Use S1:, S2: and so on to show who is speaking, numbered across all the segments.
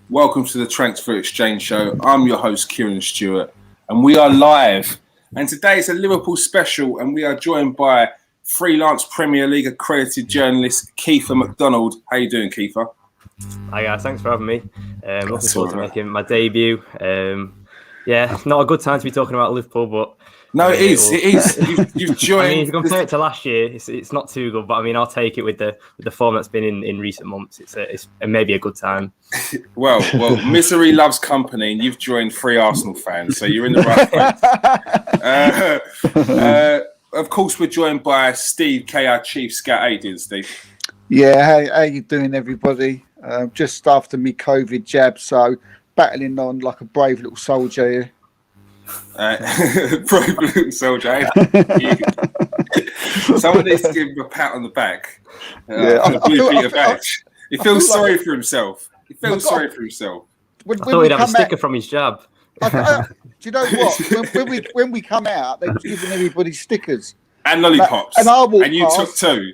S1: Welcome to the Transfer Exchange Show. I'm your host, Kieran Stewart, and we are live. And today is a Liverpool special, and we are joined by freelance Premier League accredited journalist Keifer McDonald. How you doing, Kiefer?
S2: Hi guys, thanks for having me. Looking forward to making my debut. Not a good time to be talking about Liverpool, but
S1: no, it is. You've joined.
S2: I mean, if you compare it to last year, it's not too good, but I mean, I'll take it with the form that's been in recent months. It's maybe a good time.
S1: Well, misery loves company, and you've joined 3 Arsenal fans, so you're in the right place. Of course, we're joined by Steve K, our chief scout. How you doing, Steve?
S3: Yeah, how you doing, everybody? Just after me COVID jab, so battling on like a brave little soldier here.
S1: Brave little soldier. Someone needs to give him a pat on the back. He feels sorry for himself. He feels sorry for himself.
S2: I thought he'd have a sticker from his jab.
S3: Do you know what? When we come out, they were giving everybody stickers
S1: and lollipops.
S3: And I walked
S1: and you
S3: past,
S1: took 2.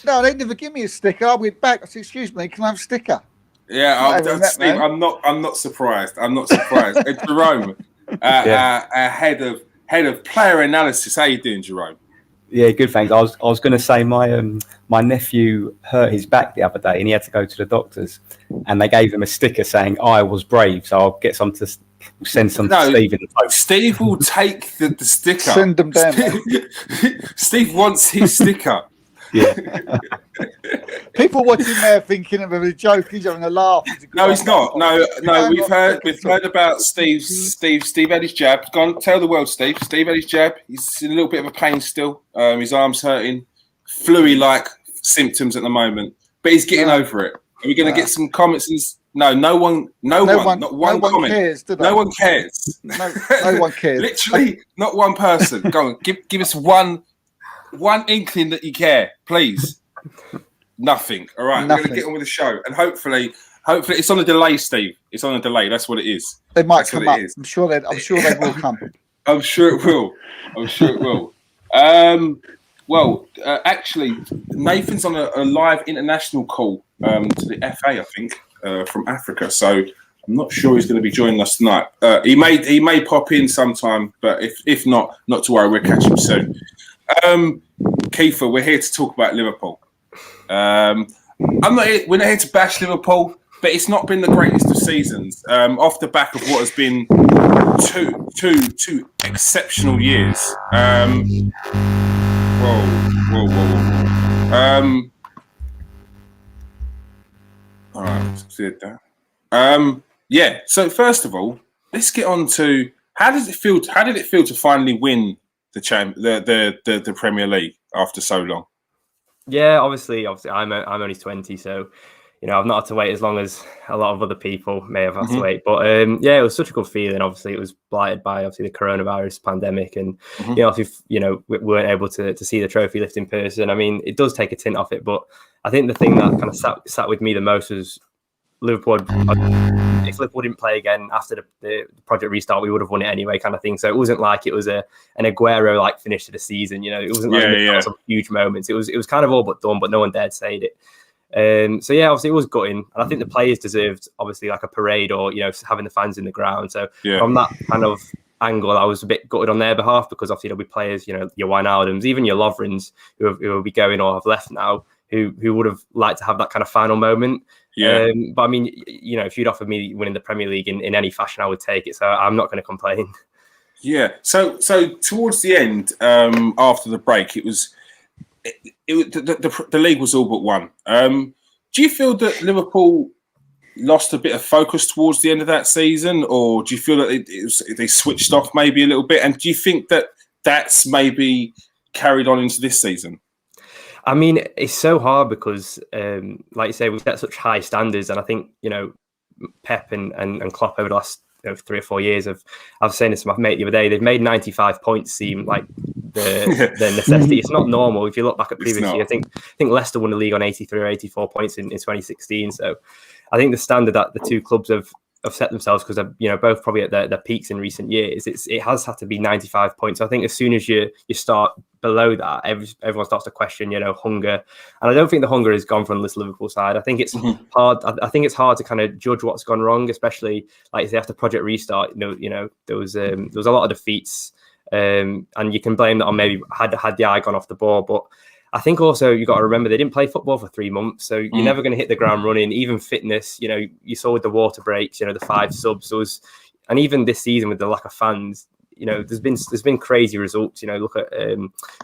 S3: No, they never give me a sticker. I went back. I said, "Excuse me, can I have a sticker?"
S1: Yeah, Steve, I'm not surprised. Jerome, our head of player analysis. How you doing, Jerome?
S4: Yeah, good, thanks. I was going to say my nephew hurt his back the other day and he had to go to the doctors, and they gave him a sticker saying I was brave. So I'll get some to send some to Steve in the post.
S1: Steve will take the sticker.
S3: Send them down.
S1: Steve wants his sticker.
S4: Yeah.
S3: People watching there thinking of a joke. He's having a laugh.
S1: No, he's not. No. We've heard about Steve. Steve had his jab. Go on, tell the world, Steve. Steve had his jab. He's in a little bit of a pain still. His arm's hurting, flu-like symptoms at the moment, but he's getting over it. Are we going to get some comments? No one comment.
S3: Cares, do they?
S1: No one cares.
S3: No one cares.
S1: Literally, not one person. Go on, give us one inkling that you care, please. Nothing. All right, we're going to get on with the show, and hopefully it's on a delay, Steve. It's on a delay. That's what it is.
S3: They might come up. I'm sure they will come.
S1: I'm sure it will. Actually, Nathan's on a live international call to the FA, I think, from Africa. So I'm not sure he's going to be joining us tonight. He may pop in sometime, but if not to worry, we'll catch him soon. Keifer, we're here to talk about Liverpool. We're not here to bash Liverpool, but it's not been the greatest of seasons. Off the back of what has been two exceptional years. Whoa. All right, did that. Yeah. So first of all, let's get on to how did it feel to finally win the Premier League after so long?
S2: Yeah, obviously, I'm only 20, so I've not had to wait as long as a lot of other people may have had to wait. But it was such a good feeling. Obviously, it was blighted by the coronavirus pandemic, and we weren't able to see the trophy lift in person. I mean, it does take a tint off it, but I think the thing that kind of sat with me the most was Liverpool. If Liverpool didn't play again after the project restart, we would have won it anyway, kind of thing. So it wasn't like it was an Aguero finish to the season. It wasn't like some huge moments. It was kind of all but done, but no one dared say it. Obviously it was gutting, and I think the players deserved obviously like a parade or having the fans in the ground. So from that kind of angle, I was a bit gutted on their behalf, because obviously there'll be players, your Wijnaldums, even your Lovrens, who will be going or have left now, who would have liked to have that kind of final moment. Yeah. But I mean, if you'd offered me winning the Premier League in any fashion, I would take it. So I'm not going to complain.
S1: Yeah. So towards the end, after the break, the league was all but won. Do you feel that Liverpool lost a bit of focus towards the end of that season, or do you feel that they switched off maybe a little bit? And do you think that that's maybe carried on into this season?
S2: I mean, it's so hard because, like you say, we've set such high standards, and I think Pep and Klopp over the last 3 or 4 years I was saying this to my mate the other day, they've made 95 points seem like the necessity. It's not normal. If you look back at previous year, I think Leicester won the league on 83 or 84 points in 2016. So I think the standard that the two clubs have set themselves, because they're both probably at their peaks in recent years, it has had to be 95 points. So I think as soon as you start below that, everyone starts to question, hunger. And I don't think the hunger is gone from this Liverpool side. I think it's hard. I think it's hard to kind of judge what's gone wrong, especially like say after Project Restart. There was a lot of defeats, and you can blame that on maybe had the eye gone off the ball, but I think also you got to remember they didn't play football for 3 months, so you're never going to hit the ground running. Even fitness, you saw with the water breaks, the 5 subs and even this season with the lack of fans, there's been crazy results. Look at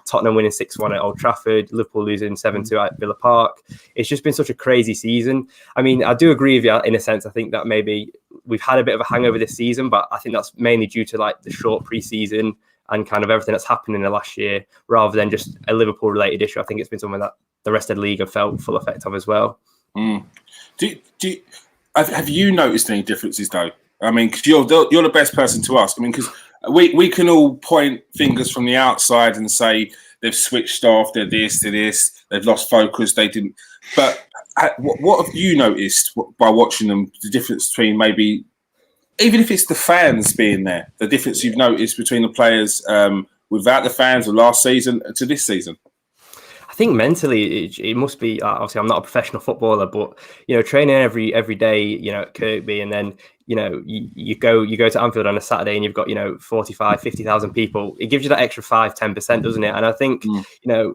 S2: Tottenham winning 6-1 at Old Trafford, Liverpool losing 7-2 at Villa Park. It's just been such a crazy season. I mean, I do agree with you in a sense. I think that maybe we've had a bit of a hangover this season, but I think that's mainly due to like the short pre-season and kind of everything that's happened in the last year, rather than just a Liverpool-related issue. I think it's been something that the rest of the league have felt full effect of as well.
S1: Have you noticed any differences though? I mean, because you're the best person to ask. I mean, because we can all point fingers from the outside and say they've switched off, they're this, they've lost focus, they didn't. But what have you noticed by watching them? The difference between maybe, even if it's the fans being there, the difference you've noticed between the players without the fans of last season to this season?
S2: I think mentally it must be, obviously I'm not a professional footballer, but training every day at Kirkby, and then you go to Anfield on a Saturday and you've got 45, 50,000 people. It gives you that extra 5-10%, doesn't it? And I think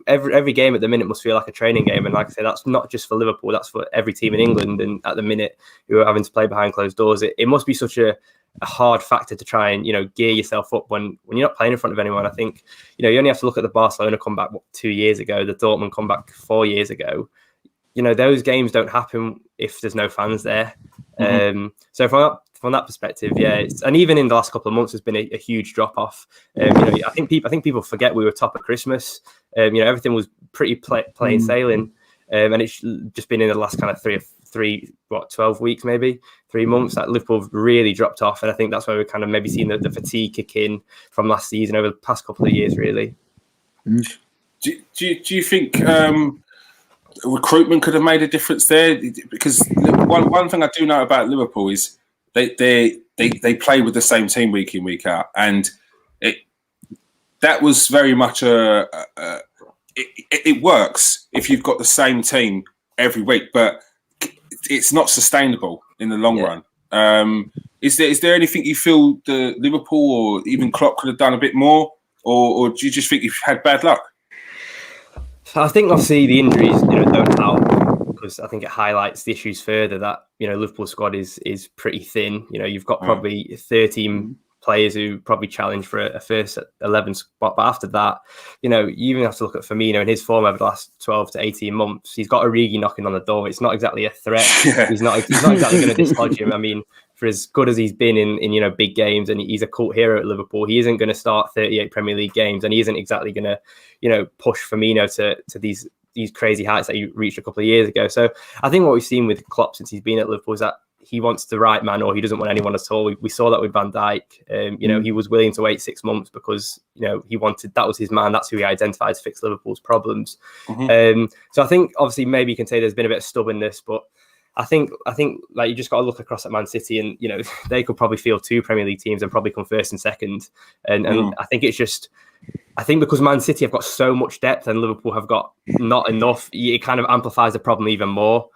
S2: every game at the minute must feel like a training game. And like I say, that's not just for Liverpool, that's for every team in England. And at the minute who are having to play behind closed doors, it must be such a hard factor to try and gear yourself up when you're not playing in front of anyone. I think you only have to look at the Barcelona comeback 2 years ago, the Dortmund comeback 4 years ago. Those games don't happen if there's no fans there. So from that perspective, and even in the last couple of months, there's been a huge drop off. I think people forget we were top of Christmas. Everything was pretty plain sailing, and it's just been in the last kind of 12 weeks, maybe 3 months, that Liverpool really dropped off. And I think that's where we're kind of maybe seeing the fatigue kick in from last season over the past couple of years, really.
S1: Do you think recruitment could have made a difference there? Because one thing I do know about Liverpool is they play with the same team week in, week out, and that was very much it works if you've got the same team every week, but it's not sustainable in the long run. Is there anything you feel the Liverpool or even Klopp could have done a bit more, or do you just think you've had bad luck?
S2: I think obviously the injuries don't help, because I think it highlights the issues further that Liverpool squad is pretty thin. You've got probably 13 players who probably challenge for a first 11 spot, but after that, you even have to look at Firmino and his form over the last 12 to 18 months. He's got Origi knocking on the door. It's not exactly a threat. He's not exactly going to dislodge him. I mean, for as good as he's been in big games, and he's a cult hero at Liverpool, he isn't going to start 38 Premier League games, and he isn't exactly going to push Firmino to these crazy heights that he reached a couple of years ago. So I think what we've seen with Klopp since he's been at Liverpool is that he wants the right man, or he doesn't want anyone at all. We saw that with Van Dijk. He was willing to wait 6 months because he wanted, that was his man. That's who he identified to fix Liverpool's problems. So I think obviously maybe you can say there's been a bit of stubbornness, but I think like you just got to look across at Man City, and they could probably field 2 Premier League teams and probably come first and second. And I think it's just, I think because Man City have got so much depth and Liverpool have got not enough, it kind of amplifies the problem even more.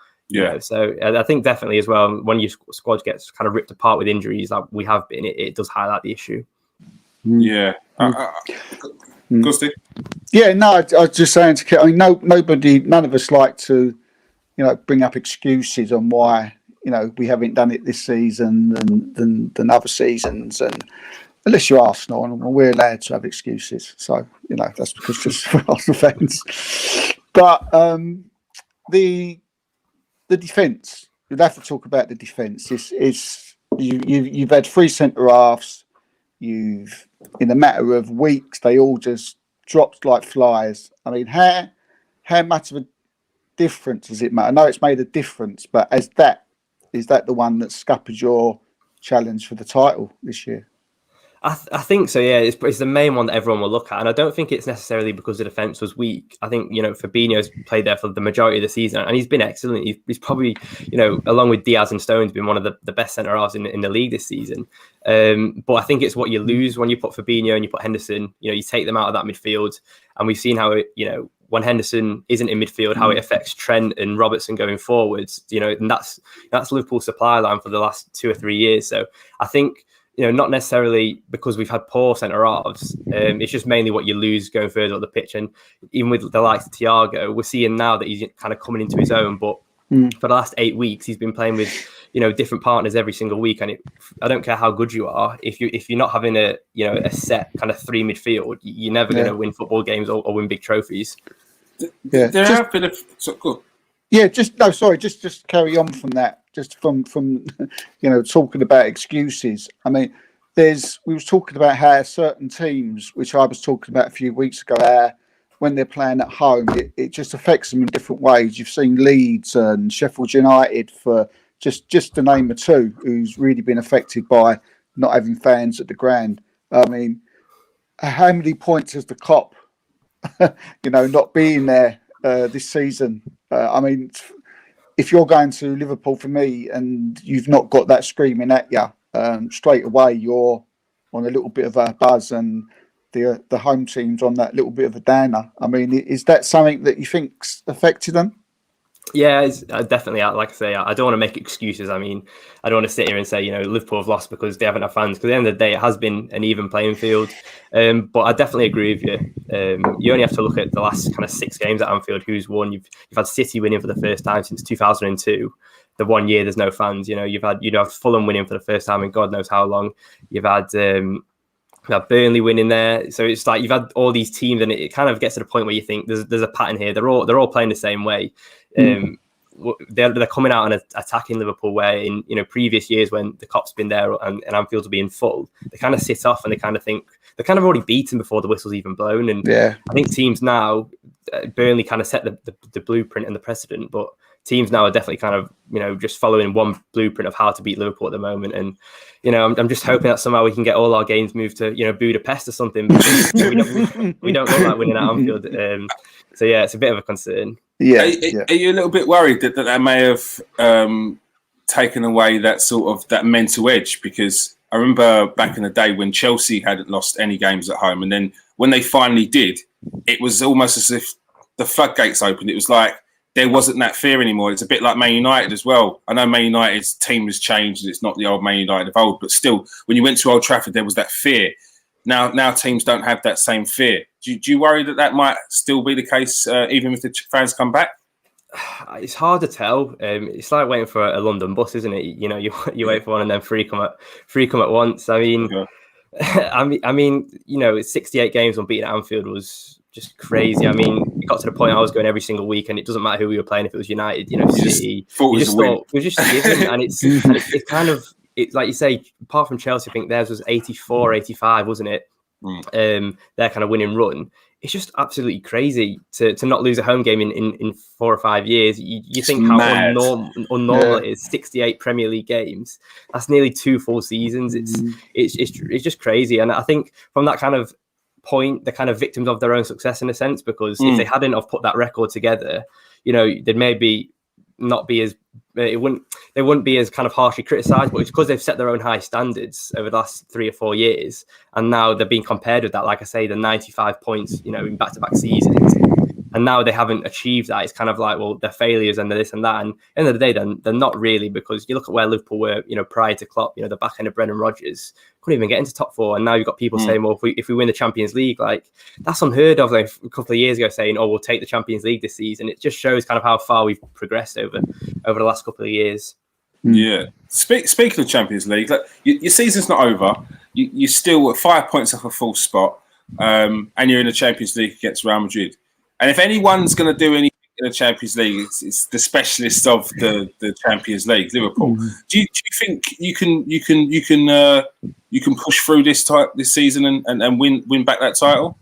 S2: So I think definitely as well, when your squad gets kind of ripped apart with injuries like we have been, it does highlight the issue.
S1: Go Steve.
S3: Yeah, no, I was just saying to Kit, I mean, none of us like to, bring up excuses on why, we haven't done it this season than other seasons, and unless you're Arsenal, and we're allowed to have excuses. So, that's because just for Arsenal fans. But the defence, we'd have to talk about the defence. You've had 3 centre halves. In a matter of weeks, they all just dropped like flies. I mean, how much of a difference does it make? I know it's made a difference, but is that the one that scuppered your challenge for the title this year?
S2: I think so, yeah. It's the main one that everyone will look at. And I don't think it's necessarily because the defence was weak. I think, Fabinho's played there for the majority of the season and he's been excellent. He's probably, along with Diaz and Stones, been one of the best centre-halves in the league this season. But I think it's what you lose when you put Fabinho and you put Henderson. You take them out of that midfield. And we've seen how when Henderson isn't in midfield, how it affects Trent and Robertson going forwards, and that's Liverpool's supply line for the last 2 or 3 years. So I think, not necessarily because we've had poor centre-halves. It's just mainly what you lose going further up the pitch. And even with the likes of Thiago, we're seeing now that he's kind of coming into his own. But for the last 8 weeks, he's been playing with, different partners every single week. And I don't care how good you are, if you're not having a set kind of 3 midfield, you're never going to win football games or win big trophies.
S3: Yeah,
S1: there have been good.
S3: Yeah, just carry on from that. Just from talking about excuses. I mean, we was talking about how certain teams, which I was talking about a few weeks ago, how when they're playing at home, it just affects them in different ways. You've seen Leeds and Sheffield United, for just to name a two, who's really been affected by not having fans at the ground. I mean, how many points has the Klopp, not being there this season? I mean, if you're going to Liverpool, for me, and you've not got that screaming at you, straight away you're on a little bit of a buzz, and the home team's on that little bit of a downer. I mean, is that something that you think's affected them?
S2: Yeah, it's definitely. Like I say, I don't want to make excuses. I mean, I don't want to sit here and say, Liverpool have lost because they haven't had fans. Because at the end of the day, it has been an even playing field. But I definitely agree with you. You only have to look at the last kind of 6 games at Anfield. Who's won? You've had City winning for the first time since 2002. The 1 year there's no fans. You've had Fulham winning for the first time in God knows how long. You've had Burnley winning there. So it's like you've had all these teams, and it kind of gets to the point where you think there's a pattern here. They're all playing the same way. They're coming out and attacking Liverpool, where in previous years when the Kop's been there and Anfield's being full, they kind of sit off and they kind of think they're kind of already beaten before the whistle's even blown. And I think teams now, Burnley kind of set the blueprint and the precedent, but teams now are definitely kind of just following one blueprint of how to beat Liverpool at the moment. And I'm just hoping that somehow we can get all our games moved to Budapest or something, because we don't look like winning at Anfield. So yeah, it's a bit of a concern.
S1: Yeah, are you a little bit worried that they may have taken away that sort of that mental edge? Because I remember back in the day when Chelsea hadn't lost any games at home, and then when they finally did, it was almost as if the floodgates opened. It was like there wasn't that fear anymore. It's a bit like Man United as well. I know Man United's team has changed and it's not the old Man United of old, but still, when you went to Old Trafford, there was that fear. Now teams don't have that same fear. Do you worry that might still be the case, even if the fans come back?
S2: It's hard to tell. It's like waiting for a London bus, isn't it? You wait for one and then three come at once. I mean, it's 68 games unbeaten at Anfield was just crazy. I mean, it got to the point I was going every single week, and it doesn't matter who we were playing. If it was United, City, you just thought it was just a given. And it's kind of, it's like you say, apart from Chelsea, I think theirs was 84, 85, wasn't it? Their kind of winning run. It's just absolutely crazy to not lose a home game in 4 or 5 years. You think how unnormal it is. 68 Premier League games. That's nearly 2 full seasons. It's just crazy. And I think from that kind of point, they're kind of victims of their own success in a sense, because if they hadn't have put that record together, they'd maybe not be as they wouldn't be as kind of harshly criticised, but it's because they've set their own high standards over the last 3 or 4 years, and now they're being compared with that. Like I say, the 95 points, in back-to-back seasons, and now they haven't achieved that. It's kind of like, well, they're failures and they're this and that. And at the end of the day, then they're not really, because you look at where Liverpool were, prior to Klopp, the back end of Brendan Rodgers, couldn't even get into top 4, and now you've got people saying, well, if we win the Champions League, like that's unheard of. Like a couple of years ago, saying, oh, we'll take the Champions League this season. It just shows kind of how far we've progressed over the last couple of years.
S1: Yeah. Speaking of Champions League, like, your season's not over. You're still at 5 points off a full spot, and you're in the Champions League against Real Madrid. And if anyone's going to do anything in the Champions League, it's the specialists of the Champions League, Liverpool. Do you think you can push through this season and win back that title?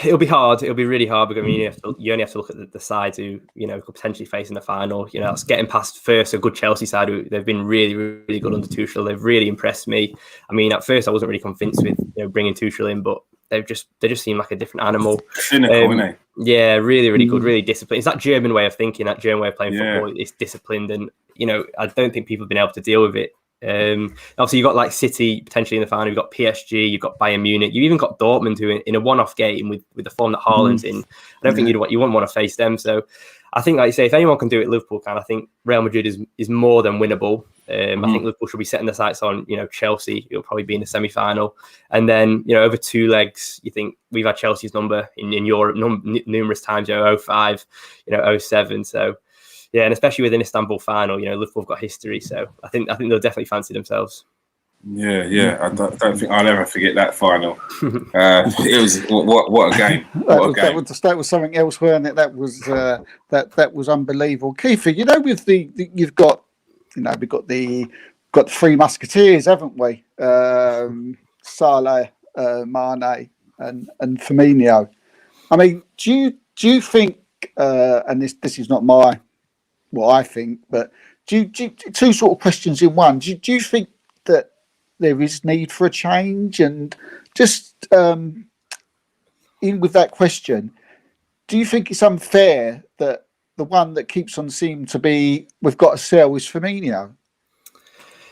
S2: It'll be hard. It'll be really hard because I mean, you only have to look at the sides who could potentially face in the final. That's getting past first a good Chelsea side who they've been really, really good under Tuchel. They've really impressed me. I mean, at first I wasn't really convinced with bringing Tuchel in, but they just seem like a different animal.
S1: Cynical, isn't it?
S2: Yeah, really, really good, really disciplined. It's that German way of thinking, that German way of playing football. It's disciplined, and I don't think people have been able to deal with it. Obviously, you've got like City potentially in the final. You've got PSG, you've got Bayern Munich, you've even got Dortmund, who in a one-off game with the form that Haaland's in, I don't think you wouldn't want to face them. So I think, like you say, if anyone can do it, Liverpool can. I think Real Madrid is more than winnable. I think Liverpool should be setting their sights on Chelsea. It'll probably be in the semi-final, and then over two legs. You think we've had Chelsea's number in Europe numerous times, 05, 07. So. Yeah, and especially with an Istanbul final, Liverpool have got history, so I think they'll definitely fancy themselves.
S1: Yeah. I don't think I'll ever forget that final. It was what a game!
S3: That was something else, weren't it? That was unbelievable. Kiefer, with we've got the three musketeers, haven't we? Salah, Mane, and Firmino. I mean, do you think? And this is not what I think, but two sort of questions in one. Do you think that there is need for a change? And just in with that question, do you think it's unfair that the one that keeps on seeming to be we've got to sell is Firmino?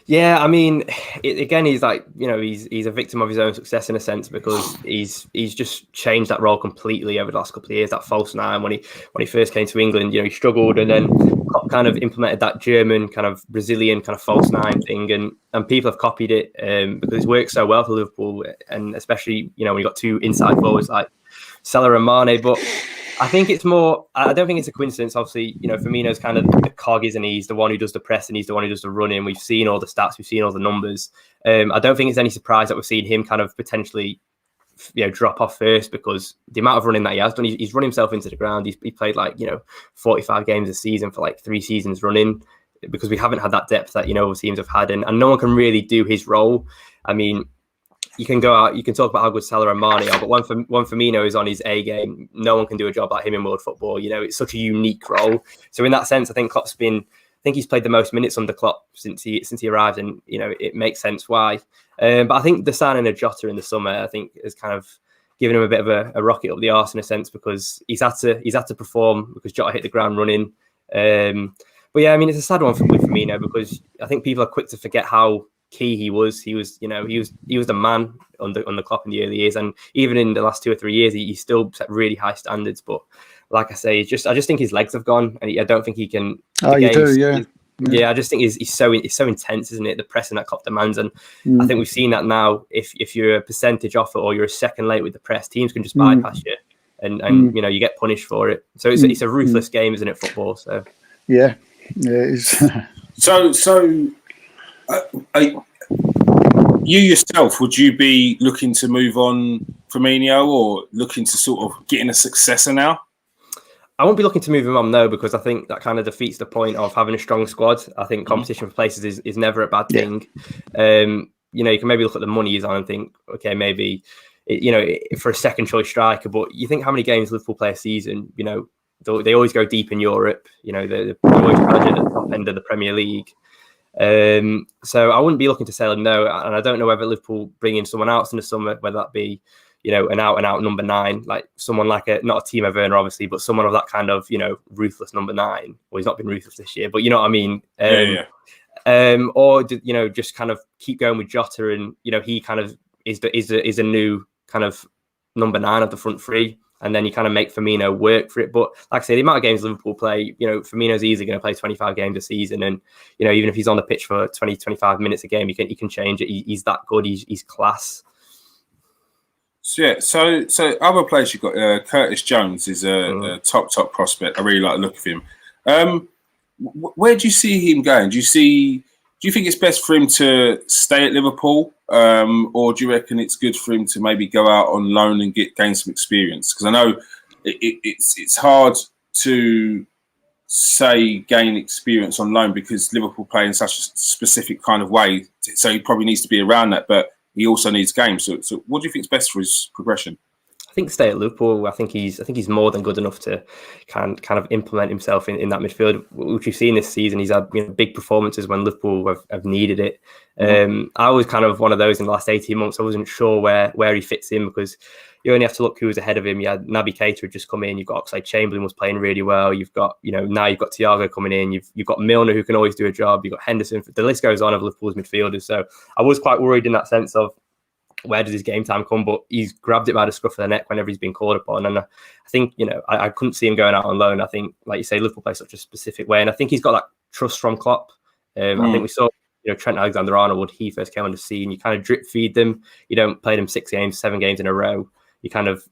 S2: Yeah, I mean, again, he's like, he's a victim of his own success in a sense, because he's just changed that role completely over the last couple of years. That false nine, when he first came to England, he struggled, and then Klopp kind of implemented that German kind of Brazilian kind of false nine thing, and people have copied it because it's worked so well for Liverpool, and especially when you got two inside forwards like Salah and Mane. But I think it's more. I don't think it's a coincidence. Obviously, Firmino's kind of the cog, isn't he? He's the one who does the press, and he's the one who does the running. We've seen all the stats, we've seen all the numbers. I don't think it's any surprise that we're seeing him kind of potentially, drop off first, because the amount of running that he has done, he's run himself into the ground. He played 45 games a season for 3 seasons running, because we haven't had that depth that other teams have had, and no one can really do his role. I mean, you can go out, you can talk about how good Salah and Mane are, but one Firmino is on his A game. No one can do a job like him in world football. It's such a unique role. So in that sense, I think he's played the most minutes under Klopp since he arrived, and it makes sense why. But I think the signing of Jota in the summer, I think, has kind of given him a bit of a rocket up the arse in a sense, because he's had to perform, because Jota hit the ground running. But yeah, I mean, it's a sad one with Firmino, because I think people are quick to forget how key he was. He was the man on the Klopp in the early years, and even in the last 2 or 3 years, he still set really high standards. But like I say, I just think his legs have gone, and I don't think he can.
S3: Oh, you do, yeah.
S2: Yeah, I just think he's so intense, isn't it? The pressing that Klopp demands, and I think we've seen that now. If you're a percentage off it, or you're a second late with the press, teams can just bypass you, and you get punished for it. So it's a ruthless game, isn't it? Football. So
S3: yeah, it is.
S1: So. You yourself, would you be looking to move on Firmino, or looking to sort of get in a successor now?
S2: I won't be looking to move him on, no, because I think that kind of defeats the point of having a strong squad. I think competition for places is never a bad thing. You can maybe look at the money he's on and think, okay, maybe for a second choice striker, but you think how many games Liverpool play a season, they always go deep in Europe, they're always at the top end of the Premier League. So I wouldn't be looking to sell him, no, and I don't know whether Liverpool bring in someone else in the summer, whether that be an out and out number 9, like someone like not a Timo Werner obviously, but someone of that kind of ruthless number 9. Well, he's not been ruthless this year, but you know what I mean. Or just kind of keep going with Jota, and he kind of is a new kind of number 9 of the front three. And then you kind of make Firmino work for it. But like I say, the amount of games Liverpool play, Firmino's easily going to play 25 games a season. And, even if he's on the pitch for 20, 25 minutes a game, he can change it. He's that good. He's class.
S1: So, yeah. So other players you've got, Curtis Jones is a top prospect. I really like the look of him. Where do you see him going? Do you think it's best for him to stay at Liverpool? Or do you reckon it's good for him to maybe go out on loan and gain some experience? Because I know it's hard to say gain experience on loan, because Liverpool play in such a specific kind of way. So he probably needs to be around that, but he also needs games. So what do you think is best for his progression?
S2: I think stay at Liverpool. I think he's more than good enough to kind of implement himself in that midfield, which we've seen this season. He's had big performances when Liverpool have needed it. I was kind of one of those in the last 18 months. I wasn't sure where he fits in, because you only have to look who was ahead of him. You had Naby Keita had just come in. You've got Oxlade-Chamberlain was playing really well. You've got now you've got Thiago coming in. You've got Milner, who can always do a job. You've got Henderson. The list goes on of Liverpool's midfielders. So I was quite worried in that sense of, where does his game time come? But he's grabbed it by the scruff of the neck whenever he's been called upon. And I think, I couldn't see him going out on loan. I think, like you say, Liverpool play such a specific way. And I think he's got that trust from Klopp. I think we saw, Trent Alexander-Arnold, he first came on the scene. You kind of drip feed them. You don't play them 6 games, 7 games in a row. You kind of,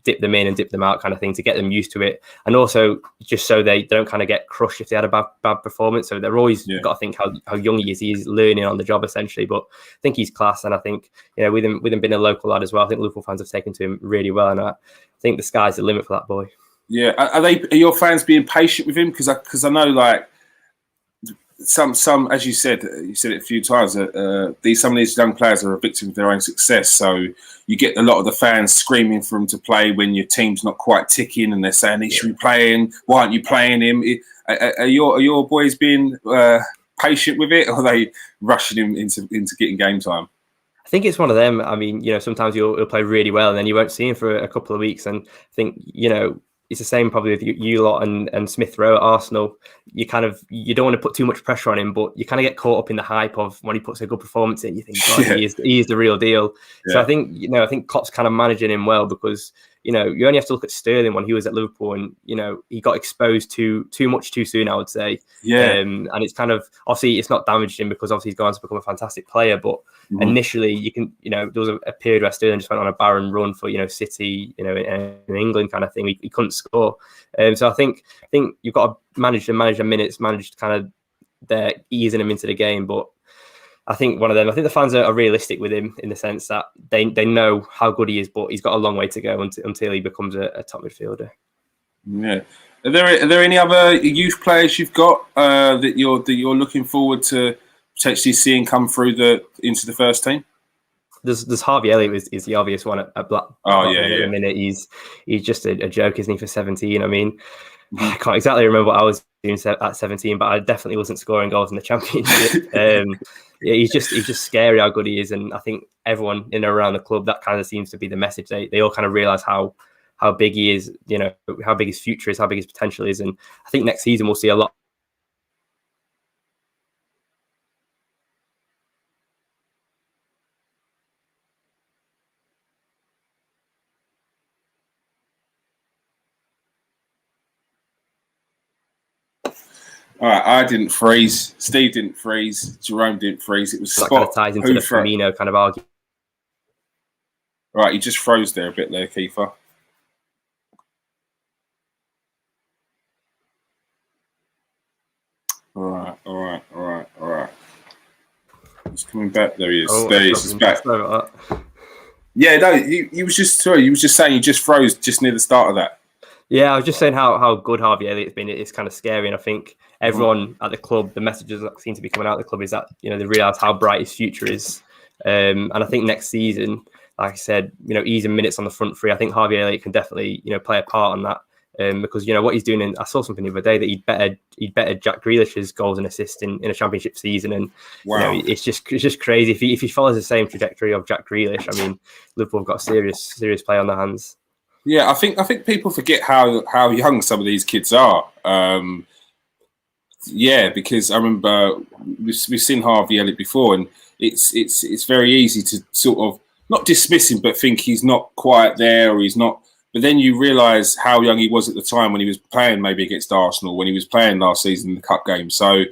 S2: dip them in and dip them out kind of thing to get them used to it. And also just so they don't kind of get crushed if they had a bad performance. So they're always got to think how young he is. He's learning on the job essentially, but I think he's class. And I think, with him being a local lad as well, I think Liverpool fans have taken to him really well. And I think the sky's the limit for that boy. Yeah.
S1: Are your fans being patient with him? Because I know, like, some as you said it a few times, some of these young players are a victim of their own success. So you get a lot of the fans screaming for them to play when your team's not quite ticking, and they're saying he should be playing. Why aren't you playing him? Are your boys being patient with it, or are they rushing him into getting game time?
S2: I think it's one of them. I mean, sometimes he'll play really well, and then you won't see him for a couple of weeks. And I think it's the same probably with you lot and Smith Rowe at Arsenal. You don't want to put too much pressure on him, but you kind of get caught up in the hype of when he puts a good performance in. You think, he is the real deal. Yeah. So I think Klopp's kind of managing him well, because you only have to look at Sterling when he was at Liverpool, and he got exposed to too much too soon, I would say. Yeah. And it's kind of, obviously it's not damaged him, because obviously he's gone to become a fantastic player, but initially you can there was a period where Sterling just went on a barren run for City, in England kind of thing. He couldn't score. So I think you've got to manage the minutes, manage kind of their easing him into the game. But I think the fans are realistic with him in the sense that they know how good he is, but he's got a long way to go until he becomes a top midfielder. Yeah.
S1: Are there any other youth players you've got that you're looking forward to potentially seeing come through into the first team?
S2: There's Harvey Elliott is the obvious one at Black. At the minute, he's just a joke, isn't he? For 17, I mean, I can't exactly remember what I was doing at 17, but I definitely wasn't scoring goals in the Championship. He's just scary how good he is, and I think everyone in and around the club, that kind of seems to be the message. They all kind of realise how big he is, how big his future is, how big his potential is, and I think next season we'll see a lot.
S1: All right, I didn't freeze. Steve didn't freeze. Jerome didn't freeze. It was Spot.
S2: That kind of ties into the Firmino kind of argument.
S1: Right, you just froze there a bit there, Kiefer. All right. He's coming back. There he is. There he is. He's back. Yeah, no, you was just saying you just froze just near the start of that.
S2: Yeah, I was just saying how good Harvey Elliott's been. It's kind of scary, and I think everyone at the club, the messages that seem to be coming out of the club is that they realise how bright his future is, and I think next season, like I said, easing minutes on the front three, I think Harvey Elliott can definitely play a part on that, because what he's doing. I saw something the other day that he'd bettered Jack Grealish's goals and assists in a Championship season, and
S1: wow.
S2: It's just crazy. If he follows the same trajectory of Jack Grealish, I mean, Liverpool have got a serious play on their hands.
S1: Yeah, I think people forget how young some of these kids are. Because I remember we've seen Harvey Elliott before, and it's very easy to sort of not dismiss him, but think he's not quite there or he's not. But then you realise how young he was at the time when he was playing maybe against Arsenal, when he was playing last season in the cup game. So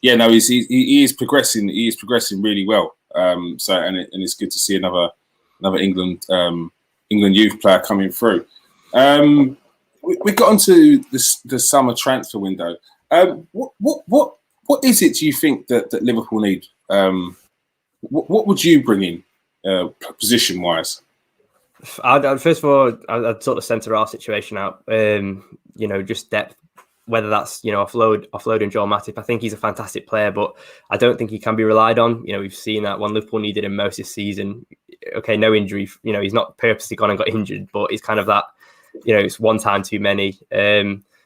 S1: he is progressing. He is progressing really well. And it's good to see another England youth player coming through. We got onto the summer transfer window. What is it do you think that Liverpool need? What would you bring in position wise?
S2: First of all, I'd sort of centre our situation out. Just depth. Whether that's offloading Joel Matip, I think he's a fantastic player, but I don't think he can be relied on. We've seen that when Liverpool needed him most this season, okay, no injury, he's not purposely gone and got injured, but it's kind of that, it's one time too many.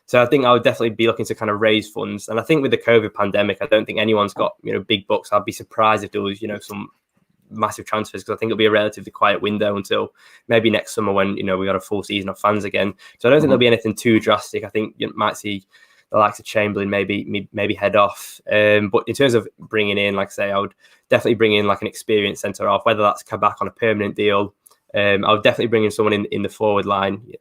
S2: So I think I would definitely be looking to kind of raise funds. And I think with the COVID pandemic, I don't think anyone's got, big bucks. I'd be surprised if there was, some massive transfers, because I think it'll be a relatively quiet window until maybe next summer when, we got a full season of fans again. So I don't think there'll be anything too drastic. I think you might see the likes of Chamberlain maybe head off. But in terms of bringing in, like I say, I would definitely bring in like an experienced centre half, whether that's come back on a permanent deal. I would definitely bring in someone in the forward line,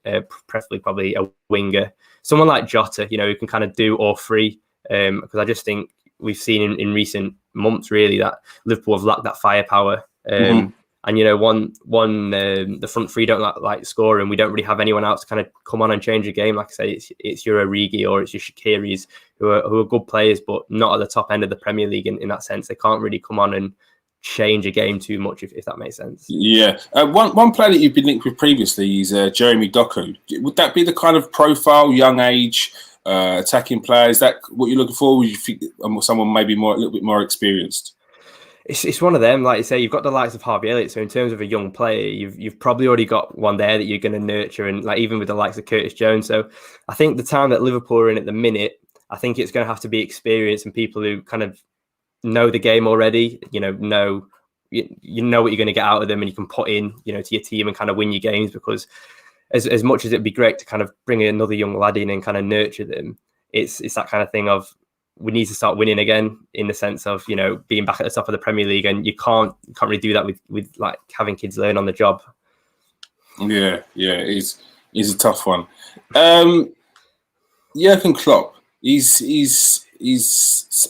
S2: preferably probably a winger, someone like Jota, who can kind of do all three. Because I just think we've seen in recent months really that Liverpool have lacked that firepower. And the front three don't like scoring. We don't really have anyone else to kind of come on and change a game. Like I say, it's your Origi or it's your Shaqiris who are good players, but not at the top end of the Premier League in that sense. They can't really come on and change a game too much, if that makes sense.
S1: Yeah. One player that you've been linked with previously is Jeremy Doku. Would that be the kind of profile, young age, attacking player? Is that what you're looking for? Would you think someone maybe a little bit more experienced?
S2: It's one of them. Like you say, you've got the likes of Harvey Elliott. So in terms of a young player, you've probably already got one there that you're going to nurture, and like even with the likes of Curtis Jones. So I think the time that Liverpool are in at the minute, I think it's going to have to be experience and people who kind of know the game already. Know what you're going to get out of them, and you can put in to your team and kind of win your games. Because as much as it'd be great to kind of bring another young lad in and kind of nurture them, it's that kind of thing of, we need to start winning again, in the sense of being back at the top of the Premier League, and you can't really do that with like having kids learn on the job.
S1: Yeah, it's a tough one. Jurgen Klopp, he's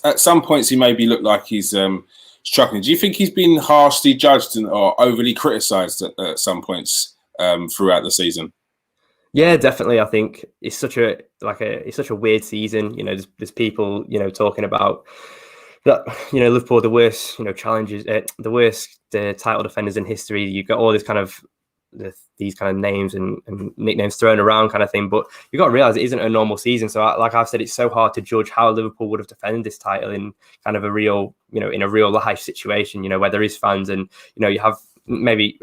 S1: at some points he maybe look like he's struggling. Do you think he's been harshly judged or overly criticised at some points throughout the season?
S2: Yeah, definitely. I think it's such a weird season. There's people talking about that. Liverpool the worst challenges, the worst title defenders in history. You've got all this kind of these kind of names and nicknames thrown around, kind of thing. But you've got to realise it isn't a normal season. So, like I've said, it's so hard to judge how Liverpool would have defended this title in kind of a real in a real life situation. Where there is fans and you have maybe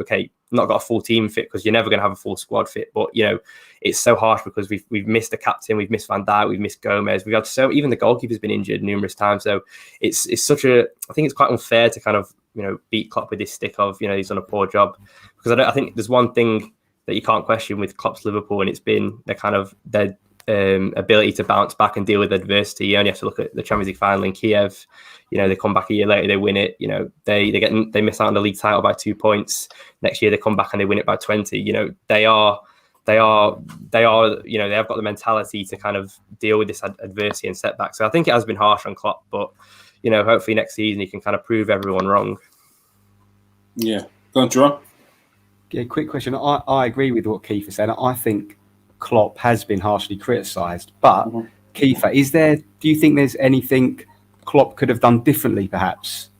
S2: not got a full team fit, because you're never going to have a full squad fit. But it's so harsh because we've missed the captain, we've missed Van Dijk, we've missed Gomez, we've had even the goalkeeper's been injured numerous times. So it's I think it's quite unfair to kind of beat Klopp with this stick of he's done a poor job, because I think there's one thing that you can't question with Klopp's Liverpool, and it's been their ability to bounce back and deal with adversity. You only have to look at the Champions League final in Kiev. They come back a year later, they win it. They miss out on the league title by 2 points. Next year they come back and they win it by 20. They have got the mentality to kind of deal with this adversity and setback. So I think it has been harsh on Klopp, but hopefully next season he can kind of prove everyone wrong.
S1: Yeah, go on, Jerome.
S4: Yeah, quick question. I agree with what Kiefer said. I think Klopp has been harshly criticised, but Kiefer, do you think there's anything Klopp could have done differently, perhaps?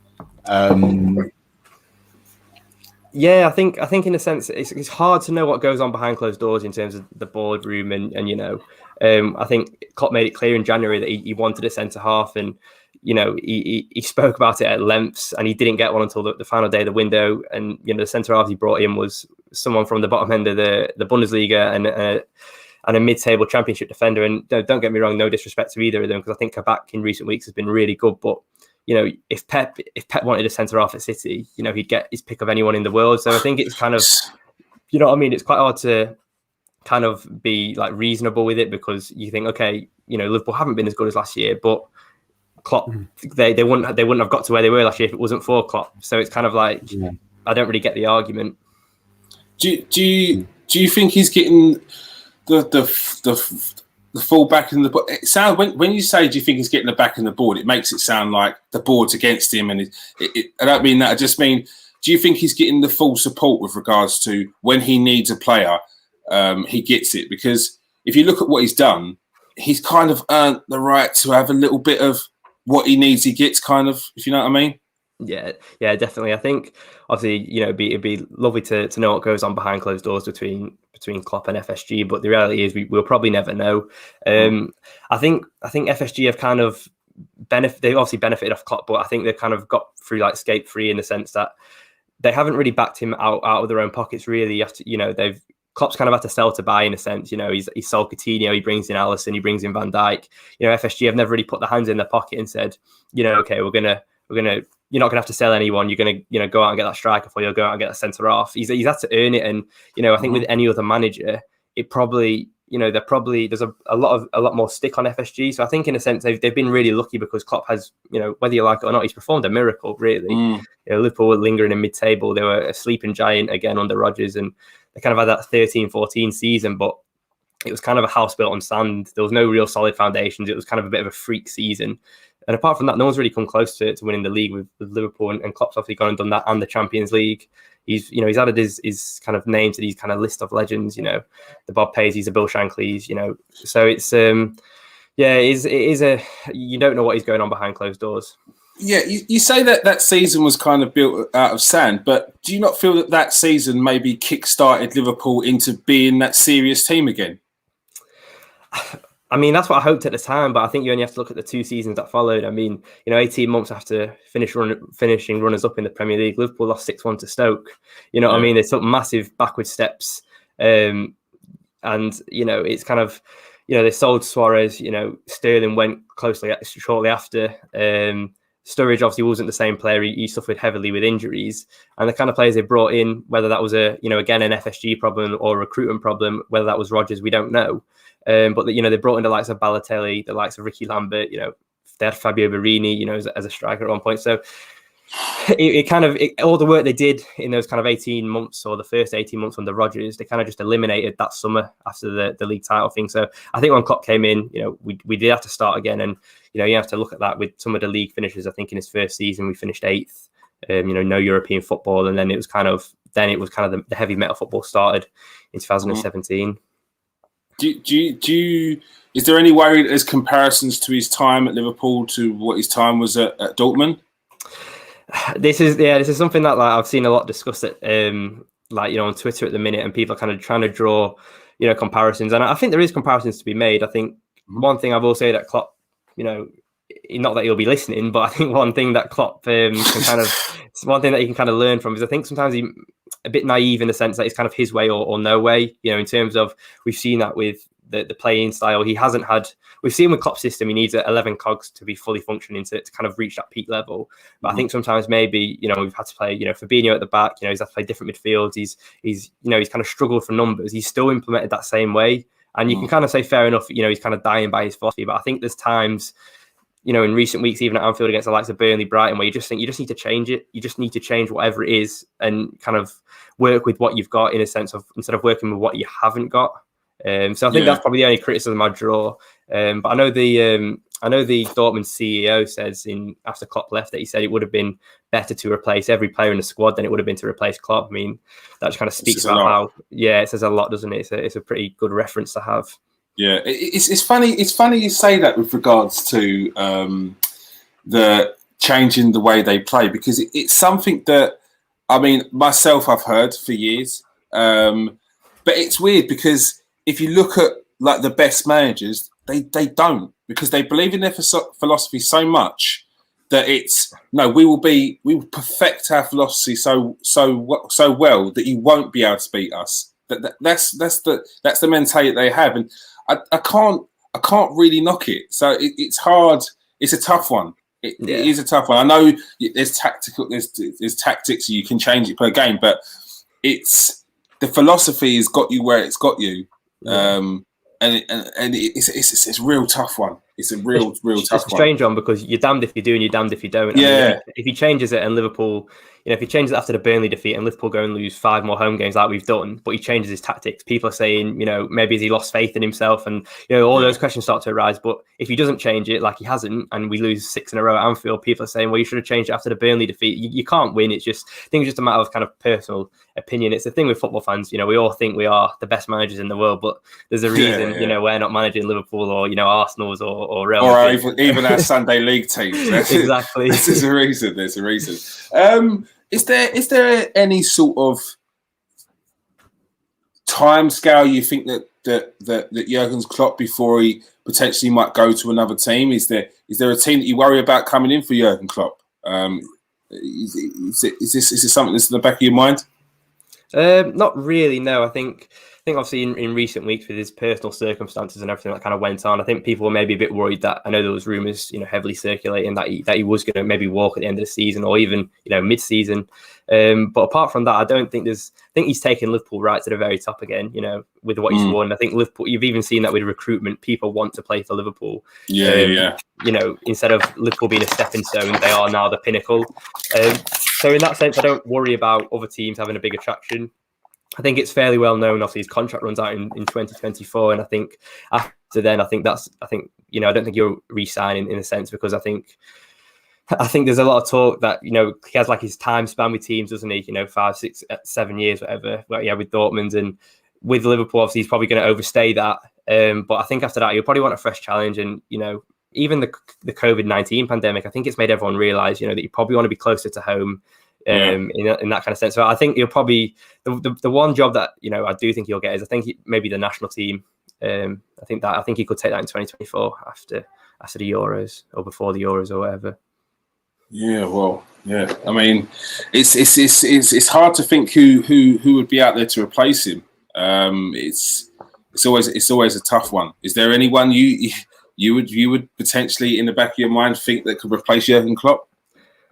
S2: Yeah, I think in a sense it's hard to know what goes on behind closed doors in terms of the boardroom, and I think Klopp made it clear in January that he wanted a centre half, and he spoke about it at lengths, and he didn't get one until the final day of the window. And the centre half he brought in was someone from the bottom end of the Bundesliga and a mid-table Championship defender. And don't get me wrong, no disrespect to either of them, because I think Kabak in recent weeks has been really good. But if Pep wanted a centre half at City, he'd get his pick of anyone in the world. So I think it's kind of, it's quite hard to kind of be like reasonable with it, because you think, Liverpool haven't been as good as last year, but Klopp, they wouldn't have got to where they were last year if it wasn't for Klopp. So it's kind of like, I don't really get the argument.
S1: Do you think he's getting the full back in the board? It sounds, when you say, do you think he's getting the back in the board, it makes it sound like the board's against him, and I don't mean that. I just mean, do you think he's getting the full support with regards to when he needs a player, he gets it? Because if you look at what he's done, he's kind of earned the right to have a little bit of what he needs, he gets, kind of, if you know what I mean.
S2: Yeah, definitely. I think obviously, it'd be lovely to know what goes on behind closed doors between Klopp and FSG, but the reality is we'll probably never know. I think FSG have kind of they obviously benefited off Klopp, but I think they've kind of got through like skate free in the sense that they haven't really backed him out of their own pockets. Really, Klopp's kind of had to sell to buy in a sense. He's sold Coutinho, he brings in Alisson, he brings in Van Dijk. FSG have never really put their hands in their pocket and said, okay, we're gonna. You're not gonna have to sell anyone. You're gonna go out and get that striker, or you'll go out and get that centre off. He's had to earn it, and I think with any other manager, it probably there's a lot more stick on FSG. So I think in a sense they've been really lucky because Klopp has, whether you like it or not, he's performed a miracle really. Liverpool were lingering in mid-table. They were a sleeping giant again under Rodgers, and they kind of had that 13-14 season, but it was kind of a house built on sand. There was no real solid foundations. It was kind of a bit of a freak season. And apart from that, no one's really come close to winning the league with Liverpool, and Klopp's obviously gone and done that, and the Champions League. He's added his kind of name to these kind of list of legends, the Bob Paisley's, the Bill Shankly's, So it's it is you don't know what is going on behind closed doors.
S1: Yeah, you say that season was kind of built out of sand, but do you not feel that season maybe kick-started Liverpool into being that serious team again?
S2: I mean, that's what I hoped at the time, but I think you only have to look at the 2 seasons that followed. I mean, 18 months after finishing runners-up in the Premier League, Liverpool lost 6-1 to Stoke. What I mean? They took massive backward steps. And, it's kind of, they sold Suarez, Sterling went shortly after. Sturridge obviously wasn't the same player. He suffered heavily with injuries. And the kind of players they brought in, whether that was again, an FSG problem or a recruitment problem, whether that was Rodgers, we don't know. But they brought in the likes of Balotelli, the likes of Ricky Lambert. They had Fabio Borini, as a striker at one point. So all the work they did in those kind of 18 months or the first 18 months under Rodgers, they kind of just eliminated that summer after the league title thing. So I think when Klopp came in, we did have to start again, and you have to look at that with some of the league finishes. I think in his first season we finished 8th. No European football, and then it was kind of the heavy metal football started in 2017.
S1: Is there any worry that there's comparisons to his time at Liverpool to what his time was at Dortmund?
S2: This is something that I've seen a lot discussed at on Twitter at the minute, and people are kind of trying to draw comparisons, and I think there is comparisons to be made. I think one thing I will say that Klopp, not that he'll be listening, but I think one thing that Klopp one thing that he can kind of learn from is I think sometimes he's a bit naive in the sense that it's kind of his way or no way, in terms of we've seen that with the playing style. He hasn't had, we've seen with Klopp's system, he needs 11 cogs to be fully functioning to kind of reach that peak level. But I think sometimes maybe, we've had to play, Fabinho at the back, he's had to play different midfields. He's kind of struggled for numbers. He's still implemented that same way. And you can kind of say, fair enough, he's kind of dying by his philosophy. But I think there's times, in recent weeks, even at Anfield against the likes of Burnley, Brighton, where you just think you just need to change it. You just need to change whatever it is and kind of work with what you've got in a sense of instead of working with what you haven't got. So I think that's probably the only criticism I draw. But I know the Dortmund CEO says after Klopp left that he said it would have been better to replace every player in the squad than it would have been to replace Klopp. I mean, that just kind of speaks about how it says a lot, doesn't it? It's a pretty good reference to have. Yeah,
S1: it's funny. It's funny you say that with regards to the changing the way they play, because it's something that myself I've heard for years, but it's weird because if you look at like the best managers, they don't, because they believe in their philosophy so much that we will perfect our philosophy so well that you won't be able to beat us. That's the mentality they have, and I can't really knock it. So it's hard. It's a tough one. It is a tough one. I know there's tactics you can change it per game, but it's the philosophy has got you where it's got you. And it's a real tough one. It's a real tough one. It's a
S2: strange one because you're damned if you do and you're damned if you don't. If he changes it and Liverpool, if he changes it after the Burnley defeat and Liverpool go and lose 5 more home games like we've done, but he changes his tactics, people are saying, maybe has he lost faith in himself? And, all those questions start to arise. But if he doesn't change it like he hasn't and we lose 6 in a row at Anfield, people are saying, well, you should have changed it after the Burnley defeat. You can't win. I think it's just a matter of kind of personal opinion. It's the thing with football fans, we all think we are the best managers in the world, but there's a reason, we're not managing Liverpool or, Arsenal's or Real Madrid.
S1: Or even our Sunday league teams.
S2: Exactly.
S1: There's a reason. Is there any sort of time scale you think that Jurgen Klopp, before he potentially might go to another team, is there a team that you worry about coming in for Jurgen Klopp? Is this something that's in the back of your mind?
S2: Not really. No, I think obviously in recent weeks with his personal circumstances and everything that kind of went on, I think people were maybe a bit worried that I know there was rumours, heavily circulating that he was going to maybe walk at the end of the season or even mid-season. But apart from that, I think he's taken Liverpool right to the very top again. With what he's won, I think Liverpool. You've even seen that with recruitment, people want to play for Liverpool.
S1: Yeah.
S2: Instead of Liverpool being a stepping stone, they are now the pinnacle. So in that sense, I don't worry about other teams having a big attraction. I think it's fairly well known. Obviously, his contract runs out in 2024, and I think after then, I don't think you're re-signing in a sense, because I think there's a lot of talk that he has like his time span with teams, doesn't he? 5, 6, 7 years, whatever. Well, yeah, with Dortmund and with Liverpool, obviously he's probably going to overstay that. But I think after that, you'll probably want a fresh challenge. And even the COVID-19 pandemic, I think it's made everyone realise that you probably want to be closer to home. In that kind of sense. So I think you'll probably the one job that I do think he'll get is maybe the national team. I think he could take that in 2024 after the Euros or before the Euros or whatever.
S1: Yeah, well, yeah. I mean, it's hard to think who would be out there to replace him. It's always a tough one. Is there anyone you would potentially in the back of your mind think that could replace Jurgen Klopp?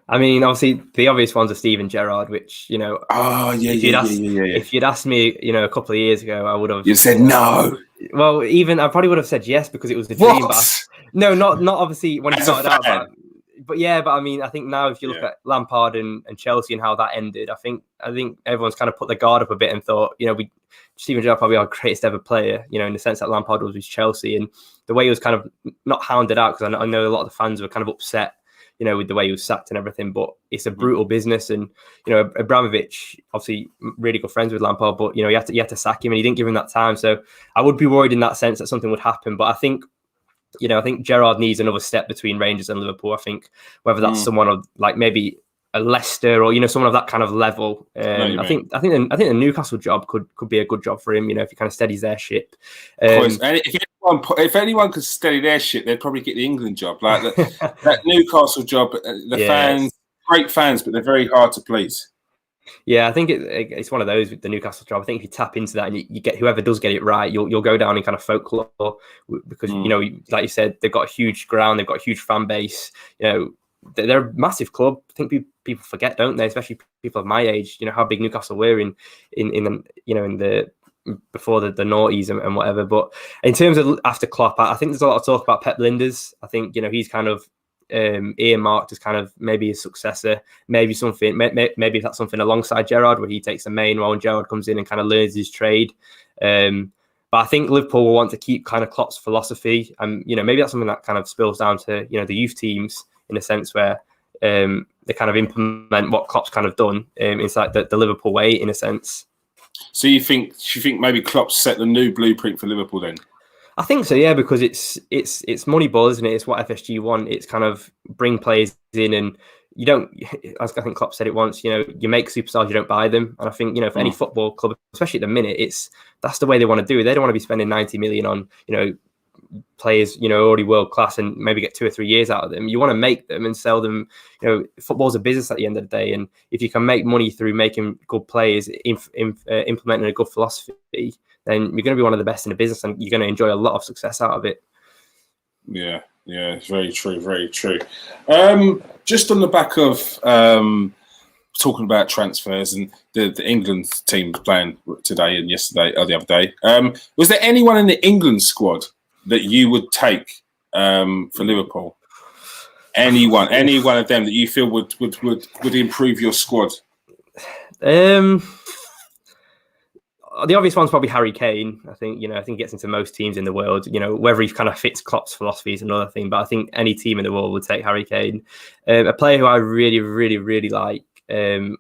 S2: I mean, obviously, the obvious ones are Steven Gerrard, which, if you'd asked me, a couple of years ago, I would have...
S1: You said no.
S2: Well, I probably would have said yes because it was the dream. But no, not obviously when he started out. But I mean, I think now if you look at Lampard and Chelsea and how that ended, I think everyone's kind of put their guard up a bit and thought, Steven Gerrard probably our greatest ever player, in the sense that Lampard was with Chelsea. And the way he was kind of not hounded out, because I know a lot of the fans were kind of upset with the way he was sacked and everything, but it's a brutal business. And, Abramovich, obviously really good friends with Lampard, but, you had to sack him and he didn't give him that time. So I would be worried in that sense that something would happen. But I think Gerrard needs another step between Rangers and Liverpool. I think whether that's someone of like maybe a Leicester or, someone of that kind of level. I think the Newcastle job could be a good job for him, if he kind of steadies their ship.
S1: And if anyone could steady their ship, they'd probably get the England job. Like that Newcastle job, fans, great fans, but they're very hard to please.
S2: Yeah, I think it's one of those with the Newcastle job. I think if you tap into that and you get whoever does get it right, you'll go down in kind of folklore because, like you said, they've got a huge ground, they've got a huge fan base. They're a massive club. I think people forget, don't they? Especially people of my age. How big Newcastle were in the before the noughties and whatever. But in terms of after Klopp, I think there's a lot of talk about Pep Lijnders. I think he's kind of earmarked as kind of maybe a successor, maybe that's something alongside Gerrard where he takes the main role and Gerrard comes in and kind of learns his trade. But I think Liverpool will want to keep kind of Klopp's philosophy, and maybe that's something that kind of spills down to the youth teams in a sense where they kind of implement what Klopp's kind of done inside the Liverpool way in a sense.
S1: So you think maybe Klopp set the new blueprint for Liverpool then?
S2: I think so, yeah, because it's money ball, isn't it? It's what FSG want. It's kind of bring players in, and you don't. As I think Klopp said it once, you make superstars, you don't buy them. And I think for any football club, especially at the minute, that's the way they want to do it. They don't want to be spending 90 million on players already world class and maybe get 2 or 3 years out of them. You want to make them and sell them. Football's a business at the end of the day, and if you can make money through making good players, implementing a good philosophy, then you're going to be one of the best in the business and you're going to enjoy a lot of success out of it.
S1: Yeah, it's very true, very true. Just on the back of talking about transfers and the England team playing today and yesterday or the other day, was there anyone in the England squad that you would take for Liverpool? Any one of them that you feel would improve your squad?
S2: The obvious one's probably Harry Kane. I think he gets into most teams in the world. Whether he kind of fits Klopp's philosophy is another thing, but I think any team in the world would take Harry Kane. A player who I really, really, really like. A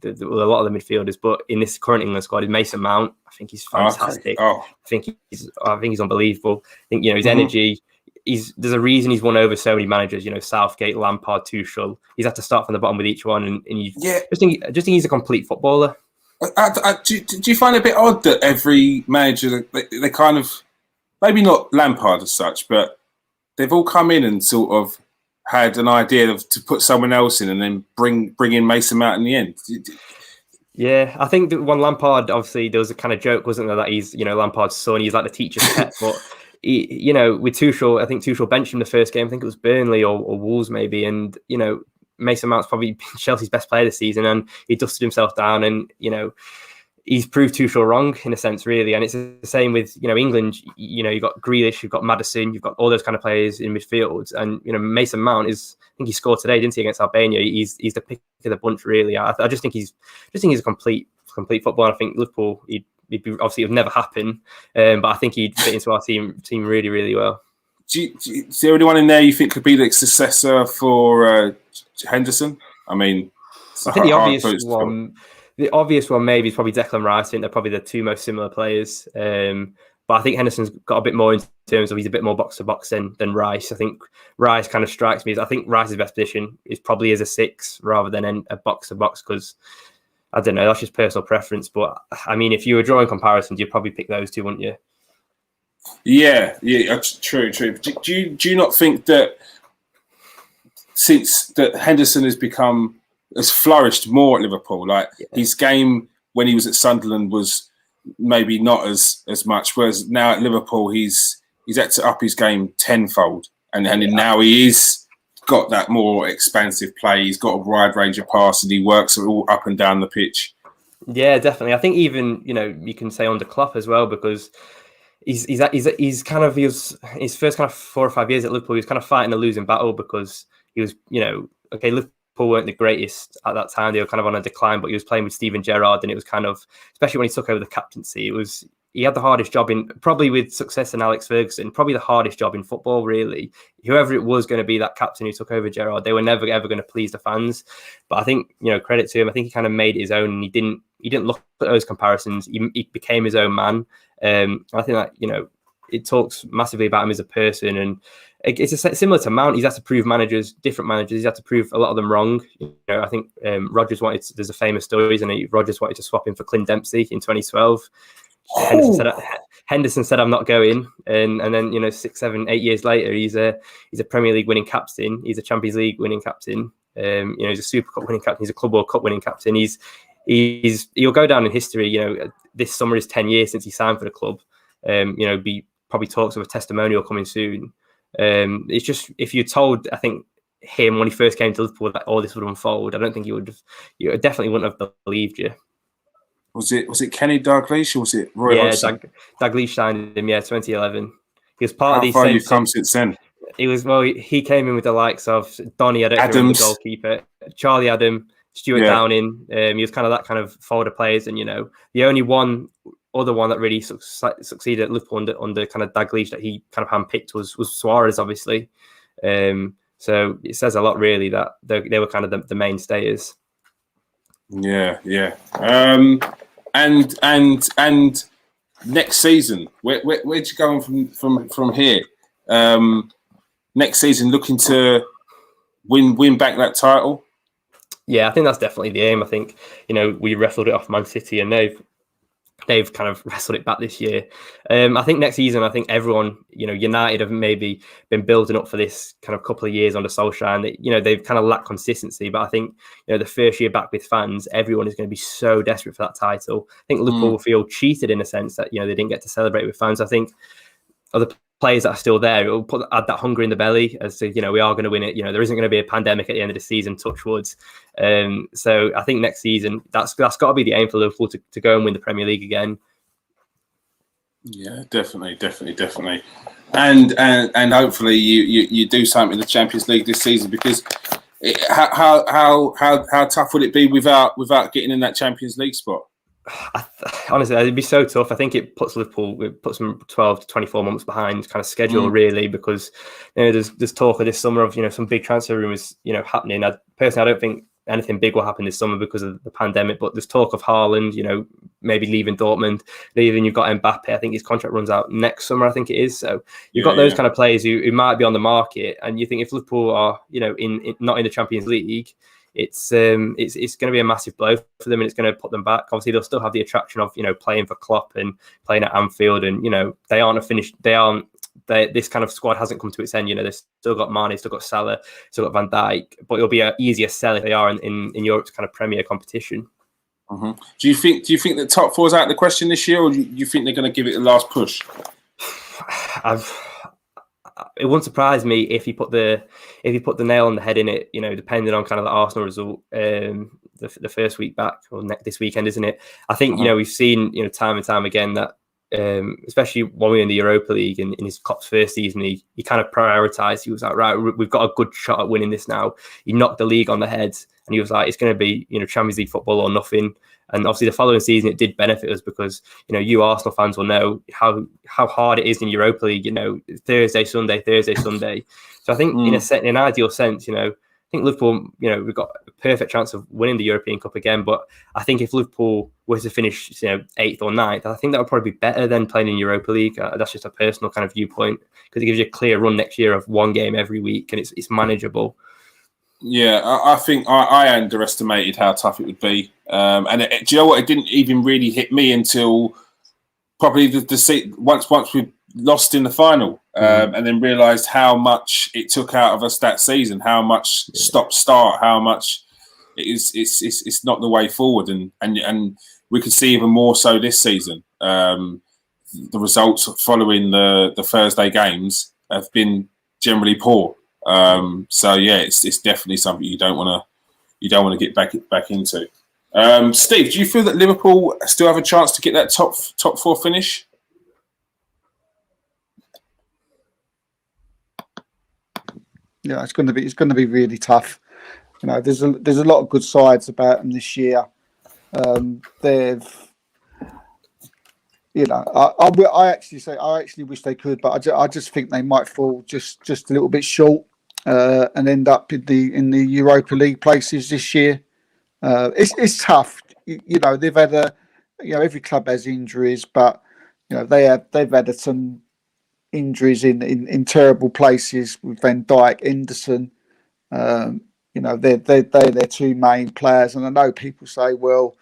S2: lot of the midfielders, but in this current England squad is Mason Mount. I think he's fantastic.
S1: Okay.
S2: I think he's unbelievable. I think his energy. There's a reason he's won over so many managers. Southgate, Lampard, Tuchel. He's had to start from the bottom with each one, and you just think he's a complete footballer.
S1: Do you find it a bit odd that every manager they kind of maybe not Lampard as such, but they've all come in and sort of had an idea to put someone else in and then bring in Mason Mount in the end.
S2: Yeah, I think that when Lampard, obviously, there was a kind of joke, wasn't there, that he's, Lampard's son, he's like the teacher's pet. But, with Tuchel, I think Tuchel benched him the first game. I think it was Burnley or Wolves maybe. And, Mason Mount's probably Chelsea's best player this season. And he dusted himself down and, he's proved Tuchel wrong in a sense, really. And it's the same with, England. You've got Grealish, you've got Maddison, you've got all those kind of players in midfield. And, Mason Mount I think he scored today, didn't he, against Albania? He's the pick of the bunch, really. I just think he's a complete footballer. I think Liverpool, he'd be, obviously it would never happen. But I think he'd fit into our team really, really well.
S1: Is there anyone in there you think could be the successor for Henderson? I think
S2: the obvious one maybe is probably Declan Rice. I think they're probably the two most similar players. But I think Henderson's got a bit more in terms of he's a bit more box to box than Rice. I think Rice kind of strikes me as, I think Rice's best position is probably as a 6 rather than a box to box, because I don't know, that's just personal preference. But if you were drawing comparisons, you'd probably pick those two, wouldn't you?
S1: Yeah, true. Do you not think that since that Henderson has flourished more at Liverpool, his game when he was at Sunderland was maybe not as much, whereas now at Liverpool he's had to up his game tenfold, and now he is got that more expansive play. He's got a wide range of passes. He works all up and down the pitch. Yeah,
S2: definitely. I think even you can say under Klopp as well, because he's kind of his first kind of 4 or 5 years at Liverpool, he was kind of fighting a losing battle, because he was Liverpool weren't the greatest at that time. They were kind of on a decline, but he was playing with Steven Gerrard, and it was kind of, especially when he took over the captaincy, he had the hardest job probably with success in Alex Ferguson, probably the hardest job in football, really. Whoever it was going to be that captain who took over Gerrard, they were never ever going to please the fans. But I think, credit to him, I think he kind of made it his own, and he didn't look at those comparisons. He became his own man. I think that, it talks massively about him as a person, and it's similar to Mount. He's had to prove different managers. He's had to prove a lot of them wrong. I think Rodgers there's a famous story, and Rodgers wanted to swap him for Clint Dempsey in 2012. Henderson said, "I'm not going," and then 6, 7, 8 years later, he's a Premier League winning captain. He's a Champions League winning captain. He's a Super Cup winning captain. He's a Club World Cup winning captain. He'll go down in history. This summer is 10 years since he signed for the club. Probably talks of a testimonial coming soon. It's just, if you told, I think, him when he first came to Liverpool that all this would unfold, I don't think you definitely wouldn't have believed you. Was it Kenny Dalglish or was it Roy Hodgson? Dalglish signed him, 2011. He was part of these. How far you've come since then? He came in with the likes of Donny, I don't know, the goalkeeper, Charlie Adam, Stuart Downing. He was kind of that kind of forward of players, and the only other one that really succeeded at Liverpool under kind of Dalglish that he kind of handpicked was Suarez, obviously. So it says a lot, really, that they were kind of the mainstays. Yeah. And next season, where'd you go on from here? Next season, looking to win back that title. Yeah, I think that's definitely the aim. I think we wrestled it off Man City, and they've kind of wrestled it back this year. I think next season, I think everyone, United have maybe been building up for this kind of couple of years under Solskjaer, and they've kind of lacked consistency. But I think, the first year back with fans, everyone is going to be so desperate for that title. I think Liverpool will feel cheated in a sense that, they didn't get to celebrate with fans. I think other players that are still there, it will add that hunger in the belly as to, we are going to win it. There isn't going to be a pandemic at the end of the season, touch wood. So I think next season, that's got to be the aim for Liverpool to go and win the Premier League again. Yeah, definitely. And hopefully you do something in the Champions League this season, because how tough would it be without getting in that Champions League spot? Honestly, it'd be so tough. I think it puts them 12 to 24 months behind kind of schedule, really, because there's talk of this summer of some big transfer rumours happening. Personally, I don't think anything big will happen this summer because of the pandemic, but there's talk of Haaland, maybe leaving Dortmund. Then you've got Mbappe. I think his contract runs out next summer, I think it is. So you've got those kind of players who might be on the market, and you think if Liverpool are not in the Champions League, it's going to be a massive blow for them, and it's going to put them back. Obviously, they'll still have the attraction of playing for Klopp and playing at Anfield, and they aren't this kind of squad hasn't come to its end. They've still got Mane, still got Salah, still got Van Dijk, but it'll be an easier sell if they are in Europe's kind of Premier competition.
S1: Mm-hmm. Do you think that top four is out of the question this year, or do you think they're going to give it a last push?
S2: It wouldn't surprise me if you put the nail on the head in it. Depending on kind of the Arsenal result, the first week back or this weekend, isn't it? I think we've seen time and time again that especially when we were in the Europa League in his Klopp's first season, he kind of prioritised. He was like, right, we've got a good shot at winning this now. He knocked the league on the head, and he was like, it's going to be Champions League football or nothing. And obviously the following season it did benefit us because you Arsenal fans will know how hard it is in Europa League. Thursday, Sunday. So I think in an ideal sense, I think Liverpool, we've got a perfect chance of winning the European Cup again. But I think if Liverpool were to finish, 8th or 9th, I think that would probably be better than playing in Europa League. That's just a personal kind of viewpoint because it gives you a clear run next year of one game every week and it's manageable.
S1: Yeah, I think I underestimated how tough it would be. And do you know what? It didn't even really hit me until probably once we lost in the final, and then realised how much it took out of us that season, how much stop-start, how much it's not the way forward, and we could see even more so this season. The results following the Thursday games have been generally poor. So yeah, it's definitely something you don't want to get back into. Steve, do you feel that Liverpool still have a chance to get that top four finish?
S3: Yeah, it's going to be really tough. There's a lot of good sides about them this year. They've, I actually wish they could, but I just think they might fall just a little bit short and end up in the Europa League places this year. It's tough. They've had every club has injuries, but they've had some injuries in terrible places with Van Dijk, Henderson. They're their two main players, and I know people say, well,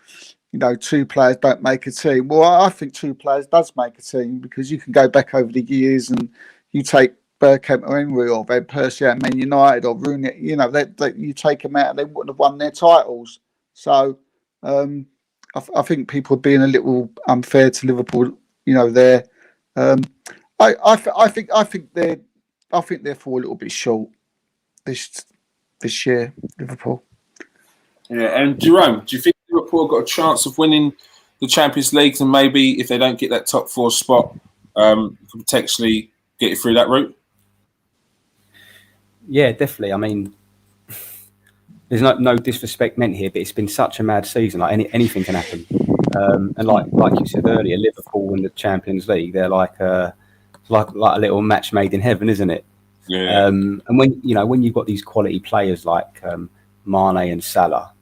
S3: two players don't make a team. Well, I think two players does make a team because you can go back over the years and you take Bergkamp or Henry or Van Persie out of Man United or Rooney. You take them out and they wouldn't have won their titles. So I think people are being a little unfair to Liverpool. There. I think they're fall a little bit short this year, Liverpool.
S1: Yeah, and Jerome, do you think Liverpool got a chance of winning the Champions League, and maybe if they don't get that top four spot, potentially get it through that route?
S4: Yeah, definitely. I mean, there's no disrespect meant here, but it's been such a mad season. Like anything can happen. And like you said earlier, Liverpool in the Champions League, they're like a little match made in heaven, isn't it?
S1: Yeah.
S4: And when you've got these quality players like Mane and Salah,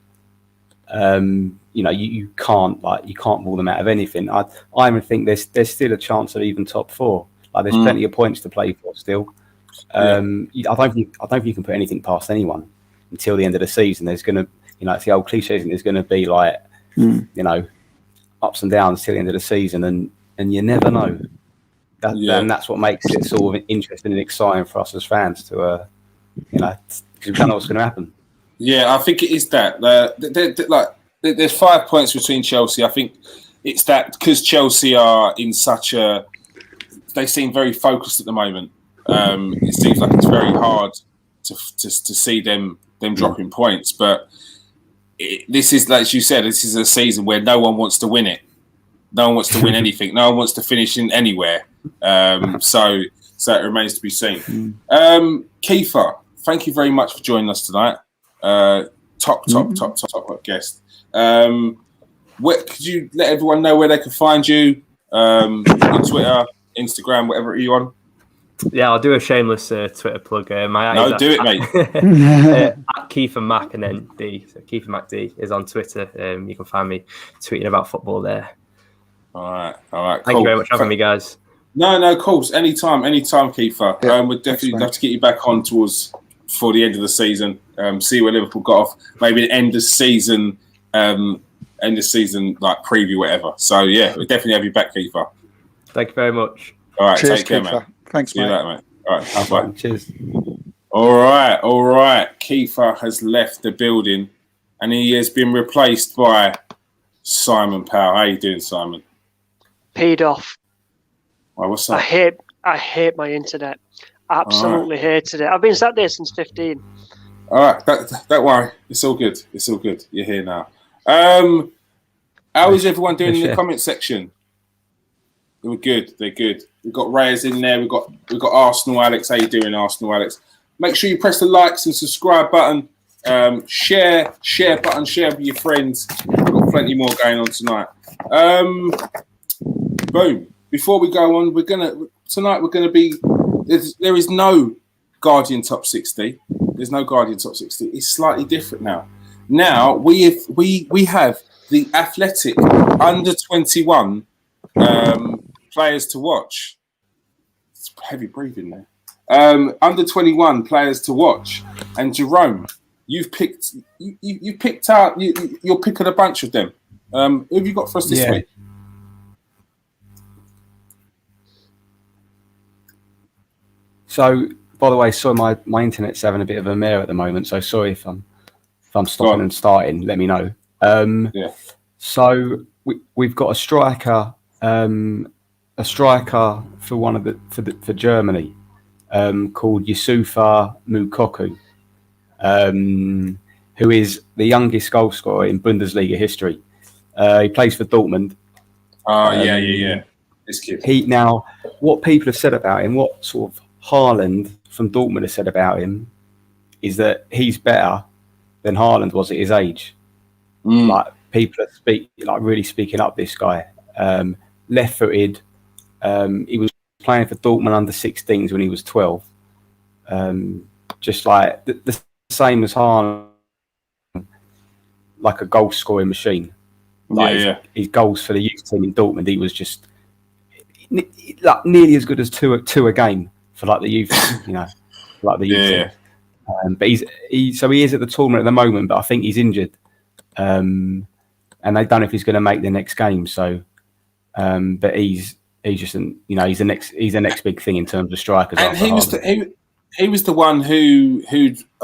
S4: you can't rule them out of anything. I even think there's still a chance of even top four. Like there's plenty of points to play for still. I don't think you can put anything past anyone until the end of the season. There's going to, it's the old cliche, isn't it? There's going to be like, ups and downs till the end of the season, and you never know. And that's what makes it sort of interesting and exciting for us as fans to, because we don't know what's going to happen.
S1: Yeah, I think it is that. There's 5 points between Chelsea. I think it's that because Chelsea are in such a... They seem very focused at the moment. It seems like it's very hard to see them dropping points. But this is, like you said, this is a season where no one wants to win it. No one wants to win anything. No one wants to finish in anywhere. So it remains to be seen. Kiefer, thank you very much for joining us tonight. Top guest. Could you let everyone know where they can find you? On Twitter, Instagram, whatever you're on.
S2: Yeah, I'll do a shameless Twitter plug.
S1: Do it, mate.
S2: At Kiefer Mac and then D. So Kiefer Mac D is on Twitter. You can find me tweeting about football there.
S1: All right. Cool.
S2: Thank you very much for having me, guys.
S1: No, of course. Anytime, Kiefer.
S3: Yeah,
S1: we'd definitely love to get you back on for the end of the season. See where Liverpool got off. Maybe the end of season like preview, whatever. So yeah, we'll definitely have you back, Kiefer.
S2: Thank you very much.
S1: All right,
S3: Cheers,
S1: take care,
S3: Kiefer.
S1: man.
S3: Thanks,
S1: See you
S3: mate.
S1: later, mate. All right, bye.
S4: Cheers.
S1: All right. Kiefer has left the building, and he has been replaced by Simon Powell. How you doing, Simon?
S5: Paid off.
S1: Well, what's up?
S5: I hate my internet. Absolutely hated it. I've been sat there since 15.
S1: All right, don't worry. It's all good. You're here now. How is everyone doing in the comment section? They're good. We've got Reyes in there. We've got Arsenal Alex. How you doing, Arsenal Alex? Make sure you press the likes and subscribe button. Share button. Share with your friends. We've got plenty more going on tonight. Boom. Before we go on, there is no Guardian Top 60. There's no Guardian Top 60. It's slightly different now. Now we have the Athletic under 21 players to watch. It's heavy breathing there. Under 21 players to watch, and Jerome, you've picked out. You're picking a bunch of them. Who have you got for us this week?
S4: So, by the way, sorry, my internet's having a bit of a mare at the moment. So sorry if I'm stopping and starting. Let me know. So we've got a striker for for Germany called Yusufa Mukoku, who is the youngest goal scorer in Bundesliga history. He plays for Dortmund.
S1: Yeah. This kid.
S4: Now, what people have said about him, what sort of Haaland from Dortmund has said about him, is that he's better than Haaland was at his age. Like people are really speaking up this guy. Left-footed. He was playing for Dortmund under 16s when he was 12. Just like the same as Haaland, like a goal-scoring machine. His goals for the youth team in Dortmund, he was just like nearly as good as two a game for like the youth, like the youth team. But he is at the tournament at the moment, but I think he's injured, and they don't know if he's going to make the next game. So, but he's just he's the next big thing in terms of strikers.
S1: And he was the one who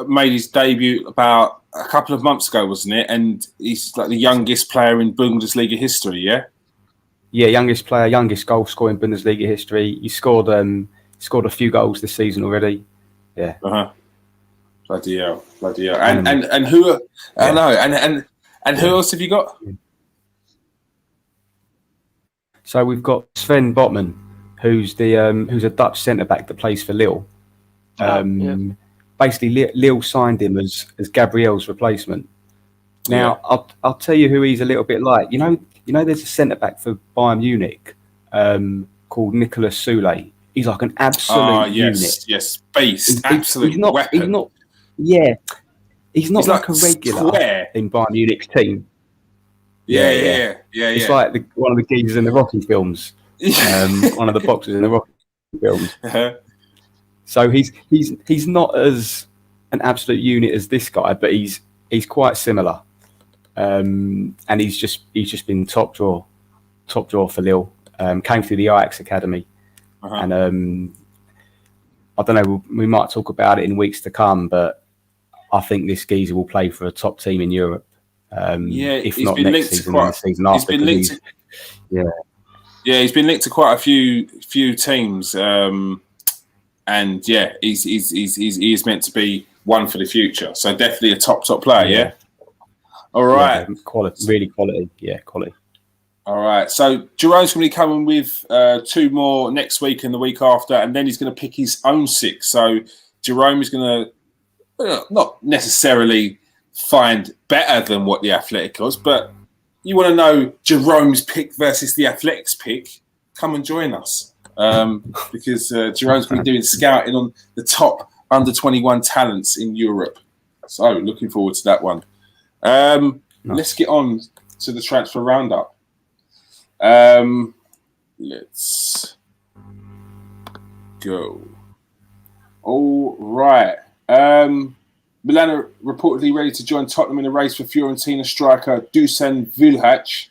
S1: made his debut about a couple of months ago, wasn't it? And he's like the youngest player in Bundesliga history. Yeah,
S4: youngest player, youngest goal scorer in Bundesliga history. He scored a few goals this season already. Yeah.
S1: Bloody hell. And who? I know. And who else have you got?
S4: So we've got Sven Botman, who's a Dutch centre back that plays for Lille. Basically, Lille signed him as Gabriel's replacement. Now, I'll tell you who he's a little bit like. There's a centre back for Bayern Munich called Nicolas Soule. He's like an absolute unit.
S1: Yes, beast, absolute weapon.
S4: He's not like a regular
S1: square
S4: in Bayern Munich's team.
S1: Yeah.
S4: It's like one of the geezers in the Rocky films. One of the boxers in the Rocky films. So he's not as an absolute unit as this guy, but he's quite similar. And he's just been top draw for Lille. Came through the Ajax academy, and I don't know. We might talk about it in weeks to come, but I think this geezer will play for a top team in Europe. If not next season, then the season after.
S1: He's been linked to quite a few teams, and he is meant to be one for the future. So definitely a top player. Yeah. All right.
S4: Really quality. Yeah, quality.
S1: All right. So Jerome's going to be coming with 2 more next week and the week after, and then he's going to pick his own 6. So Jerome is going to not necessarily find better than what the Athletic was, but you want to know Jerome's pick versus the Athletic's pick, come and join us. Because Jerome's going to be doing scouting on the top under 21 talents in Europe. So looking forward to that one. Let's get on to the transfer roundup. Let's go. All right. Milan reportedly ready to join Tottenham in a race for Fiorentina striker Dusan Vlahovic.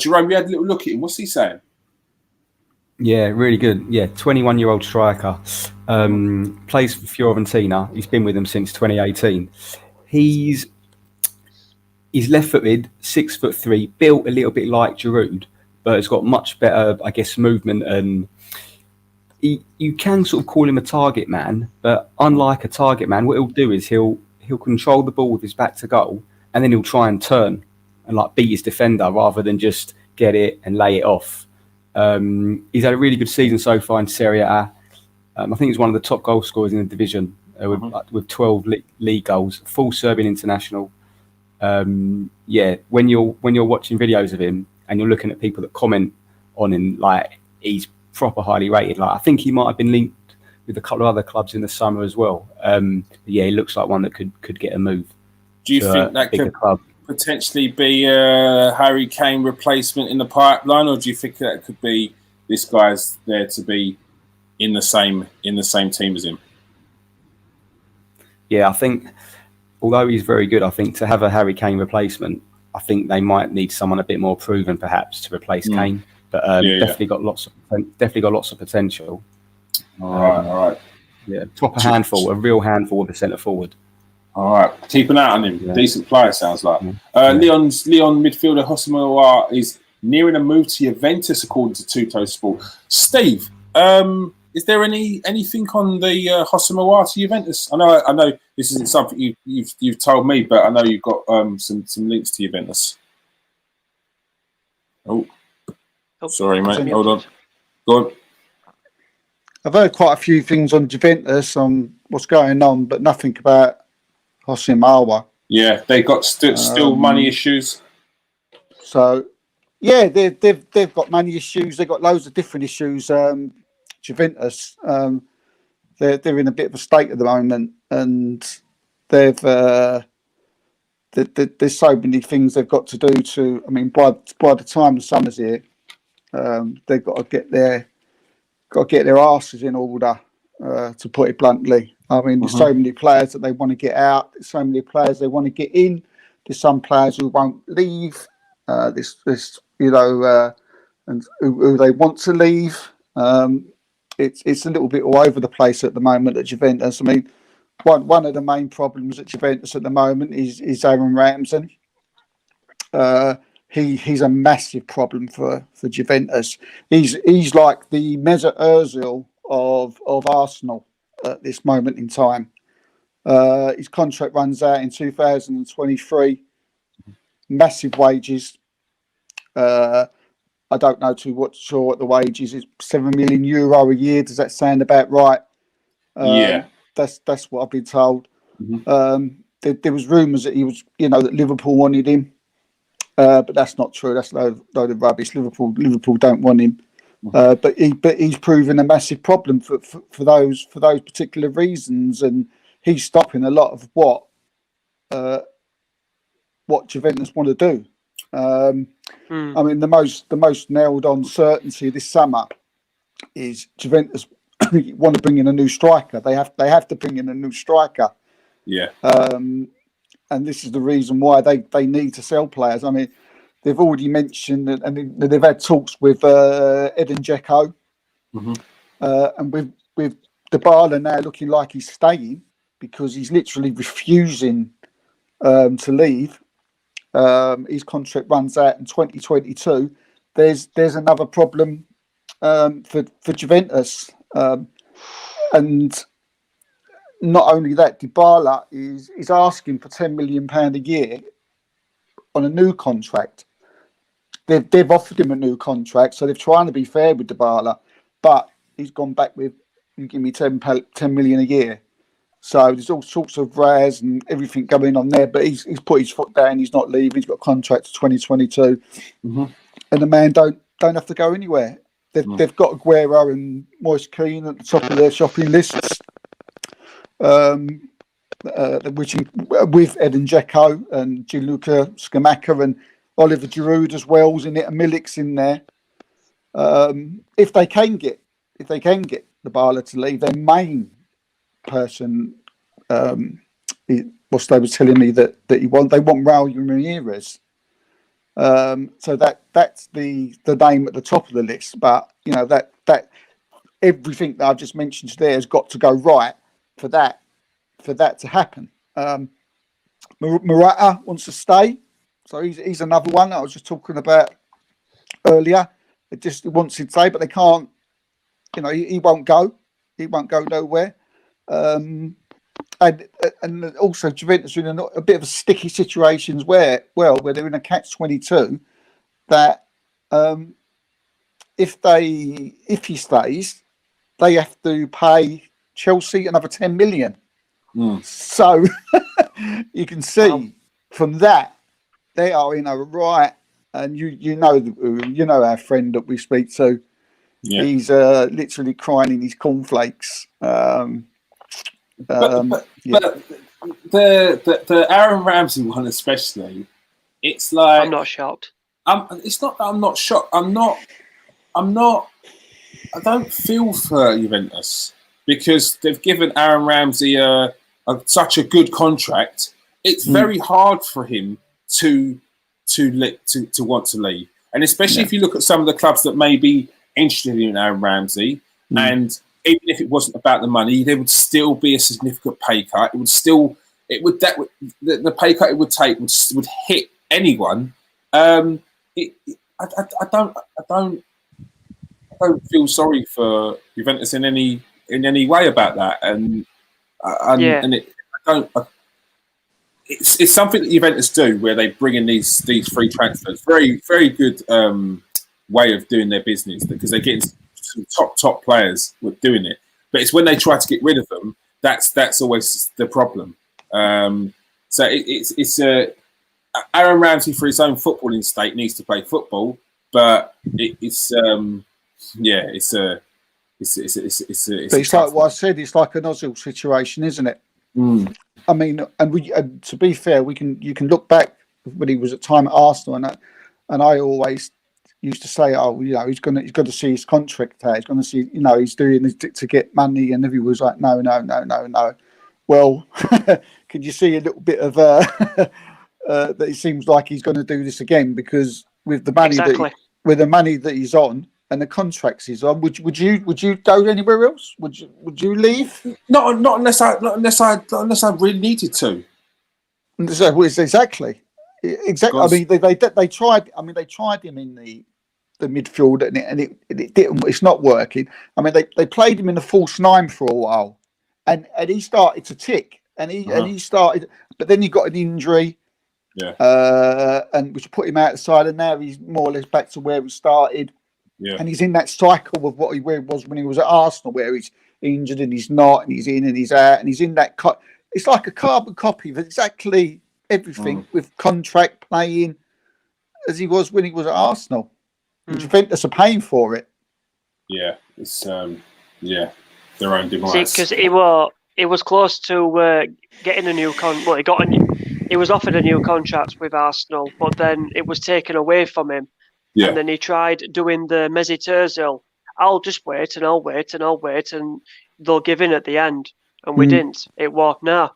S1: Jerome, we had a little look at him. What's he saying?
S4: Yeah, really good. Yeah, 21-year-old striker. Plays for Fiorentina. He's been with them since 2018. He's left-footed, 6'3", built a little bit like Giroud, but has got much better, I guess, movement. And you can sort of call him a target man, but unlike a target man, what he'll do is he'll control the ball with his back to goal, and then he'll try and turn and like beat his defender rather than just get it and lay it off. He's had a really good season so far in Serie A. I think he's one of the top goal scorers in the division with 12 league goals, full Serbian international. Yeah, when you're watching videos of him and you're looking at people that comment on him, like he's proper highly rated. Like I think he might have been linked with a couple of other clubs in the summer as well. Yeah, he looks like one that could get a move.
S1: Do you think that could potentially be a Harry Kane replacement in the pipeline, or do you think that could be this guy's there to be in the same team as him?
S4: Yeah, I think although he's very good, I think to have a Harry Kane replacement, I think they might need someone a bit more proven, perhaps, to replace Kane. But definitely got lots of potential.
S1: All right.
S4: Yeah, proper handful, a real handful of a centre forward.
S1: All right, keep an eye on him.
S4: Yeah.
S1: Decent player, sounds like.
S4: Yeah.
S1: Leon midfielder Hossam is nearing a move to Juventus, according to Tutto Sport. Steve, is there anything on the Hossam to Juventus? I know this isn't something you've told me, but I know you've got some links to Juventus. Oh, sorry, mate. Hold on. Go on.
S3: I've heard quite a few things on Juventus on what's going on, but nothing about Hossam.
S1: Yeah, they got still money issues.
S3: So, yeah, they've got money issues. They've got loads of different issues. Juventus, they're in a bit of a state at the moment, and there's so many things they've got to do to. I mean, by the time the summer's here, they've got to get their asses in order. To put it bluntly, I mean, there's so many players that they want to get out. There's so many players they want to get in. There's some players who won't leave. And who they want to leave. It's a little bit all over the place at the moment at Juventus. I mean, one of the main problems at Juventus at the moment is Aaron Ramsey. He's a massive problem for Juventus. He's like the Mesut Ozil of Arsenal at this moment in time. His contract runs out in 2023. Massive wages. I don't know sure what the wages is. €7 million a year. Does that sound about right?
S1: Yeah,
S3: that's what I've been told.
S1: Mm-hmm.
S3: There was rumours that he was, that Liverpool wanted him, but that's not true. That's load of rubbish. Liverpool don't want him. But he's proven a massive problem for those particular reasons, and he's stopping a lot of what Juventus want to do. I mean, the most nailed on certainty this summer is Juventus want to bring in a new striker. They have to bring in a new striker.
S1: Yeah.
S3: And this is the reason why they need to sell players. I mean, they've already mentioned that, and they've had talks with Edin Dzeko, and with Dybala now looking like he's staying because he's literally refusing to leave. His contract runs out in 2022. There's another problem for Juventus, and not only that, Dybala is asking for £10 million a year on a new contract. They've offered him a new contract, so they're trying to be fair with Dybala, but he's gone back with, you give me 10 million a year. So there's all sorts of rares and everything going on there, but he's put his foot down. He's not leaving. He's got a contract to 2022, and the man don't have to go anywhere. They've got Aguero and Moise Kean at the top of their shopping lists, which with Edin Dzeko and Gianluca Scamacca and Oliver Giroud as well, in it, and Milik's in there. If they can get Dybala to leave, their main person, what they was telling me that they want Raul Ramirez. So that's the name at the top of the list. But that that everything that I've just mentioned there has got to go right for that to happen. Morata wants to stay, so he's another one that I was just talking about earlier. It just wants to stay, but they can't. You know, he won't go. He won't go nowhere. And also Juventus are in a bit of a sticky situations where they're in a catch-22 that if he stays, they have to pay Chelsea another 10 million. So you can see from that they are in a right, and you know our friend that we speak to. Yeah. He's literally crying in his cornflakes.
S1: But the Aaron Ramsey one especially, it's like
S5: I'm not shocked.
S1: It's not that I'm not shocked. I don't feel for Juventus because they've given Aaron Ramsey such a good contract. It's very hard for him to want to leave, and especially if you look at some of the clubs that may be interested in Aaron Ramsey, and even if it wasn't about the money, there would still be a significant pay cut. The pay cut it would take would hit anyone. I don't feel sorry for Juventus in any way about that, it's something that Juventus do where they bring in these free transfers. Very very good way of doing their business because they're getting some top players with doing it. But it's when they try to get rid of them that's always the problem. So it's Aaron Ramsey for his own footballing state needs to play football, but it's
S3: like what I said. It's like an Ozil situation, isn't it? I mean, and to be fair, you can look back when he was at time at Arsenal, and I always used to say, he's got to see his contract out. He's going to see, he's doing this to get money, and everyone was like, no. Well, could you see a little bit of that? It seems like he's going to do this again because with the money that he's on and the contracts he's on, would you go anywhere else? Would you leave?
S1: Not unless I really needed to.
S3: So, exactly. I mean, they tried. I mean, they tried him in the midfield, and it didn't. It's not working. I mean, they played him in the false nine for a while, and he started to tick, and he started, but then he got an injury. Yeah. And which put him out the side, and now he's more or less back to where he started. Yeah. And he's in that cycle of where he was when he was at Arsenal, where he's injured and he's not, and he's in and he's out, and he's in that. It's like a carbon copy of exactly everything with contract playing as he was when he was at Arsenal. And Juventus are paying for it. Yeah,
S1: it's their own demise.
S5: See, because he was close to getting a new he was offered a new contract with Arsenal, but then it was taken away from him. Yeah. And then he tried doing the Mesut Ozil. I'll just wait and I'll wait and I'll wait, and they'll give in at the end. And we didn't. It was, no,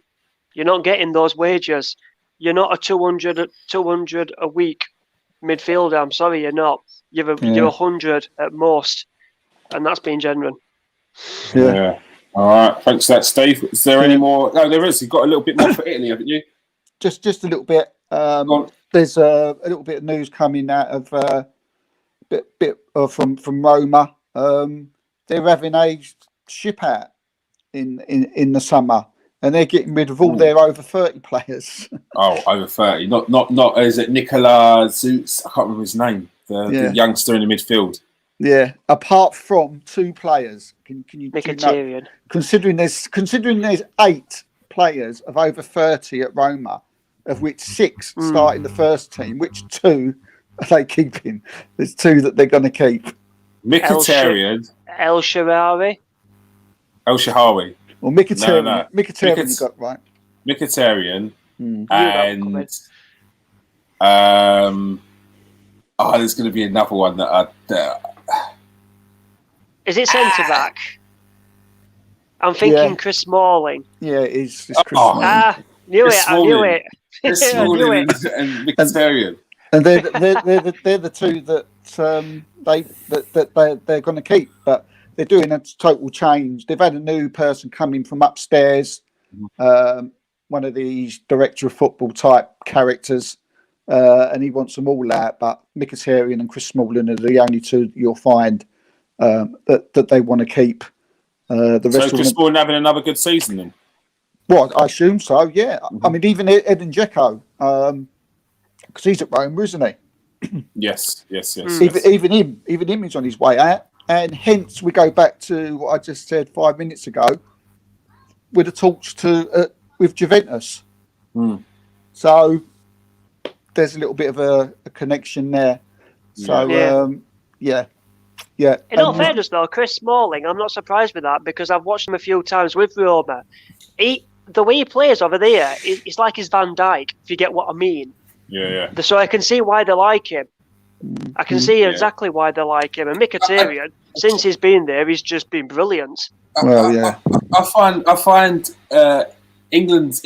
S5: you're not getting those wages. You're not a 200 a week midfielder. I'm sorry, you're not. You're 100 at most, and that's being genuine.
S1: Yeah. All right. Thanks for that, Steve. Is there any more? No, there is. You've got a little bit more for Italy, haven't you?
S3: Just a little bit. There's a little bit of news coming out of from Roma. They're having a ship out in the summer, and they're getting rid of all their over 30 players.
S1: Oh, over 30. Not. Is it Nicola Zutz? I can't remember his name. The youngster in the midfield.
S3: Yeah. Apart from 2 players, can you?
S5: Mkhitaryan.
S3: Considering there's 8 players of over 30 at Roma, of which 6 start in the first team, which 2 are they keeping? There's 2 that they're going to keep.
S1: Mkhitaryan.
S5: El Shaarawy.
S1: Well,
S3: Mkhitaryan. No. Mkhitaryan you got right.
S1: Mkhitaryan and there's going to be another one that
S5: Is it centre back? I'm thinking Chris Smalling.
S3: Yeah, it's Chris Smalling.
S5: I knew it.
S1: Chris Smalling and Mkhitaryan.
S3: And they're the 2 they're going to keep, but they're doing a total change. They've had a new person coming from upstairs, one of these director of football type characters, and he wants them all out. But Mkhitaryan and Chris Smalling are the only two you'll find that they want to keep. The rest
S1: so Chris Smalling having another good season then?
S3: Well, I assume so. Yeah, I mean even Edin Dzeko, because he's at Roma, isn't he?
S1: Yes.
S3: Even him is on his way out, and hence we go back to what I just said 5 minutes ago with the talks with Juventus. So there's a little bit of a connection there. So yeah.
S5: In all fairness, though, Chris Smalling, I'm not surprised with that because I've watched him a few times with Roma. The way he plays over there, it's like his Van Dijk, if you get what I mean.
S1: Yeah.
S5: So I can see why they like him. I can see exactly why they like him. And Mkhitaryan, since he's been there, he's just been brilliant.
S3: Well, yeah.
S1: I find England's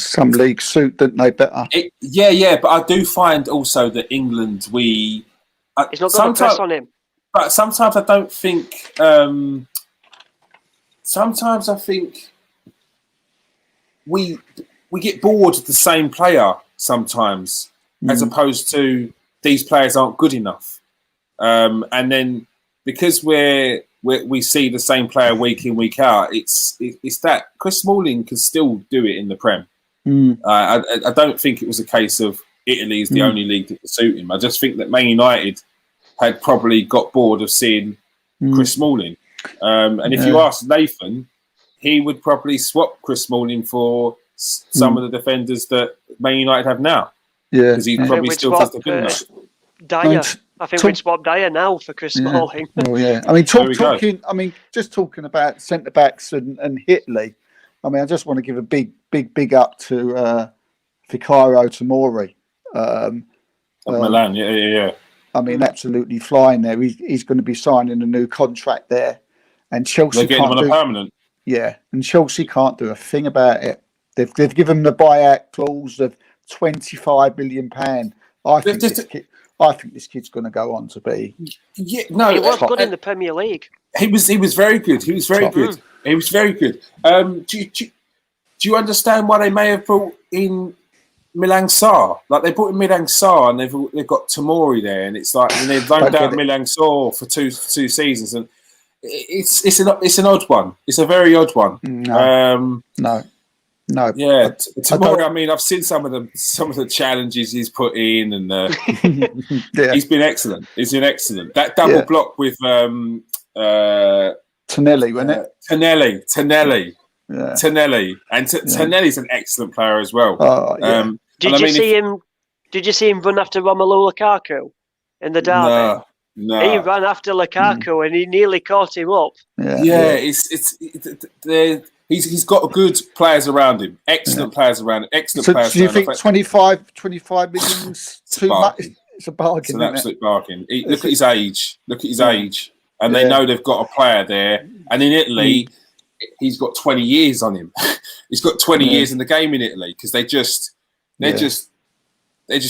S3: some leagues suit, don't they, better?
S1: But I do find also that England
S5: he's not got to press on him.
S1: But sometimes I don't think. Sometimes I think we get bored of the same player sometimes, as opposed to these players aren't good enough, and then because we see the same player week in week out, it's that Chris Smalling can still do it in the Prem. I don't think it was a case of Italy is the only league that would suit him. I just think that Man United had probably got bored of seeing Chris Smalling, and if you ask Nathan, he would probably swap Chris Smalling for some of the defenders that Man United have now. Yeah, because he probably still has the good enough.
S5: Dyer. I think we'd swap Dyer now for Chris Smalling.
S3: Oh yeah, I mean just talking about centre backs and Italy. I mean, I just want to give a big up to Fikayo Tomori.
S1: Milan, yeah.
S3: I mean, absolutely flying there. He's going to be signing a new contract there, and Chelsea
S1: they're getting him on a permanent.
S3: Yeah, and Chelsea can't do a thing about it. They've given him the buyout clause of £25 million. I think this kid's going to go on to be.
S5: Yeah, no, he was good in the Premier League.
S1: He was very good. He was very good. He was very good. Do you understand why they may have brought in Milan Sarr? Like they brought in Milan Sarr, and they've got Tomori there, and it's like and they've loaned out Milan Sarr for two seasons, and it's an odd one. It's a very odd one.
S3: No.
S1: Yeah, Tomori. I mean, I've seen some of the challenges he's put in, and he's been excellent. He's been excellent. That double block with
S3: Tonelli, wasn't it?
S1: Tonelli. Yeah. Tonelli, and Tonelli's an excellent player as well.
S5: Did you see him run after Romelu Lukaku in the derby?
S1: No.
S5: He ran after Lukaku and he nearly caught him up. He's got good players around him. Excellent players around him. Excellent players.
S3: Do you think 25 million's too much? It's a bargain.
S1: It's an absolute bargain. Look at his age. And they know they've got a player there. And in Italy, he's got 20 years on him. He's got 20 years in the game in Italy because they just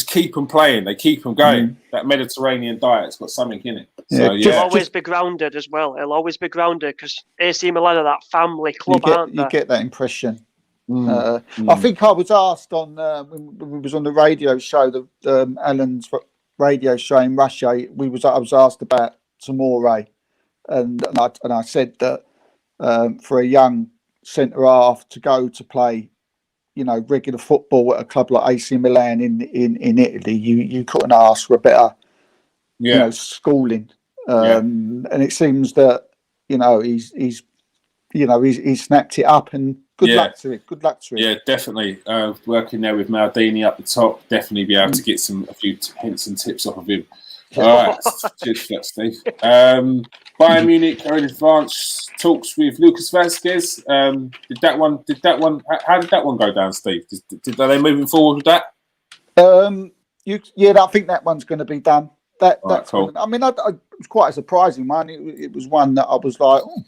S1: keep them playing. They keep them going. That Mediterranean diet's got something in it. So,
S5: He'll always be grounded as well. He'll always be grounded because AC Milan are that family club, aren't they?
S3: You get that impression. I think I was asked on when we was on the radio show, Alan's radio show in Russia. I was asked about Tomori, and I said that for a young centre half to go to play, regular football at a club like AC Milan in Italy, you couldn't ask for a better, schooling. And it seems that he's snapped it up, and good luck to it. Good luck to it.
S1: Yeah, definitely. Working there with Maldini up the top, definitely be able to get a few hints and tips off of him. All right, cheers for that, Steve. Bayern Munich are in advanced talks with Lucas Vazquez. Did that one? How did that one go down, Steve? Are they moving forward with that?
S3: I think that one's going to be done. That's
S1: cool.
S3: I mean, it was quite a surprising one. It was one that I was like, oh.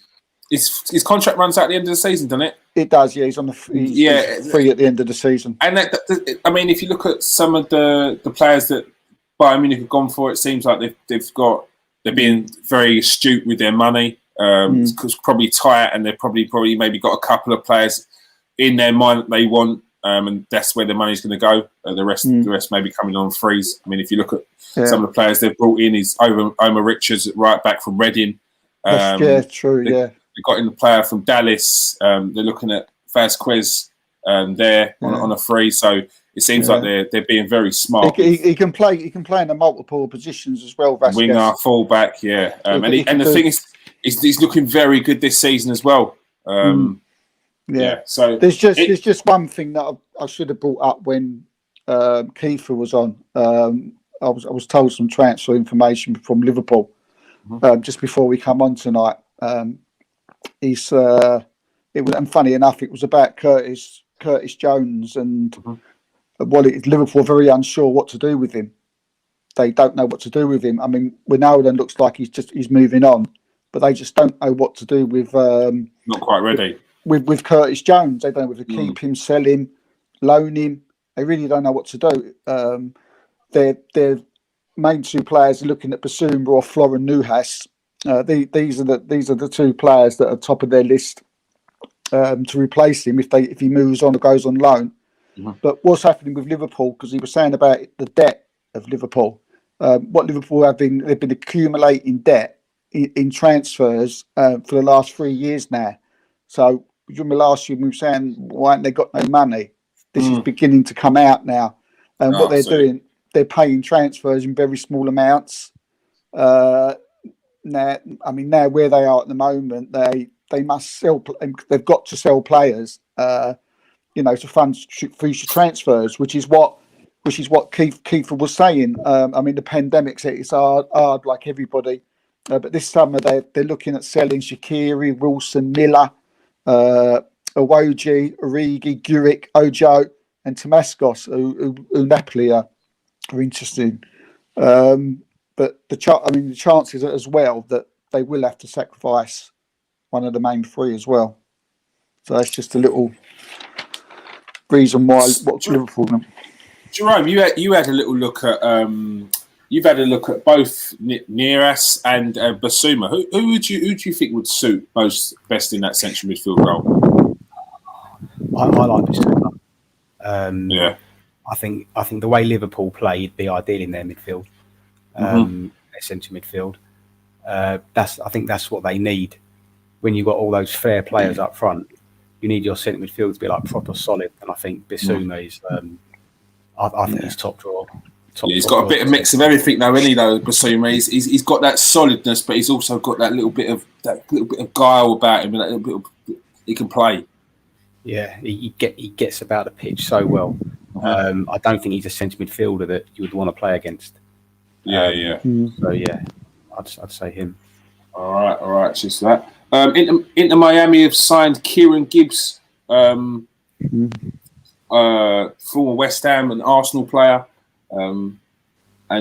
S1: His contract runs out at the end of the season, doesn't it?
S3: It does, yeah. He's on he's free at the end of the season.
S1: And I mean, if you look at some of the players that Bayern Munich have gone for it. Seems like they're being very astute with their money. It's probably tight, and they've probably maybe got a couple of players in their mind that they want, and that's where the money's going to go. The rest may be coming on freeze. I mean, if you look at some of the players they've brought in, is Omar Richards, right back from Reading.
S3: True.
S1: They got in the player from Dallas. They're looking at Vasquez there on a free. So it seems like they're being very smart.
S3: He can play in the multiple positions as well. Vasquez.
S1: Winger, fullback, and the thing is, he's looking very good this season as well. So
S3: there's just one thing that I should have brought up when Kiefer was on. I was told some transfer information from Liverpool just before we come on tonight. And funny enough, it was about Curtis Jones, and Liverpool are very unsure what to do with him. They don't know what to do with him. I mean, Wijnaldum looks like he's moving on, but they just don't know what to do with.
S1: Not quite ready
S3: with Curtis Jones. They don't know whether to keep him, sell him, loan him. They really don't know what to do. Their main two players are looking at Basuma or Florian Nuhas. These are the two players that are top of their list to replace him if he moves on or goes on loan. But what's happening with Liverpool? Because he was saying about the debt of Liverpool. What Liverpool they've been accumulating debt in transfers for the last 3 years now. So remember last year we were saying why haven't they got no money? This is beginning to come out now, and what they're doing, they're paying transfers in very small amounts. Now where they are at the moment, they must sell. They've got to sell players, to fund future transfers, which is what Kiefer was saying. I mean, the pandemic's it's hard like everybody, but this summer they're looking at selling Shaqiri, Wilson, Miller, Awoji, Origi, Guric, Ojo, and Tomascos, who Napoli are interested. But the chances are as well that they will have to sacrifice one of the main three as well. So that's just a little reason why what's Liverpool.
S1: Jerome, you had a little look at you've had a look at both Neras and Basuma. Who do you think would suit best in that central midfield role?
S4: I like Basuma. I think the way Liverpool play, he'd be ideal in their midfield, their central midfield. I think that's what they need. When you've got all those fair players up front, you need your centre midfield to be like proper solid. And I think Basuma is, I think he's top drawer.
S1: He's got a bit of mix of everything, though, isn't he? Though Basuma, he's got that solidness, but he's also got that little bit of guile about him, and that little bit he can play.
S4: Yeah, he gets about the pitch so well. I don't think he's a centre midfielder that you would want to play against.
S1: So
S4: I'd say him.
S1: All right. Just that. Into Miami have signed Kieran Gibbs, former West Ham and Arsenal player, and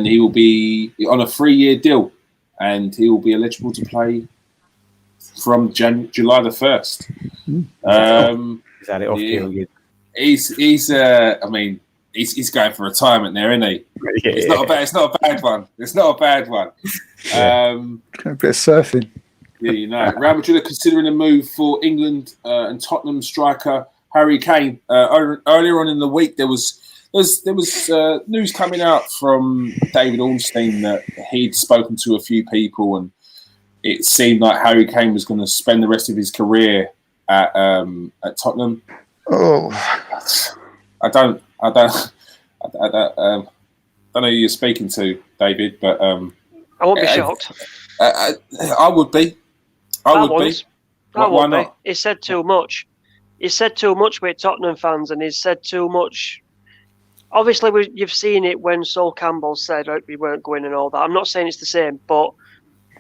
S1: he will be on a 3-year deal, and he will be eligible to play from July the 1st.
S4: Is that it off deal?
S1: He's going for retirement there, isn't he?
S4: Yeah.
S1: It's not a bad one.
S3: A bit of surfing.
S1: Yeah, Real Madrid are considering a move for England and Tottenham striker Harry Kane. Earlier on in the week, there was news coming out from David Ornstein that he'd spoken to a few people, and it seemed like Harry Kane was going to spend the rest of his career at Tottenham.
S3: Oh,
S1: I don't know who you're speaking to, David, but
S5: I won't be shocked.
S1: I would be. Why not?
S5: He said too much. He said too much with Tottenham fans, and he's said too much. Obviously, you've seen it when Sol Campbell said we weren't going and all that. I'm not saying it's the same, but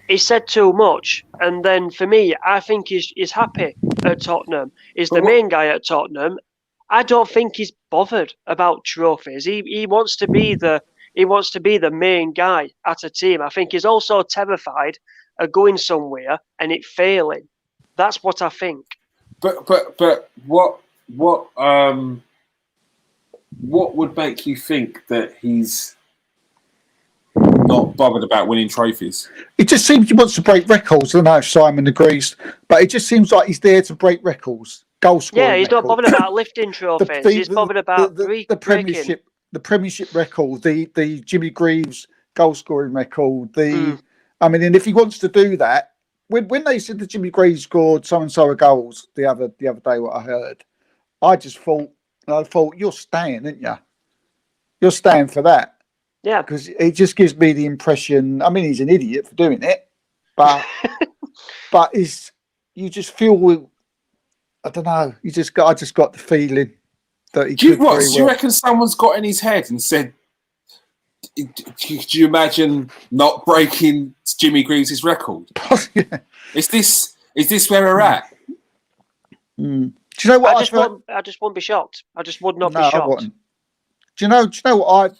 S5: he said too much. And then for me, I think he's happy at Tottenham. He's the main guy at Tottenham. I don't think he's bothered about trophies. He wants to be the main guy at a team. I think he's also terrified of going somewhere and it failing. That's what I think.
S1: But what would make you think that he's not bothered about winning trophies.
S3: It just seems he wants to break records. I don't know if Simon agrees, but it just seems like he's there to break records, goal scoring.
S5: Yeah, he's not bothered about lifting trophies. He's bothered about
S3: the Premiership, record, the Jimmy Greaves goal scoring record. I mean, and if he wants to do that, when they said that Jimmy Greaves scored so and so goals the other day, what I heard, I thought you're staying, aren't you? You're staying for that.
S5: Yeah,
S3: because it just gives me the impression. I mean, he's an idiot for doing it, but you just feel. I don't know. I just got the feeling that he.
S1: Do you reckon someone's got in his head and said, "Do you imagine not breaking Jimmy Greaves' record?"
S3: Yeah.
S1: Is this where we're at?
S3: Do you know what?
S5: I just won't be shocked. I just would not be shocked.
S3: I wouldn't. Do you know what I?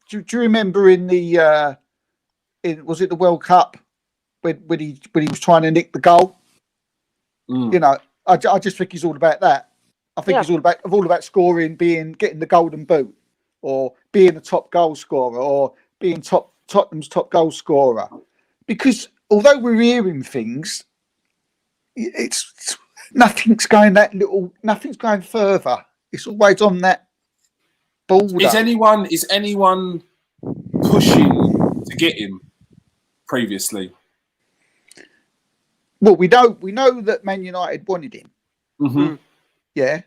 S3: Do you remember in the was it the World Cup when he was trying to nick the goal? You know, I just think he's all about that. I think he's all about scoring, getting the golden boot, or being the top goal scorer, or being Tottenham's top goal scorer. Because although we're hearing things, it's nothing's going further. It's always on that.
S1: Is anyone pushing to get him previously?
S3: Well, we know that Man United wanted him.
S1: Mm-hmm.
S3: Yeah,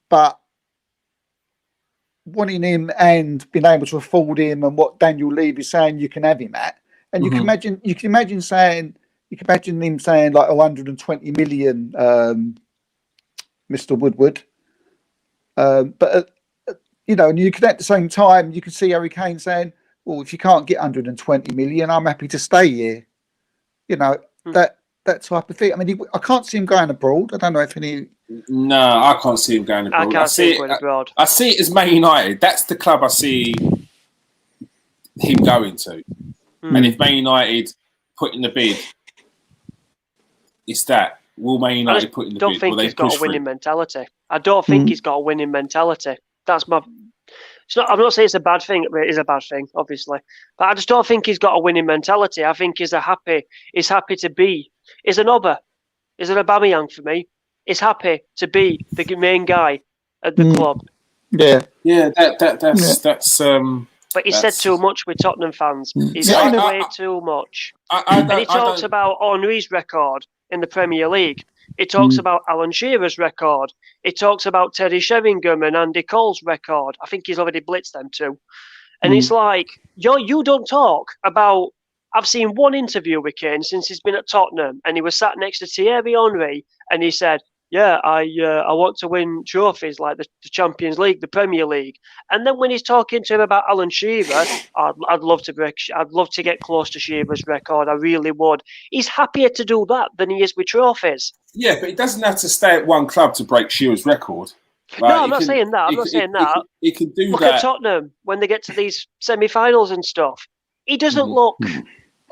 S3: but wanting him and being able to afford him, and what Daniel Levy is saying, you can have him at, and you can imagine him saying like 120 million, Mr. Woodward, but. You know, and you can at the same time you can see Harry Kane saying, "Well, if you can't get 120 million, I'm happy to stay here." You know, that type of thing. I mean, I can't see him going abroad. I don't know if any.
S1: No, I can't see him going abroad.
S5: I can't see him going abroad.
S1: I see it as Man United. That's the club I see him going to. And if Man United put in the bid, it's that. Will Man United put in the bid?
S5: I don't think he's got a winning mentality. I don't think he's got a winning mentality. That's my. It's not. I'm not saying it's a bad thing. It is a bad thing, obviously, but I just don't think he's got a winning mentality. I think he's happy to be. He's an Oba. He's an Aubameyang for me. He's happy to be the main guy at the club.
S3: Yeah.
S1: That's.
S5: But he said too much with Tottenham fans. He's said way too much. And he talks about Henry's record in the Premier League. It talks about Alan Shearer's record. It talks about Terry Sheringham and Andy Cole's record. I think he's already blitzed them too. And it's like, you don't talk about... I've seen one interview with Kane since he's been at Tottenham, and he was sat next to Thierry Henry, and he said, yeah, I want to win trophies like the Champions League, the Premier League. And then when he's talking to him about Alan Shearer, I'd love to get close to Shearer's record. I really would. He's happier to do that than he is with trophies.
S1: Yeah, but he doesn't have to stay at one club to break Shearer's record.
S5: Like, no, I'm not saying that. I'm not saying that.
S1: He can do
S5: Look
S1: that.
S5: Look at Tottenham when they get to these semi-finals and stuff. He doesn't look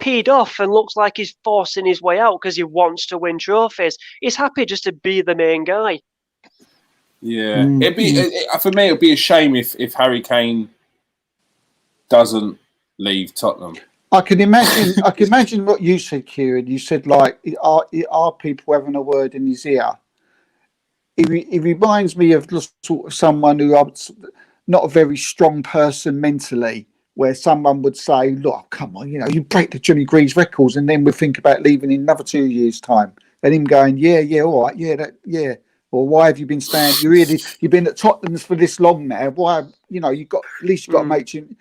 S5: peed off and looks like he's forcing his way out because he wants to win trophies. He's happy just to be the main guy.
S1: Yeah, for me, it'd be a shame if Harry Kane doesn't leave Tottenham.
S3: I can imagine what you said, Kieran. You said like, are people having a word in his ear? It reminds me of sort of someone who I'm not a very strong person mentally, where someone would say, look, come on, you break the Jimmy Greaves records, and then we'll think about leaving in another 2 years' time. And him going, yeah, all right, yeah. Or why have you been staying? You've been at Tottenham's for this long now. Why, you've got to make you.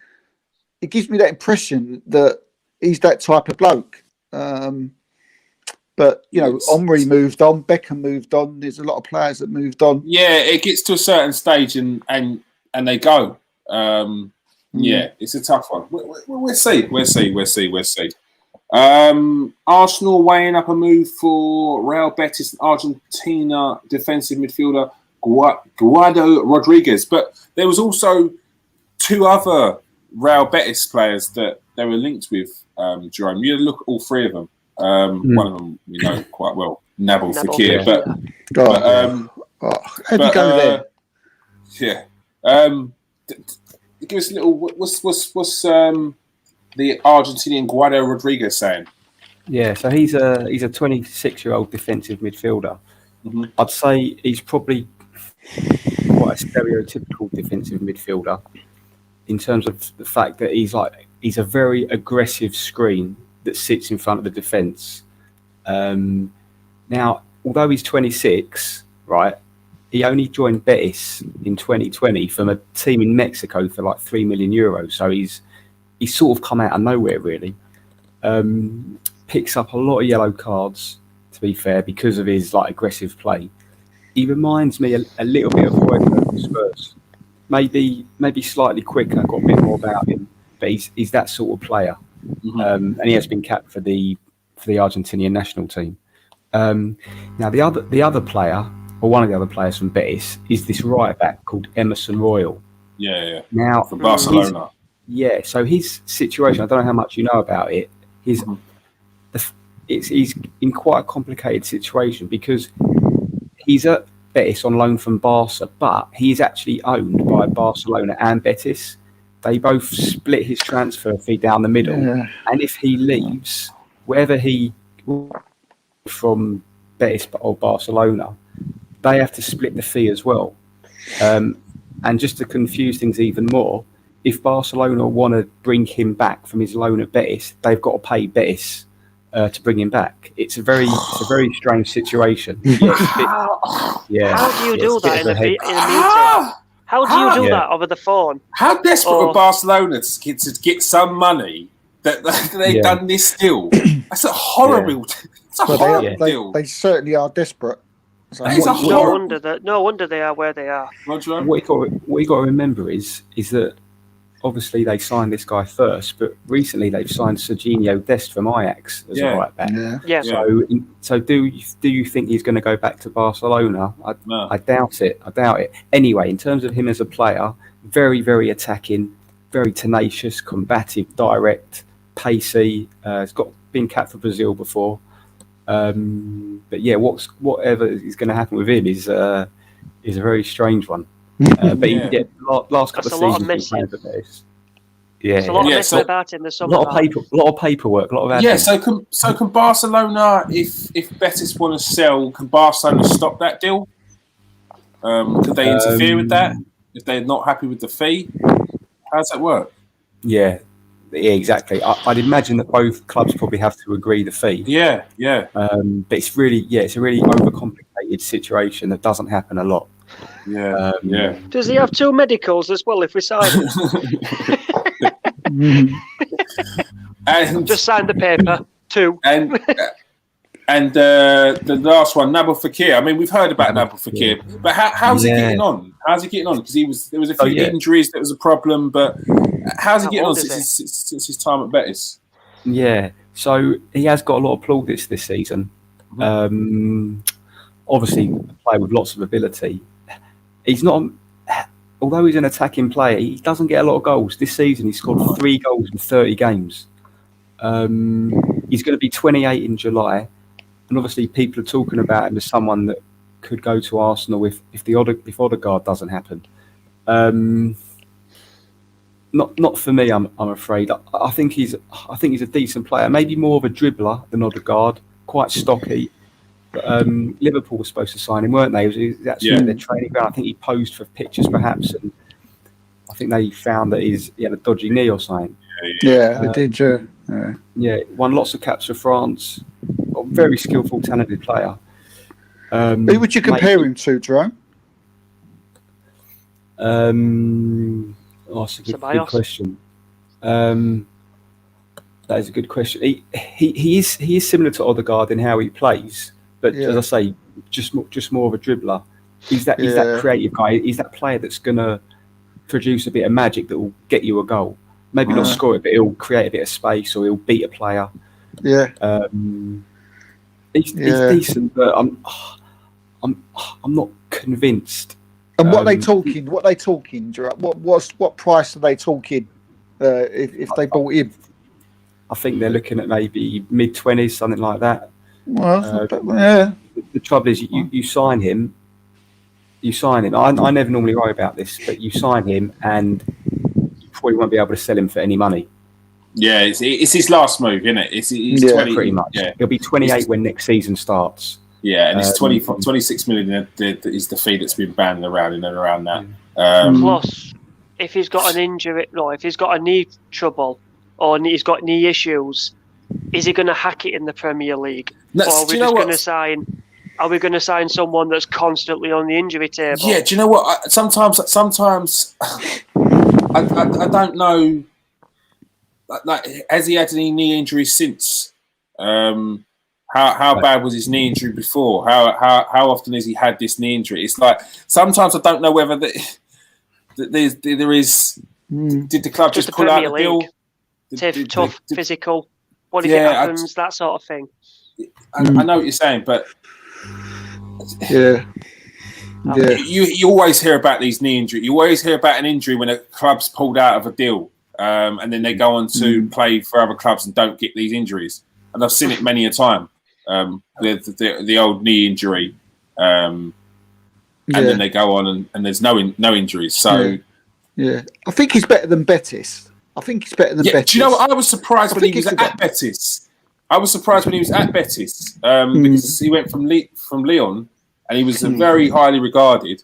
S3: It gives me that impression that he's that type of bloke. But, Omri moved on, Beckham moved on. There's a lot of players that moved on.
S1: Yeah, it gets to a certain stage and they go. Yeah, it's a tough one. We'll see. Arsenal weighing up a move for Real Betis Argentina defensive midfielder Guado Rodriguez. But there was also two other Real Betis players that they were linked with, Jerome. You look at all three of them. One of them we know quite well, Nabil Fekir.
S3: How'd you go there?
S1: Yeah. Give us a little. the Argentinian Guido Rodriguez saying?
S4: Yeah, so he's a 26-year-old defensive midfielder.
S1: Mm-hmm.
S4: I'd say he's probably quite a stereotypical defensive midfielder in terms of the fact that he's a very aggressive screen that sits in front of the defence. Now, although he's 26, right, he only joined Betis in 2020 from a team in Mexico for like €3 million. So he's sort of come out of nowhere, really. Picks up a lot of yellow cards, to be fair, because of his like aggressive play. He reminds me a little bit of Royce from Spurs. Maybe slightly quicker, got a bit more about him, but he's that sort of player.
S1: Mm-hmm.
S4: And he has been capped for the Argentinian national team. Now the other player, or one of the other players from Betis, is this right back called Emerson Royal.
S1: Yeah.
S4: Now
S1: for Barcelona.
S4: So his situation, I don't know how much you know about it. He's in quite a complicated situation because he's at Betis on loan from Barca, but he's actually owned by Barcelona and Betis. They both split his transfer fee down the middle, and if he leaves, wherever he from Betis or Barcelona, they have to split the fee as well. And just to confuse things even more, if Barcelona want to bring him back from his loan at Betis, they've got to pay Betis to bring him back. It's a very strange situation.
S5: How do you do that in a meeting? How do you do that over the phone?
S1: How desperate are Barcelona to get some money that they've done this deal? That's a horrible. It's a horrible deal.
S3: They certainly are desperate. So
S5: no wonder they are where they are.
S4: What you got to remember is that obviously they signed this guy first, but recently they've signed Serginho Dest from Ajax as a right back.
S5: Yeah.
S4: So do you think he's going to go back to Barcelona? I doubt it. Anyway, in terms of him as a player, very, very attacking, very tenacious, combative, direct, pacey. He's been capped for Brazil before. But yeah, whatever is going to happen with him is a very strange one. But last couple of seasons,
S5: there's a lot of messing about in the summer.
S4: A lot of paperwork, a lot of admin.
S1: Yeah, so can Barcelona, if Betis want to sell, can Barcelona stop that deal? Could they interfere with that if they're not happy with the fee? How does that work?
S4: Yeah, exactly. I'd imagine that both clubs probably have to agree the fee.
S1: Yeah.
S4: But it's a really overcomplicated situation that doesn't happen a lot.
S1: Yeah.
S5: Does he have two medicals as well if we sign it?
S1: And
S5: just sign the paper. Two.
S1: And the last one, Nabil Fekir. I mean, we've heard about Nabil Fekir, but how's he getting on? How's he getting on? Because there was a few injuries that was a problem, but how's he getting on since his time at Betis?
S4: Yeah, so he has got a lot of plaudits this season. Obviously, a player with lots of ability. He's not, although he's an attacking player, he doesn't get a lot of goals. This season, he scored 3 goals in 30 games. He's going to be 28 in July. And obviously, people are talking about him as someone that could go to Arsenal if Odegaard doesn't happen. Not for me, I'm afraid. I think he's a decent player. Maybe more of a dribbler than Odegaard. Quite stocky. But Liverpool were supposed to sign him, weren't they? It was actually their training ground. I think he posed for pictures, perhaps, and I think they found that he had a dodgy knee or something.
S3: Yeah, they did.
S4: Yeah, won lots of caps for France. Very skillful, talented player.
S3: Who would you compare him to, Jerome?
S4: That's a good question. That is a good question. He is similar to Odegaard in how he plays, but as I say, just more of a dribbler. He's that creative guy. He's that player that's gonna produce a bit of magic that will get you a goal. Maybe not score it, but he'll create a bit of space or he'll beat a player. Yeah. He's decent, but I'm not convinced.
S3: And what they talking? What price are they talking? If they bought him,
S4: I think they're looking at maybe mid-20s, something like that.
S3: Well,
S4: the trouble is, you sign him. I never normally worry about this, but you sign him, and you probably won't be able to sell him for any money.
S1: Yeah, it's his last move, isn't it? It's 20,
S4: pretty much.
S1: Yeah.
S4: He'll be 28 when next season starts.
S1: Yeah, and it's 26 million is the fee that's been banded around in and around that.
S5: Plus, if he's got an injury, if he's got a knee trouble or he's got knee issues, is he going to hack it in the Premier League? Or are we just going to sign? Are we going to sign someone that's constantly on the injury table?
S1: Yeah, do you know what? Sometimes I don't know. Like, has he had any knee injuries since? How bad was his knee injury before? How often has he had this knee injury? It's like sometimes I don't know whether there is. Did the club just pull out the deal?
S5: Tough, physical. What if it happens? That sort of thing.
S1: I know what you're saying, but
S3: yeah.
S1: You always hear about these knee injuries. You always hear about an injury when a club's pulled out of a deal, and then they go on to play for other clubs and don't get these injuries. And I've seen it many a time. The old knee injury, and then they go on and there's no injuries. So
S3: yeah, I think he's better than Betis. Betis.
S1: Do you know what? I was surprised when he was at Betis. Because he went from Lyon and he was very highly regarded,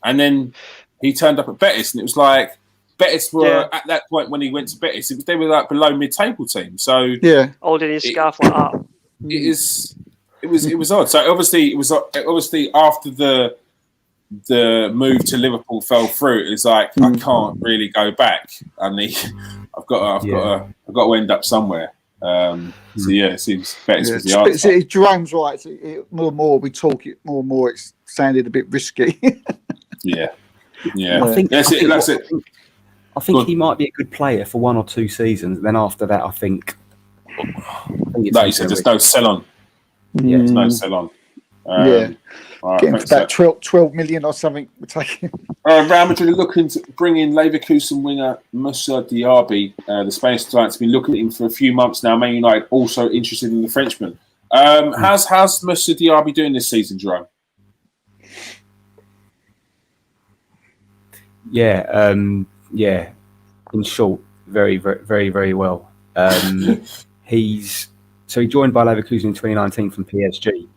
S1: and then he turned up at Betis and it was like Betis were at that point when he went to Betis, they were like below mid-table team. So
S5: holding his scarf like that.
S1: It was odd. So obviously after the move to Liverpool fell through, it's like I can't really go back. I've got to end up somewhere. So it seems Betis was the answer.
S3: Jerome's right. More and more we talk it, more and more it sounded a bit risky.
S1: Yeah.
S4: I think
S1: that's it.
S4: I think he might be a good player for 1 or 2 seasons. Then after that, I think
S1: like you said, there's no sell on.
S4: Yeah,
S1: there's no sell on.
S3: Right, getting for about 12 million or something. We're taking.
S1: Real Madrid are looking to bring in Leverkusen winger Moussa Diaby. The Spanish giants have been looking at him for a few months now. Man United also interested in the Frenchman. How's Moussa Diaby doing this season, Jerome?
S4: Yeah. In short, very, very, very, very well. He joined by Leverkusen in 2019 from PSG.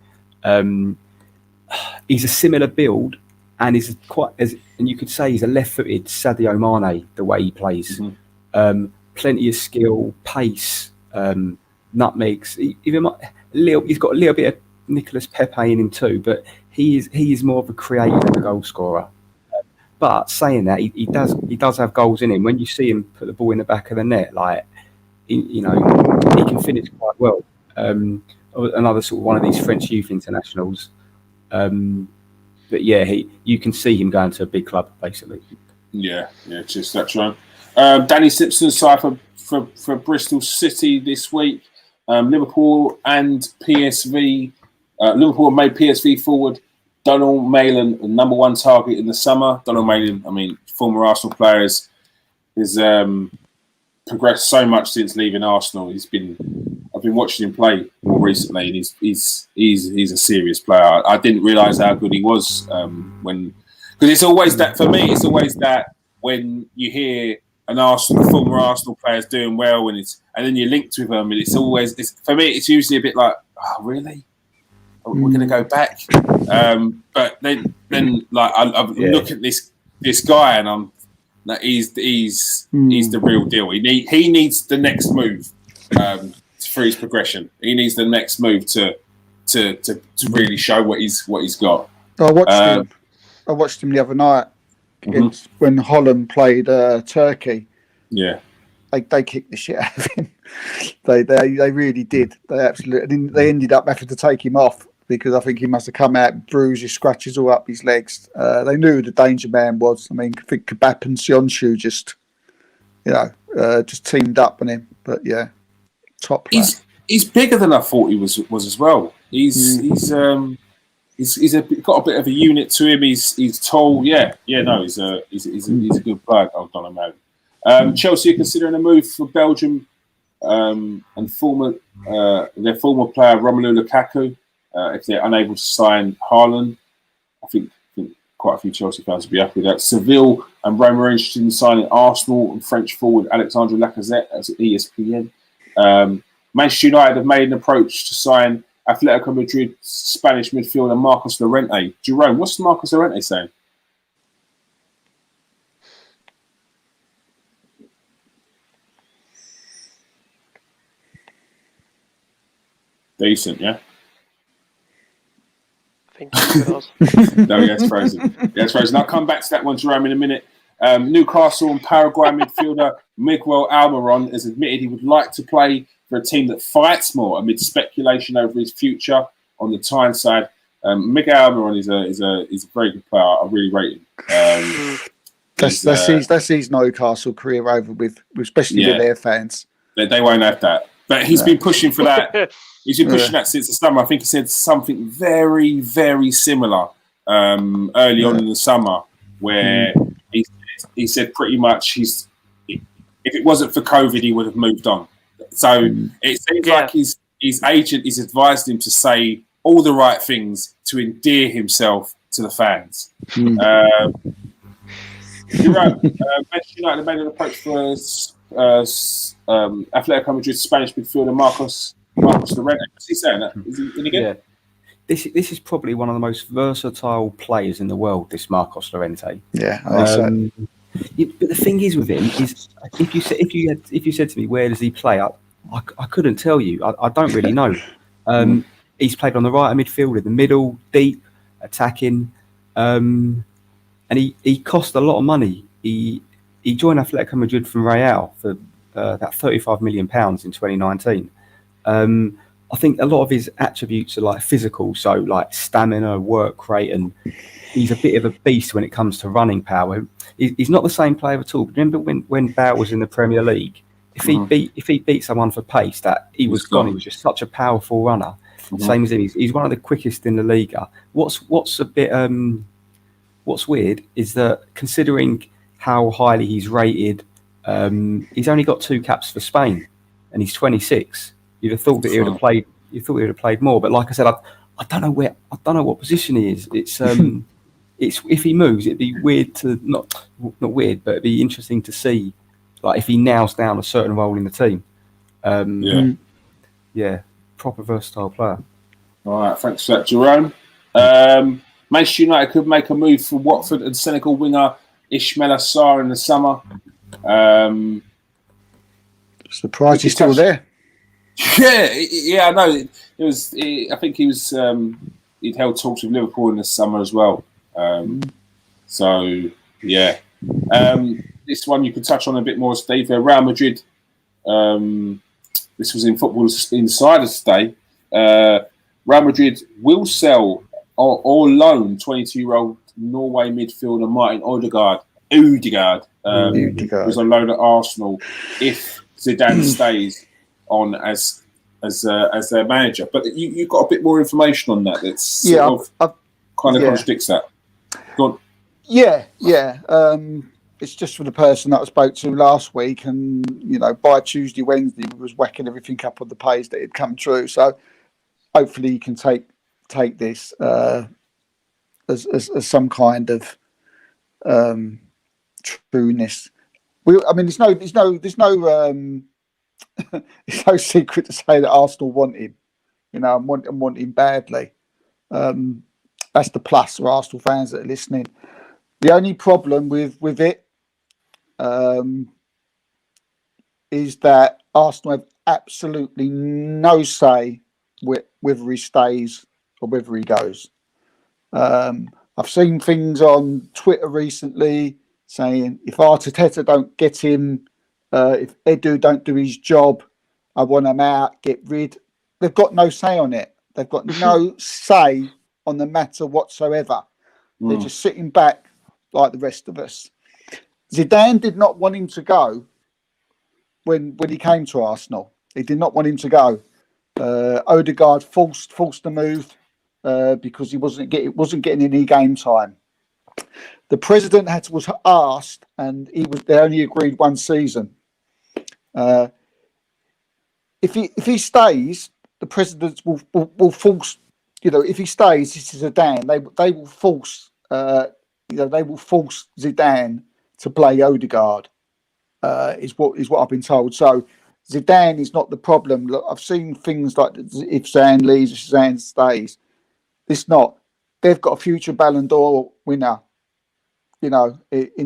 S4: He's a similar build, and and you could say he's a left-footed Sadio Mane the way he plays. Plenty of skill, pace, nutmegs. He's got a little bit of Nicolas Pepe in him too, but he is more of a creator than a goal scorer. But saying that, he does have goals in him. When you see him put the ball in the back of the net, he can finish quite well. Another sort of one of these French youth internationals. But you can see him going to a big club basically. Yeah,
S1: just that's right. Danny Simpson's side for Bristol City this week. Liverpool and PSV. Liverpool made PSV forward Donald Malin the number 1 target in the summer. Donald Malin, former Arsenal player, has progressed so much since leaving Arsenal. I've been watching him play more recently, and he's a serious player. I didn't realise how good he was because it's always that for me. It's always that when you hear former Arsenal players doing well, and then you're linked with them, and for me. It's usually a bit like, oh really? We're going to go back, but then I look at this guy, and he's the real deal. He needs the next move for his progression. He needs the next move to really show what he's got.
S3: I watched him the other night against when Holland played Turkey.
S1: Yeah,
S3: they kicked the shit out of him. They really did. They ended up having to take him off because I think he must have come out bruises, scratches all up his legs. They knew who the danger man was. I think Kabap and Sionchu just teamed up on him. But yeah, top player.
S1: He's bigger than I thought he was as well. He's got a bit of a unit to him. He's tall. He's a good player. Hold on a moment. Chelsea are considering a move for Belgium and their former player Romelu Lukaku if they're unable to sign Haaland. I think quite a few Chelsea fans will be happy with that. Seville and Roma are interested in signing Arsenal and French forward Alexandre Lacazette. That's at ESPN. Manchester United have made an approach to sign Atletico Madrid Spanish midfielder Marcos Lorente. Jerome, what's Marcos Lorente saying? Decent, yeah?
S5: I think it was.
S1: No, yeah, it's frozen. Yeah, it's frozen. I'll come back to that one, Jerome, in a minute. Newcastle and Paraguay midfielder Miguel Almiron has admitted he would like to play for a team that fights more amid speculation over his future on the Tyneside. Miguel Almiron is a very good player. I really rate him.
S3: That's his Newcastle career over with, especially with their fans.
S1: They won't have that. But he's been pushing for that. He's been pushing that since the summer. I think he said something very, very similar early on in the summer, where he said pretty much if it wasn't for COVID, he would have moved on. So it seems like his agent has advised him to say all the right things to endear himself to the fans. You're right. Manchester United made an approach for Atletico Madrid Spanish midfielder Marcos Lorente. What's he saying? Is he any good?
S4: Yeah. This is probably one of the most versatile players in the world, this Marcos Lorente.
S3: Yeah.
S4: But the thing is with him is, if you said to me, where does he play? I couldn't tell you. I don't really know. He's played on the right midfield, in the middle, deep, attacking, and he cost a lot of money. He joined Atletico Madrid from Real for about £35 million in 2019. I think a lot of his attributes are like physical, so like stamina, work rate, and he's a bit of a beast when it comes to running power. He's not the same player at all. Remember when Bale was in the Premier League? If he beat someone for pace, that he was gone. He was just such a powerful runner. Same as him. He's one of the quickest in the Liga. What's weird is that, considering how highly he's rated, he's only got 2 caps for Spain, and he's 26. You'd have thought that he would have played. You thought he would have played more, but like I said, I don't know what position he is. It's if he moves, it'd be weird to not weird, but it'd be interesting to see, like, if he nails down a certain role in the team. Proper versatile player.
S1: All right, thanks for that, Jerome. Manchester United could make a move for Watford and Senegal winger Ismaila Sarr in the summer.
S3: Surprised he's still there.
S1: Yeah, I know. I think he was. He'd held talks with Liverpool in the summer as well. This one you could touch on a bit more, Steve. Real Madrid. This was in Football Insider's day. Real Madrid will sell or loan 22-year-old Norway midfielder Martin Odegaard, who's on loan at Arsenal, if Zidane stays on as their manager. But you've got a bit more information on that. That's contradicts that. Go on.
S3: It's just for the person that I spoke to last week, and by Tuesday, Wednesday, he was whacking everything up on the page that had come through. So hopefully, you can take this as some kind of trueness. There's no it's no secret to say that Arsenal want him, and want him badly. That's the plus for Arsenal fans that are listening. The only problem with it is that Arsenal have absolutely no say whether he stays or whether he goes. I've seen things on Twitter recently saying, if Arteta don't get him, if Edu don't do his job, I want him out, get rid. They've got no say on it. They've got no say on the matter whatsoever. They're just sitting back like the rest of us. Zidane did not want him to go when he came to Arsenal. He did not want him to go. Odegaard forced the move because he wasn't getting any game time. The president was asked, and they only agreed 1 season. If he stays, the president will force. If he stays, this is Zidane. They will force they will force Zidane to play Odegaard. Is what I've been told. So Zidane is not the problem. Look, I've seen things like if Zidane leaves, if Zidane stays. It's not. They've got a future Ballon d'Or winner, in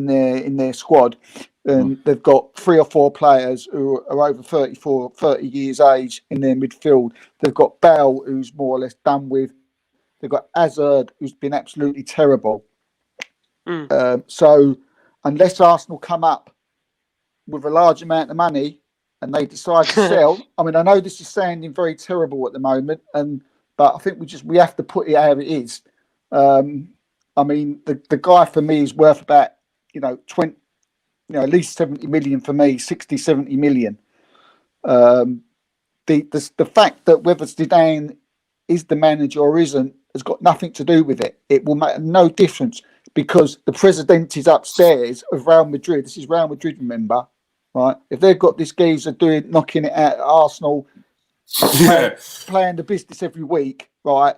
S3: their squad, and they've got 3 or 4 players who are over 30 years age in their midfield. They've got Bale, who's more or less done with. They've got Hazard, who's been absolutely terrible. So unless Arsenal come up with a large amount of money and they decide to sell, I mean, I know this is sounding very terrible at the moment, but I think we have to put it how it is. I mean, the guy for me is worth about 20, at least 70 million for me, 60, 70 million. The fact that whether Zidane is the manager or isn't has got nothing to do with it. It will make no difference because the president is upstairs of Real Madrid. This is Real Madrid, remember, right? If they've got this geezer knocking it out at Arsenal, playing the business every week, right?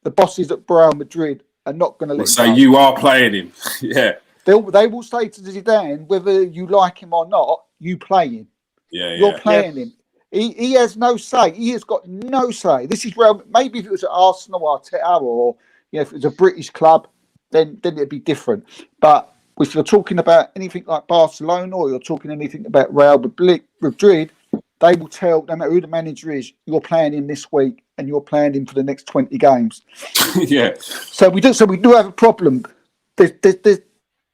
S3: The bosses at Real Madrid are not going to let him
S1: say you are playing him. Yeah.
S3: They will say to Zidane, whether you like him or not, you play him. You're playing him. He has no say. He has got no say. This is Real. Maybe if it was at Arsenal or Arteta or if it was a British club, then it'd be different. But if you're talking about anything like Barcelona or you're talking anything about Real Madrid, they will tell, no matter who the manager is, you're playing him this week and you're playing him for the next 20 games.
S1: Yeah.
S3: So we do have a problem. There's the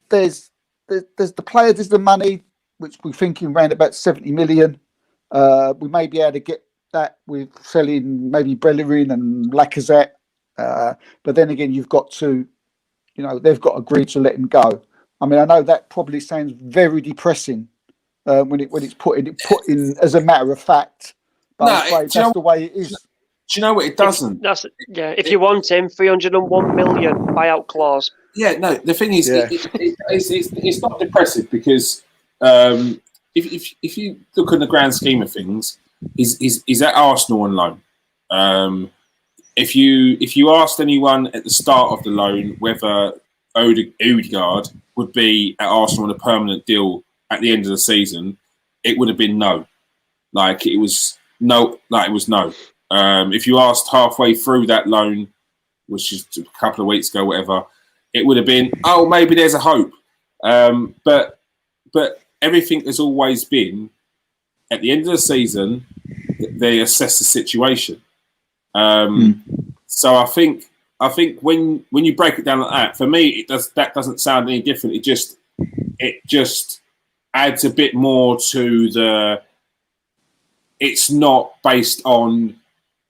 S3: players, there's the money, which we're thinking around about 70 million. We may be able to get that with selling maybe Bellerin and Lacazette. But then again, you've got to, they've got to agree to let him go. I mean, I know that probably sounds very depressing when it's put in as a matter of fact. But that's the way it is.
S1: Do you know what? It doesn't.
S5: If you want him, 301 million buyout clause.
S1: Yeah, no. The thing is, it's not depressive because if you look in the grand scheme of things, he's at Arsenal on loan. If you asked anyone at the start of the loan whether Odegaard would be at Arsenal on a permanent deal at the end of the season, it would have been no. It was no. If you asked halfway through that loan, which is a couple of weeks ago, whatever, it would have been, oh, maybe there's a hope. But everything has always been, at the end of the season, they assess the situation. So I think when you break it down like that, for me, that doesn't sound any different. It just adds a bit more to the. It's not based on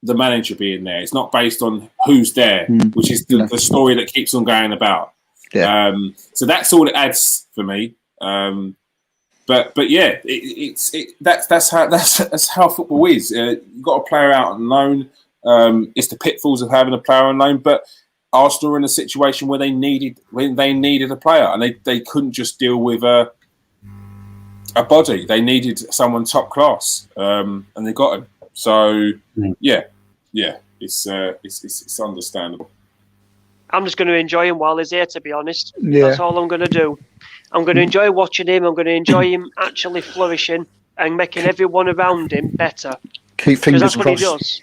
S1: the manager being there. It's not based on who's there, which is the story that keeps on going about. Yeah. So that's all it adds for me. But yeah, that's how football is. You've got a player out on loan. It's the pitfalls of having a player on loan. But Arsenal are in a situation where they needed a player, and they couldn't just deal with a body. They needed someone top class, and they got him. So yeah, it's understandable.
S5: I'm just going to enjoy him while he's here, to be honest. That's all I'm going to do. I'm going to enjoy watching him. I'm going to enjoy him actually flourishing and making everyone around him better.
S3: Keep fingers
S5: crossed. That's what he does.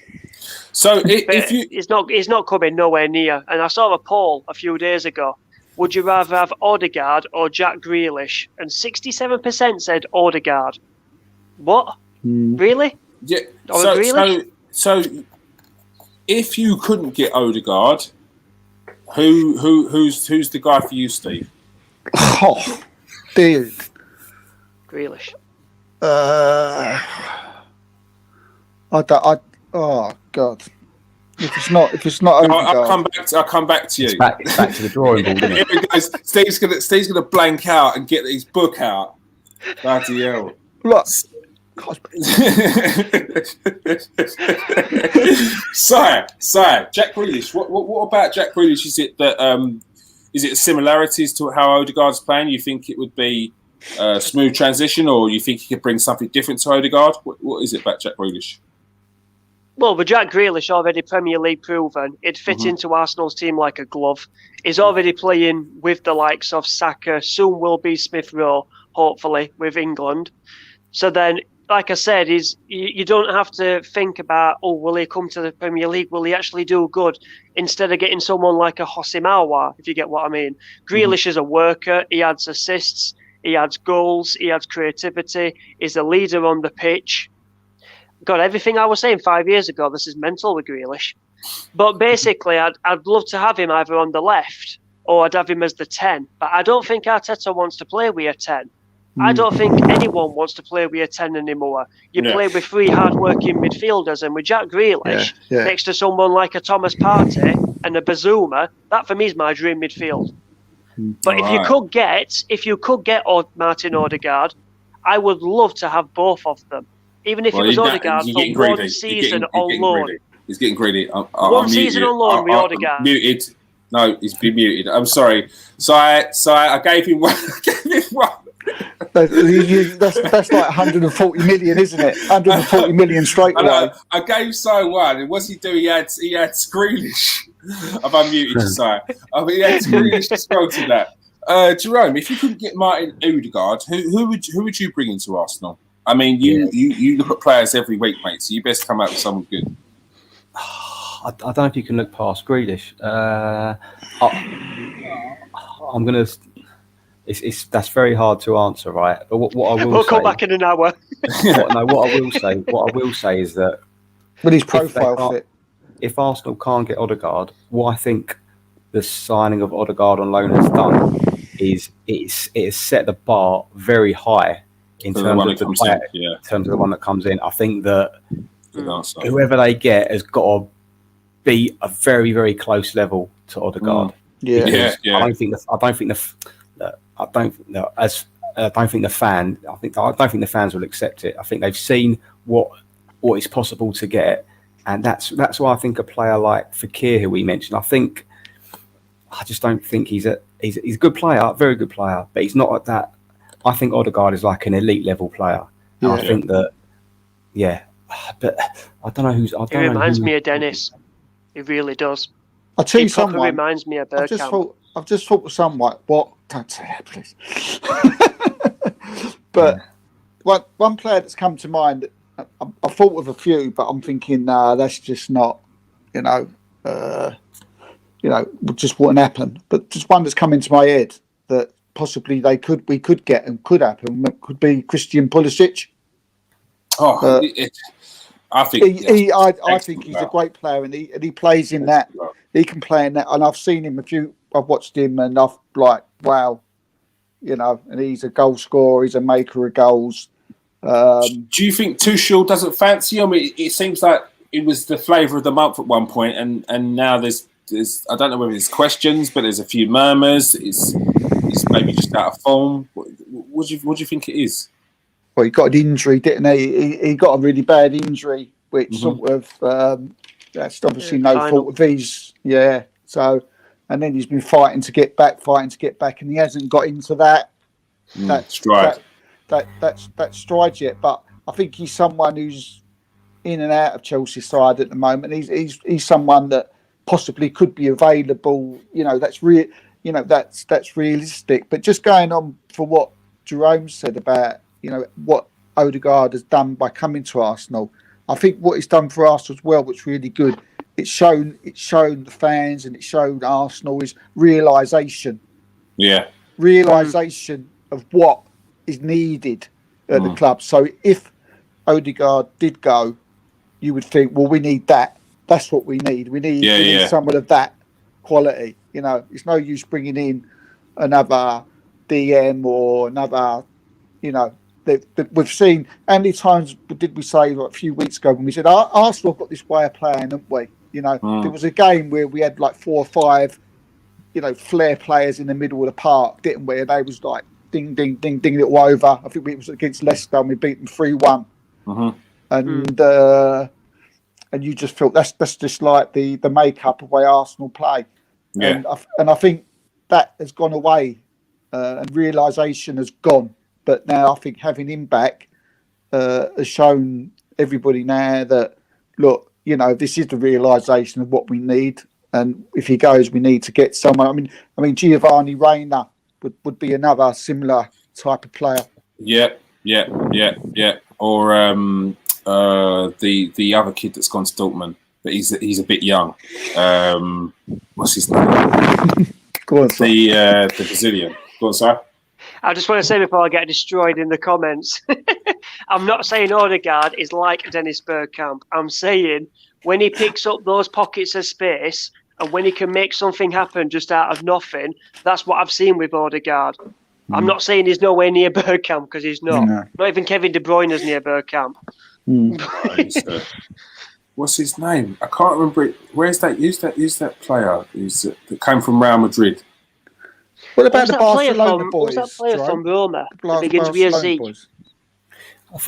S3: So
S5: he's not coming nowhere near. And I saw a poll a few days ago. Would you rather have Odegaard or Jack Grealish? And 67% said Odegaard. What? Really?
S1: Yeah. So if you couldn't get Odegaard, who's the guy for you, Steve?
S3: Oh, dude.
S5: Grealish.
S3: Oh God. If it's not Odegaard,
S1: I'll come back to you.
S4: It's back to the drawing board.
S1: Here it goes. Steve's gonna blank out and get his book out. Bloody hell.
S3: Look.
S1: Sire, Jack Grealish. What about Jack Grealish? Is it that is it similarities to how Odegaard's playing? You think it would be a smooth transition, or you think he could bring something different to Odegaard? What is it about Jack Grealish?
S5: Well, with Jack Grealish already Premier League proven, it'd fit into Arsenal's team like a glove. He's already playing with the likes of Saka, soon will be Smith Rowe, hopefully, with England. So then, like I said, you don't have to think about, will he come to the Premier League? Will he actually do good? Instead of getting someone like a Hosimawa, if you get what I mean. Grealish is a worker. He adds assists. He adds goals. He adds creativity. He's a leader on the pitch. God, everything I was saying 5 years ago, this is mental with Grealish. But basically, I'd love to have him either on the left or I'd have him as the 10. But I don't think Arteta wants to play with a 10. I don't think anyone wants to play with a 10 anymore. You play with 3 hard-working midfielders, and with Jack Grealish next to someone like a Thomas Partey and a Bazuma, that for me is my dream midfield. But if you could get Martin Odegaard, I would love to have both of them. Even if it was Odegaard for one season on loan.
S1: He's getting greedy.
S5: One season on loan with Odegaard.
S1: Muted. No, he's been muted. I'm sorry. So I gave him one.
S3: That's like 140 million, isn't it? 140 million straight away.
S1: I gave Si one, and what's he do? He had Grealish. I've unmuted you, Si. He had Grealish to spell to that. Jerome, if you couldn't get Martin Odegaard, who would you bring into Arsenal? I mean, you look at players every week, mate. So you best come out with someone good.
S4: I don't know if you can look past Grealish. I'm gonna. That's very hard to answer, right? But what I will
S5: we'll
S4: say,
S5: come back in an hour.
S4: what I will say is that
S3: with his profile fit,
S4: if Arsenal can't get Odegaard, what I think the signing of Odegaard on loan has done is it has set the bar very high in terms of the player, in terms of the one that comes in. I think that whoever they get has got to be a very, very close level to Odegaard. I don't think the fans will accept it. I think they've seen what is possible to get, and that's why I think a player like Fekir, who we mentioned, I just don't think he's a good player, very good player, but he's not at that. I think Odegaard is like an elite level player. I think that, but I don't know who's.
S5: He reminds me of Dennis. He really does.
S3: I'll tell you someone.
S5: Reminds me of Bergkamp.
S3: I've just thought of someone. What? Don't say that, please. But one player that's come to mind. I thought of a few, but I'm thinking, that's just not. Just wouldn't happen. But just one that's come into my head that possibly we could get and could happen could be Christian Pulisic.
S1: I think
S3: he's a great player, and he plays in that. He can play in that, and I've seen him I've watched him, and I've wow, and he's a goal scorer. He's a maker of goals.
S1: Do you think Tuchel doesn't fancy him? It seems like it was the flavour of the month at one point, and now there's I don't know whether there's questions, but there's a few murmurs. It's maybe just out of form. What do you think it is?
S3: Well, he got an injury, didn't he? He got a really bad injury, which sort of that's obviously no fault of his. Yeah. So, and then he's been fighting to get back, and he hasn't got into that stride yet. But I think he's someone who's in and out of Chelsea's side at the moment. He's someone that possibly could be available. That's that's realistic. But just going on for what Jerome said about what Odegaard has done by coming to Arsenal, I think what he's done for Arsenal as well, what's really good, it's shown the fans and it's shown Arsenal is realisation of what is needed at the club. So if Odegaard did go, you would think, well, we need that. That's what we need. We need someone of that quality. It's no use bringing in another DM or another, we've seen how many times did we say a few weeks ago when we said Arsenal have got this way of playing, haven't we? There was a game where we had like 4 or 5, flair players in the middle of the park, didn't we? And they was like ding, ding, ding, ding it all over. I think it was against Leicester and we beat them 3-1. And you just felt that's just like the makeup of the way Arsenal play. Yeah. And I think that has gone away and realisation has gone. But now I think having him back has shown everybody now that, look, this is the realisation of what we need. And if he goes, we need to get someone. I mean, Giovanni Reina would be another similar type of player.
S1: Yeah. Or the other kid that's gone to Dortmund, but he's a bit young. What's his name?
S3: Go on, sir.
S1: The Brazilian. Go on, sir.
S5: I just want to say before I get destroyed in the comments, I'm not saying Odegaard is like Dennis Bergkamp. I'm saying when he picks up those pockets of space and when he can make something happen just out of nothing, that's what I've seen with Odegaard. I'm not saying he's nowhere near Bergkamp because he's not. No. Not even Kevin De Bruyne is near Bergkamp.
S1: What's his name? I can't remember it. Where's that? Use that player that came from Real Madrid.
S3: What about the Barcelona boys?
S5: What's that player from Roma? That begins with a Z.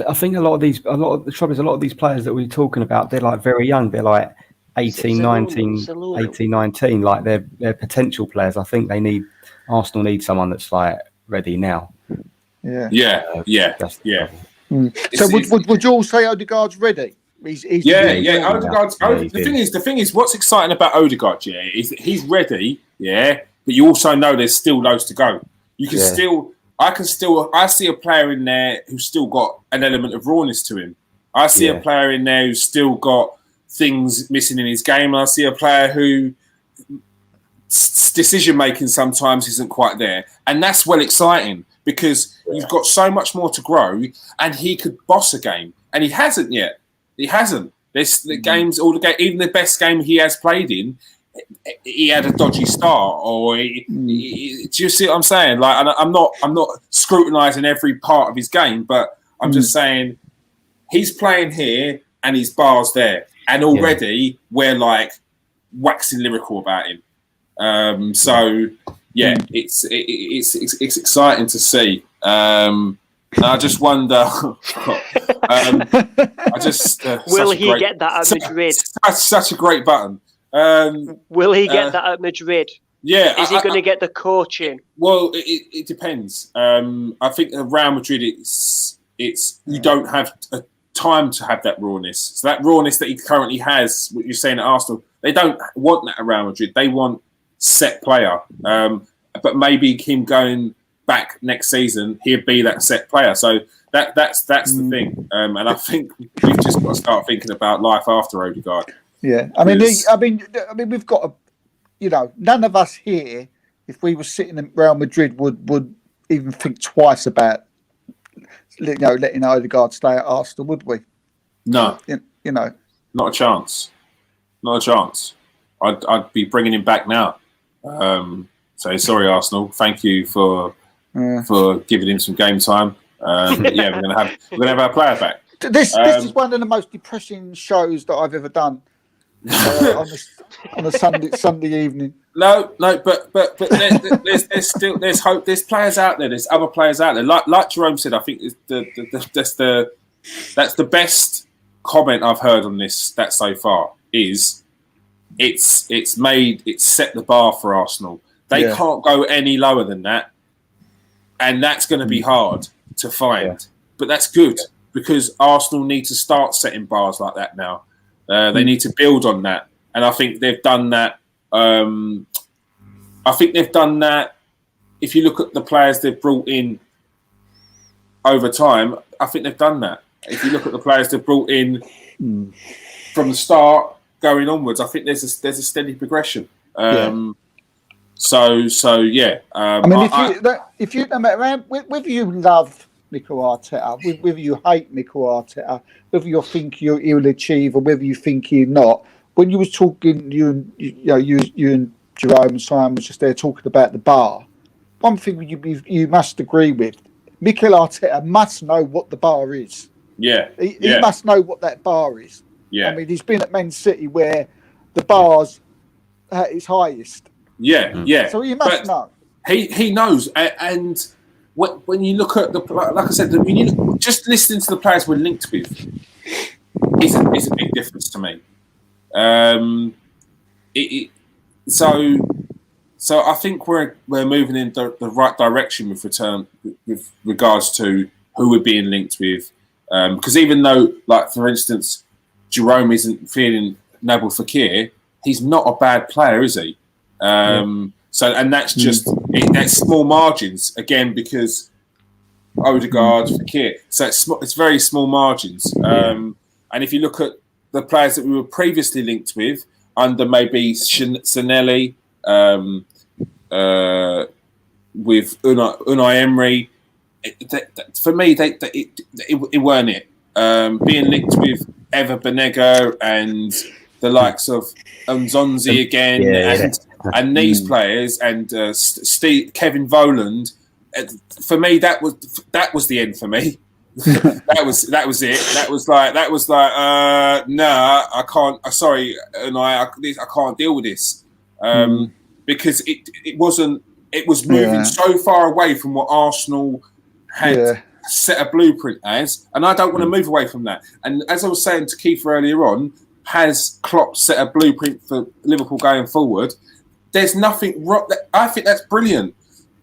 S4: I think a lot of the trouble is a lot of these players that we're talking about, they're like very young. They're like 18, 19, 18, 19. Like they're potential players. I think Arsenal need someone that's like ready now.
S1: Yeah.
S3: So would you all say Odegaard's ready? He's
S1: Odegaard's. The thing is, what's exciting about Odegaard, is that he's ready, but you also know there's still loads to go. You can I see a player in there who's still got an element of rawness to him. I see a player in there who's still got things missing in his game. And I see a player who decision making sometimes isn't quite there, and that's well exciting because you've got so much more to grow, and he could boss a game, and he hasn't yet. He hasn't. There's the games, even the best game he has played in, he had a dodgy start, or do you see what I'm saying? Like, I'm not scrutinising every part of his game, but I'm just saying he's playing here and his bar's there, and already we're like waxing lyrical about him. It's exciting to see. I just wonder.
S5: Will he get that at Madrid?
S1: Such a great button.
S5: Will he get that at Madrid?
S1: Yeah.
S5: Is he going to get the coaching?
S1: Well, it depends. I think around Madrid, it's you don't have a time to have that rawness. So that rawness that he currently has, what you're saying at Arsenal, they don't want that around Madrid. They want set player. But maybe him going back next season, he'll be that set player. So that's the thing. And I think we've just got to start thinking about life after Odegaard.
S3: Yeah, I mean, we've got none of us here, if we were sitting in Real Madrid, would even think twice about letting Odegaard stay at Arsenal, would we?
S1: No, not a chance. Not a chance. I'd be bringing him back now. So sorry, Arsenal. Thank you for giving him some game time. We're gonna have our player back.
S3: This is one of the most depressing shows that I've ever done on a Sunday evening.
S1: No, but there's hope. There's players out there. There's other players out there. Like Jerome said, I think that's the best comment I've heard on this stat so far. Is it's set the bar for Arsenal. They can't go any lower than that, and that's going to be hard to find. Yeah. But that's good because Arsenal need to start setting bars like that now. They need to build on that, and I think they've done that. If you look at the players they've brought in over time, I think they've done that. If you look at the players they've brought in from the start going onwards, I think there's a steady progression. So yeah.
S3: If you whether you love Mikel Arteta, whether you hate Mikel Arteta, whether you think he'll achieve or whether you think he'll not, when you was talking, you and Jerome and Simon was just there talking about the bar. One thing you must agree with, Mikel Arteta must know what the bar is.
S1: Yeah,
S3: he must know what that bar is.
S1: Yeah,
S3: I mean, he's been at Man City where the bar's at its highest.
S1: Yeah.
S3: So he must know.
S1: He knows, and when you look at like I said, when you just listening to the players we're linked with, is a big difference to me. So I think we're moving in the right direction with regards to who we're being linked with. Because even though, like for instance, Jerome isn't feeling Nabil Fekir, he's not a bad player, is he? So, and that's just that's small margins again because Odegaard, Fekir. So it's very small margins. And if you look at the players that we were previously linked with under maybe Sanelli, with Unai Emery, for me, it weren't it. Being linked with Eva Banega and the likes of Nzonzi again, and these players and Kevin Voland, for me that was the end for me. that was it. That was like nah, I can't. Sorry, and I can't deal with this because it wasn't. It was moving so far away from what Arsenal had set a blueprint as, and I don't want to move away from that. And as I was saying to Kiefer earlier on, has Klopp set a blueprint for Liverpool going forward? There's nothing wrong. I think that's brilliant.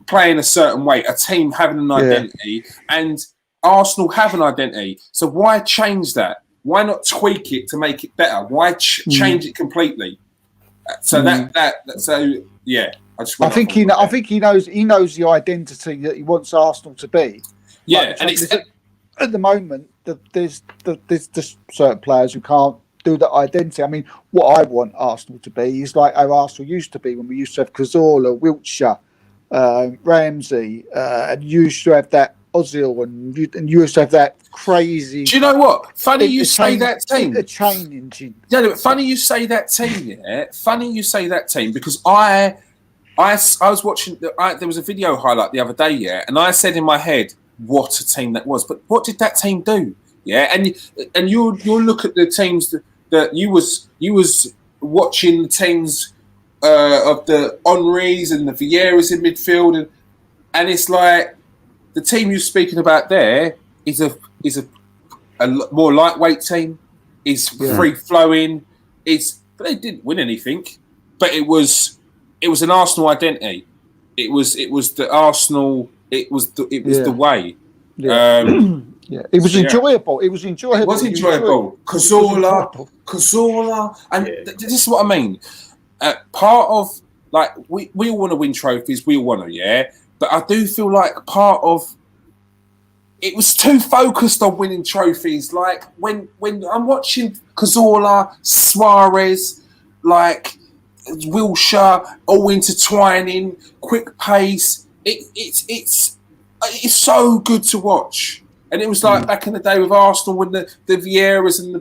S1: Playing a certain way, a team having an identity, and Arsenal have an identity. So why change that? Why not tweak it to make it better? Why change it completely? So I think he knows the identity that he wants Arsenal to be. Yeah, and it's
S3: at the moment there's just certain players who can't do that identity. I mean, what I want Arsenal to be is like how Arsenal used to be when we used to have Cazorla, Wiltshire, Ramsey, and you used to have that Ozil, and you used to have that crazy.
S1: Do you know what? Funny you say that team.
S3: The chain engine.
S1: Yeah, but funny you say that team. Yeah, funny you say that team because I was watching. There was a video highlight the other day, and I said in my head, "What a team that was!" But what did that team do? Yeah, and you'll look at the teams that you was watching the teams of the Henrys and the Vieiras in midfield, and it's like the team you're speaking about there is a more lightweight team, is free flowing, but they didn't win anything, but it was an Arsenal identity. It was the Arsenal. It was the way.
S3: It was enjoyable. It was enjoyable.
S1: Cazorla, and this is what I mean. Part of like we all want to win trophies. We all want to, but I do feel like part of it was too focused on winning trophies. Like when I'm watching Cazorla, Suarez, like Wilshere, all intertwining, quick pace. It's so good to watch. And it was like back in the day with Arsenal when the Vieiras and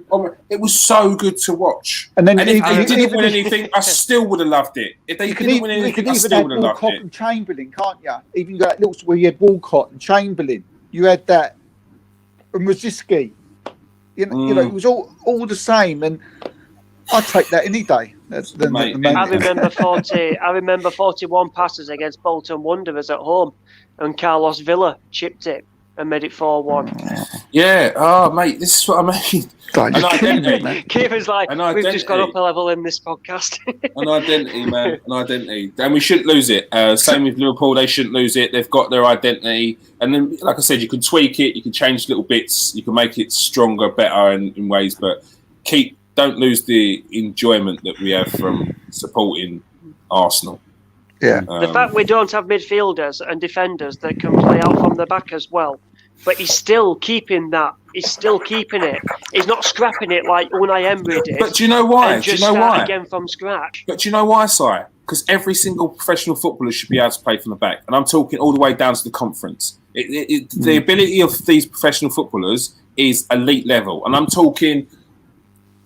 S1: it was so good to watch. And if they didn't win anything, I still would have loved it. If they didn't win anything, I still would have loved
S3: it. And Chamberlain, can't you? Even that little where you had Walcott and Chamberlain, you had that and Rosicky. You know, it was all the same, and I'd take that any day.
S5: I remember 41 passes against Bolton Wanderers at home, and Carlos Villa chipped it and made it 4-1.
S1: Yeah, mate, this is what I mean. An identity.
S5: Kiefer's like, we've just gone up a level in this podcast.
S1: An identity, man, an identity. And we shouldn't lose it. Same with Liverpool, they shouldn't lose it. They've got their identity. And then, like I said, you can tweak it, you can change little bits, you can make it stronger, better in ways, but don't lose the enjoyment that we have from supporting Arsenal.
S3: Yeah.
S5: The fact we don't have midfielders and defenders that can play out from the back as well, but he's still keeping that. He's still keeping it. He's not scrapping it like Unai Emery did.
S1: But do you know why?
S5: And start again from scratch.
S1: But do you know why, Si? Because every single professional footballer should be able to play from the back, and I'm talking all the way down to the conference. The ability of these professional footballers is elite level, and I'm talking.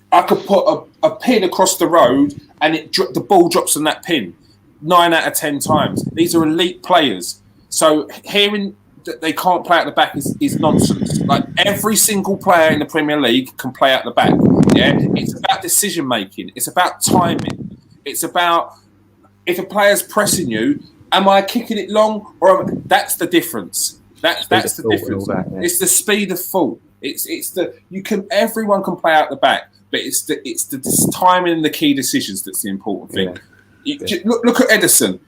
S1: I could put a pin across the road, and the ball drops on that pin 9 out of 10 times. These are elite players. So hearing that they can't play at the back is nonsense. Like every single player in the Premier League can play at the back. Yeah, it's about decision making. It's about timing. It's about if a player's pressing you, am I kicking it long or that's the difference. That's the difference. It's the speed of thought. Everyone can play out the back, but it's the timing and the key decisions that's the important thing. Yeah. Look at Ederson.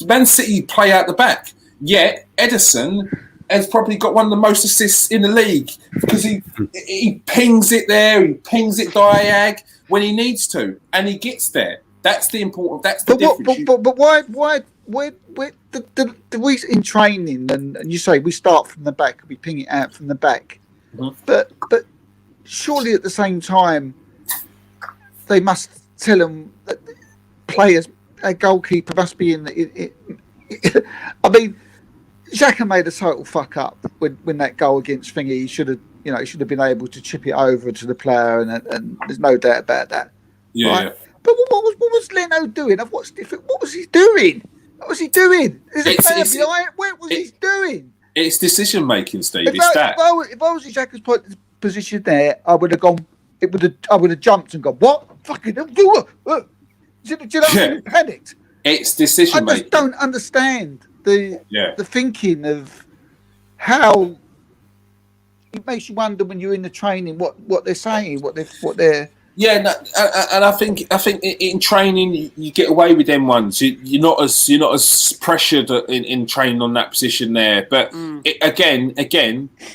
S1: Man City play out the back. Yet Ederson has probably got one of the most assists in the league because he pings it there, he pings it diag when he needs to, and he gets there. That's the important. That's the difference.
S3: But why the we in training and you say we start from the back, we ping it out from the back, but surely at the same time they must tell them that players, a goalkeeper must be in. I mean, Xhaka made a total fuck up when that goal against Thingy. He should have been able to chip it over to the player, and there's no doubt about that.
S1: Yeah.
S3: Right?
S1: Yeah.
S3: But what was Leno doing? I've watched different. What was he doing? What was he doing? There's a player behind. What was he doing?
S1: It's decision making, Steve.
S3: If I was in Xhaka's position there, I would have gone. I would have jumped and gone. What? Fucking do you know? Panicked.
S1: It's decision making.
S3: I just don't understand the thinking of how it makes you wonder when you're in the training what they're saying, what they're.
S1: Yeah, no, and I think in training you get away with them ones. You're not as pressured in training on that position there. But again,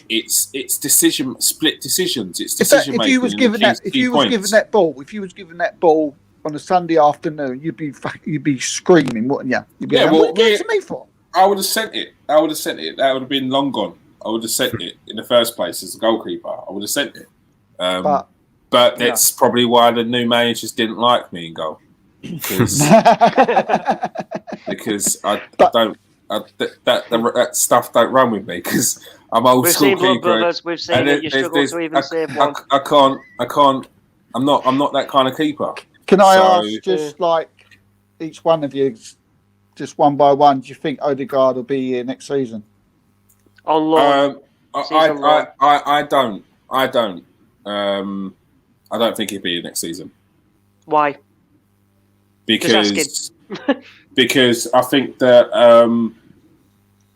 S1: it's split decisions. It's decision making.
S3: If you was given that ball on a Sunday afternoon, you'd be screaming, wouldn't you? You'd be what are you to me for?
S1: I would have sent it. That would have been long gone. I would have sent it in the first place as a goalkeeper. I would have sent it. But that's probably why the new managers didn't like me in goal, because that stuff don't run with me because I'm old school keeper.
S5: We've seen it. You struggle to even save one.
S1: I can't. I'm not that kind of keeper.
S3: Can I ask, just like each one of you, just one by one, do you think Odegaard will be here next season?
S5: On loan.
S1: I don't. I don't think he'll be here next season.
S5: Why?
S1: Because I think that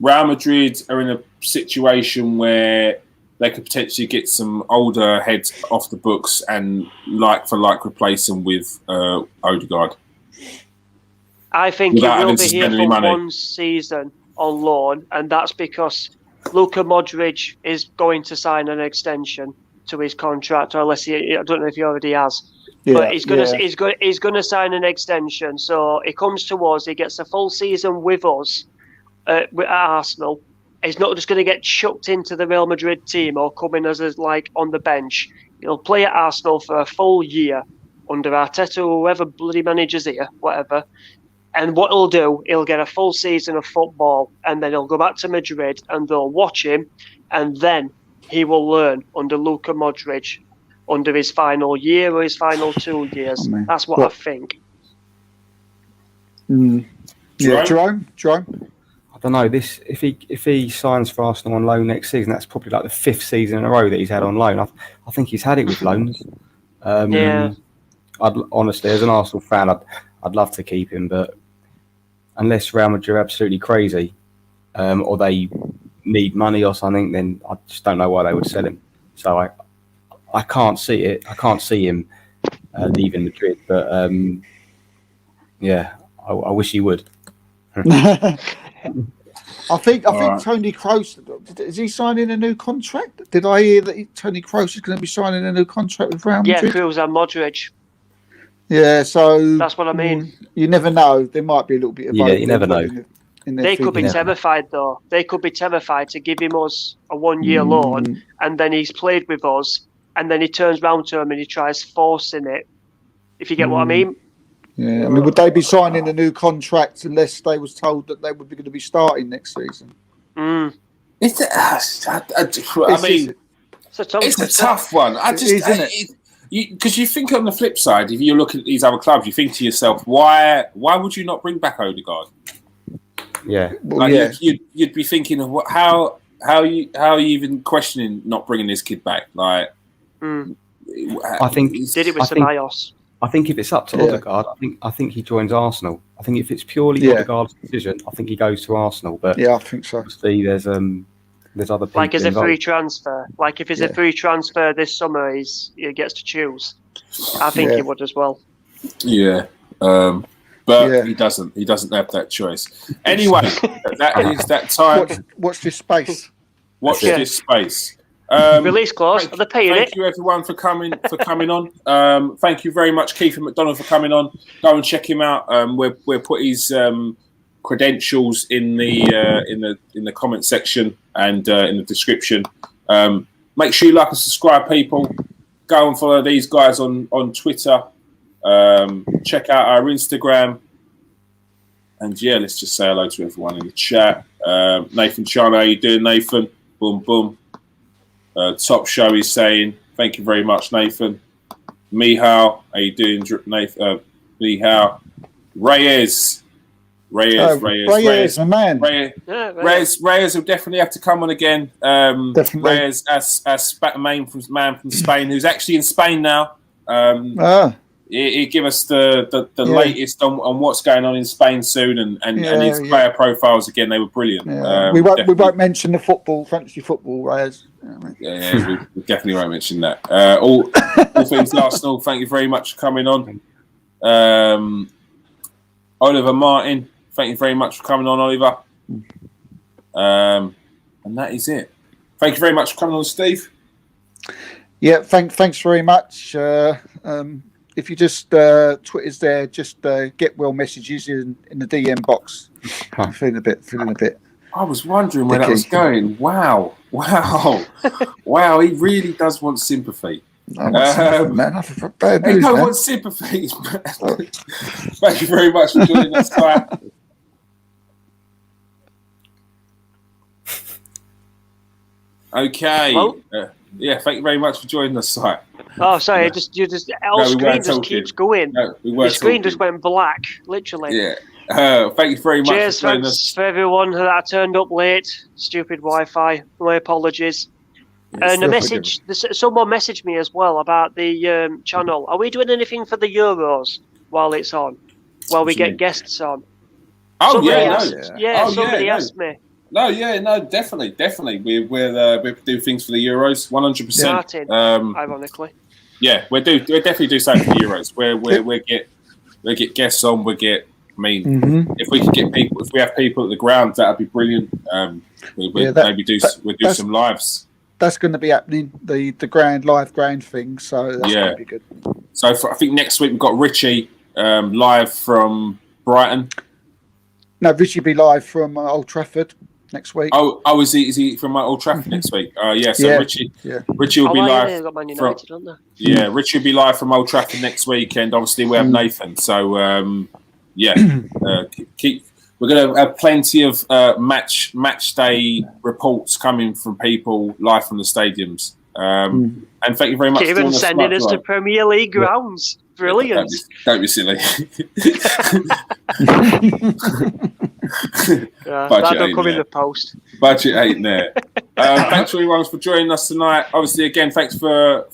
S1: Real Madrid are in a situation where they could potentially get some older heads off the books and like for like replace them with Odegaard.
S5: I think he will be here for one season on loan, and that's because Luka Modric is going to sign an extension to his contract, or unless I don't know if he already has. Yeah, but he's going to sign an extension. So he comes to us, he gets a full season with us at Arsenal. He's not just going to get chucked into the Real Madrid team or come in as like on the bench. He'll play at Arsenal for a full year under Arteta or whoever bloody manager's here, whatever. And what he'll do, he'll get a full season of football, and then he'll go back to Madrid and they'll watch him, and then he will learn under Luka Modric under his final year or his final 2 years. That's what I think.
S3: Yeah, Jerome?
S4: I don't know. If he signs for Arsenal on loan next season, that's probably like the 5th season in a row that he's had on loan. I think he's had it with loans. I'd honestly, as an Arsenal fan, I'd love to keep him, but unless Real Madrid are absolutely crazy, or they need money or something, then I just don't know why they would sell him. So I can't see it. I can't see him leaving Madrid, but I wish he would.
S3: I think Tony Kroos, is he signing a new contract? Did I hear that Tony Kroos is going to be signing a new contract with Real Madrid?
S5: Yeah, Kroos and Modric.
S3: Yeah, so
S5: that's what I mean.
S3: You never know. There might be a little bit of
S4: you never know.
S5: They could be terrified, though. They could be terrified to give him us a 1 year loan, and then he's played with us, and then he turns round to him and he tries forcing it. If you get what I mean.
S3: Yeah, I mean, would they be signing a new contract unless they was told that they were going to be starting next season?
S1: It's a tough one. Because you think on the flip side, if you look at these other clubs, you think to yourself, why would you not bring back Odegaard?
S4: Yeah,
S1: you'd be thinking of how are you even questioning not bringing this kid back? Like,
S4: I think
S5: he did it with Ceballos.
S4: I think if it's up to Odegaard, I think he joins Arsenal. I think if it's purely Odegaard's decision, I think he goes to Arsenal. But
S3: I think so.
S4: Obviously, there's other people
S5: like as
S4: involved.
S5: A free transfer. Like if it's a free transfer this summer, he gets to choose. I think he would as well.
S1: Yeah. But he doesn't. He doesn't have that choice. Anyway, that is that time.
S3: Watch this space.
S1: Watch this space.
S5: Release clause. Are they paying
S1: Thank you everyone for coming on. Thank you very much, Kiefer McDonald, for coming on. Go and check him out. We'll put his credentials in the comment section and in the description. Make sure you like and subscribe, people. Go and follow these guys on Twitter. Check out our Instagram. And yeah, let's just say hello to everyone in the chat. Nathan Chana, how you doing, Nathan? Boom, boom. Top Show is saying, thank you very much, Nathan. Mihal, how you doing, Nathan? Mihal. Reyes, my man. Reyes will definitely have to come on again. Definitely. Reyes, as man from Spain, who's actually in Spain now. He give us the latest on what's going on in Spain soon, and his player profiles again. They were brilliant.
S3: Yeah. We won't mention the fantasy football, Reyes.
S1: We definitely won't mention that. All things Arsenal. Thank you very much for coming on. Oliver Martin, thank you very much for coming on, Oliver. And that is it. Thank you very much for coming on, Steve.
S3: Yeah, thanks very much. If you just Twitter's there, just get well messages in the DM box. I'm feeling a bit.
S1: I was wondering where that was going. Wow. He really does want sympathy.
S3: I don't
S1: want sympathy. Thank you very much for joining us tonight. Okay. Thank you very much for joining us tonight.
S5: Oh, sorry. Our screen just keeps going. No, the screen just went black, literally.
S1: Yeah. Thank you very much.
S5: Cheers, thanks for everyone that turned up late. Stupid Wi-Fi. My apologies. And someone messaged me as well about the channel. Are we doing anything for the Euros while it's on? While we get guests on? Somebody asked me.
S1: No, definitely. We're doing things for the Euros, 100%.
S5: Martin, ironically.
S1: Yeah, we'll definitely do something for the Euros. We get guests on. If we could get people, if we have people at the ground, that'd be brilliant. We'll do some lives.
S3: That's going to be happening, the live grand thing. So that's going to be good.
S1: So I think next week we've got Richie live from Brighton.
S3: No, Richie will be live from Old Trafford next week.
S1: Oh, is he from Old Trafford next week? Richie will be live. Richie will be live from Old Trafford next week, and obviously we have Nathan. So we're going to have plenty of match day reports coming from people live from the stadiums. And thank you very much.
S5: Even sending us to Premier League grounds. Brilliant.
S1: Don't be silly.
S5: That'll come in the post.
S1: Budget ain't there. Thanks everyone for joining us tonight. Obviously, again, thanks for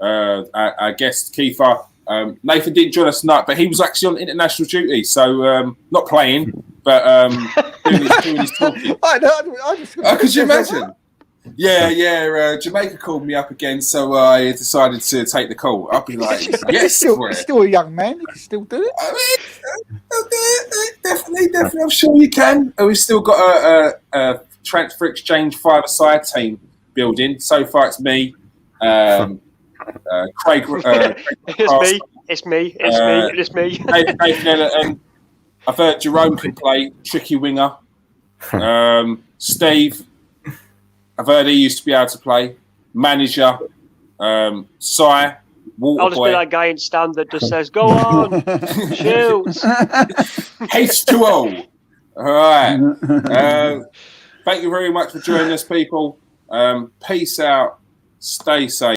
S1: our guest Kiefer. Nathan didn't join us tonight, but he was actually on international duty, so not playing, but doing his talking. Could you imagine? Yeah. Jamaica called me up again, so I decided to take the call. I'll be like, yes,
S3: still a young man. You can still do it.
S1: Definitely. I'm sure you can. We've still got a transfer exchange 5-a-side team building. So far, it's me, Craig.
S5: It's me.
S1: Nathan Ellerton. I've heard Jerome can play tricky winger. Steve. I've heard he used to be able to play. Manager, Si, Waterboy.
S5: I'll just be that guy in stand that just says, go on, shoot.
S1: H2O. All right. Thank you very much for joining us, people. Peace out. Stay safe.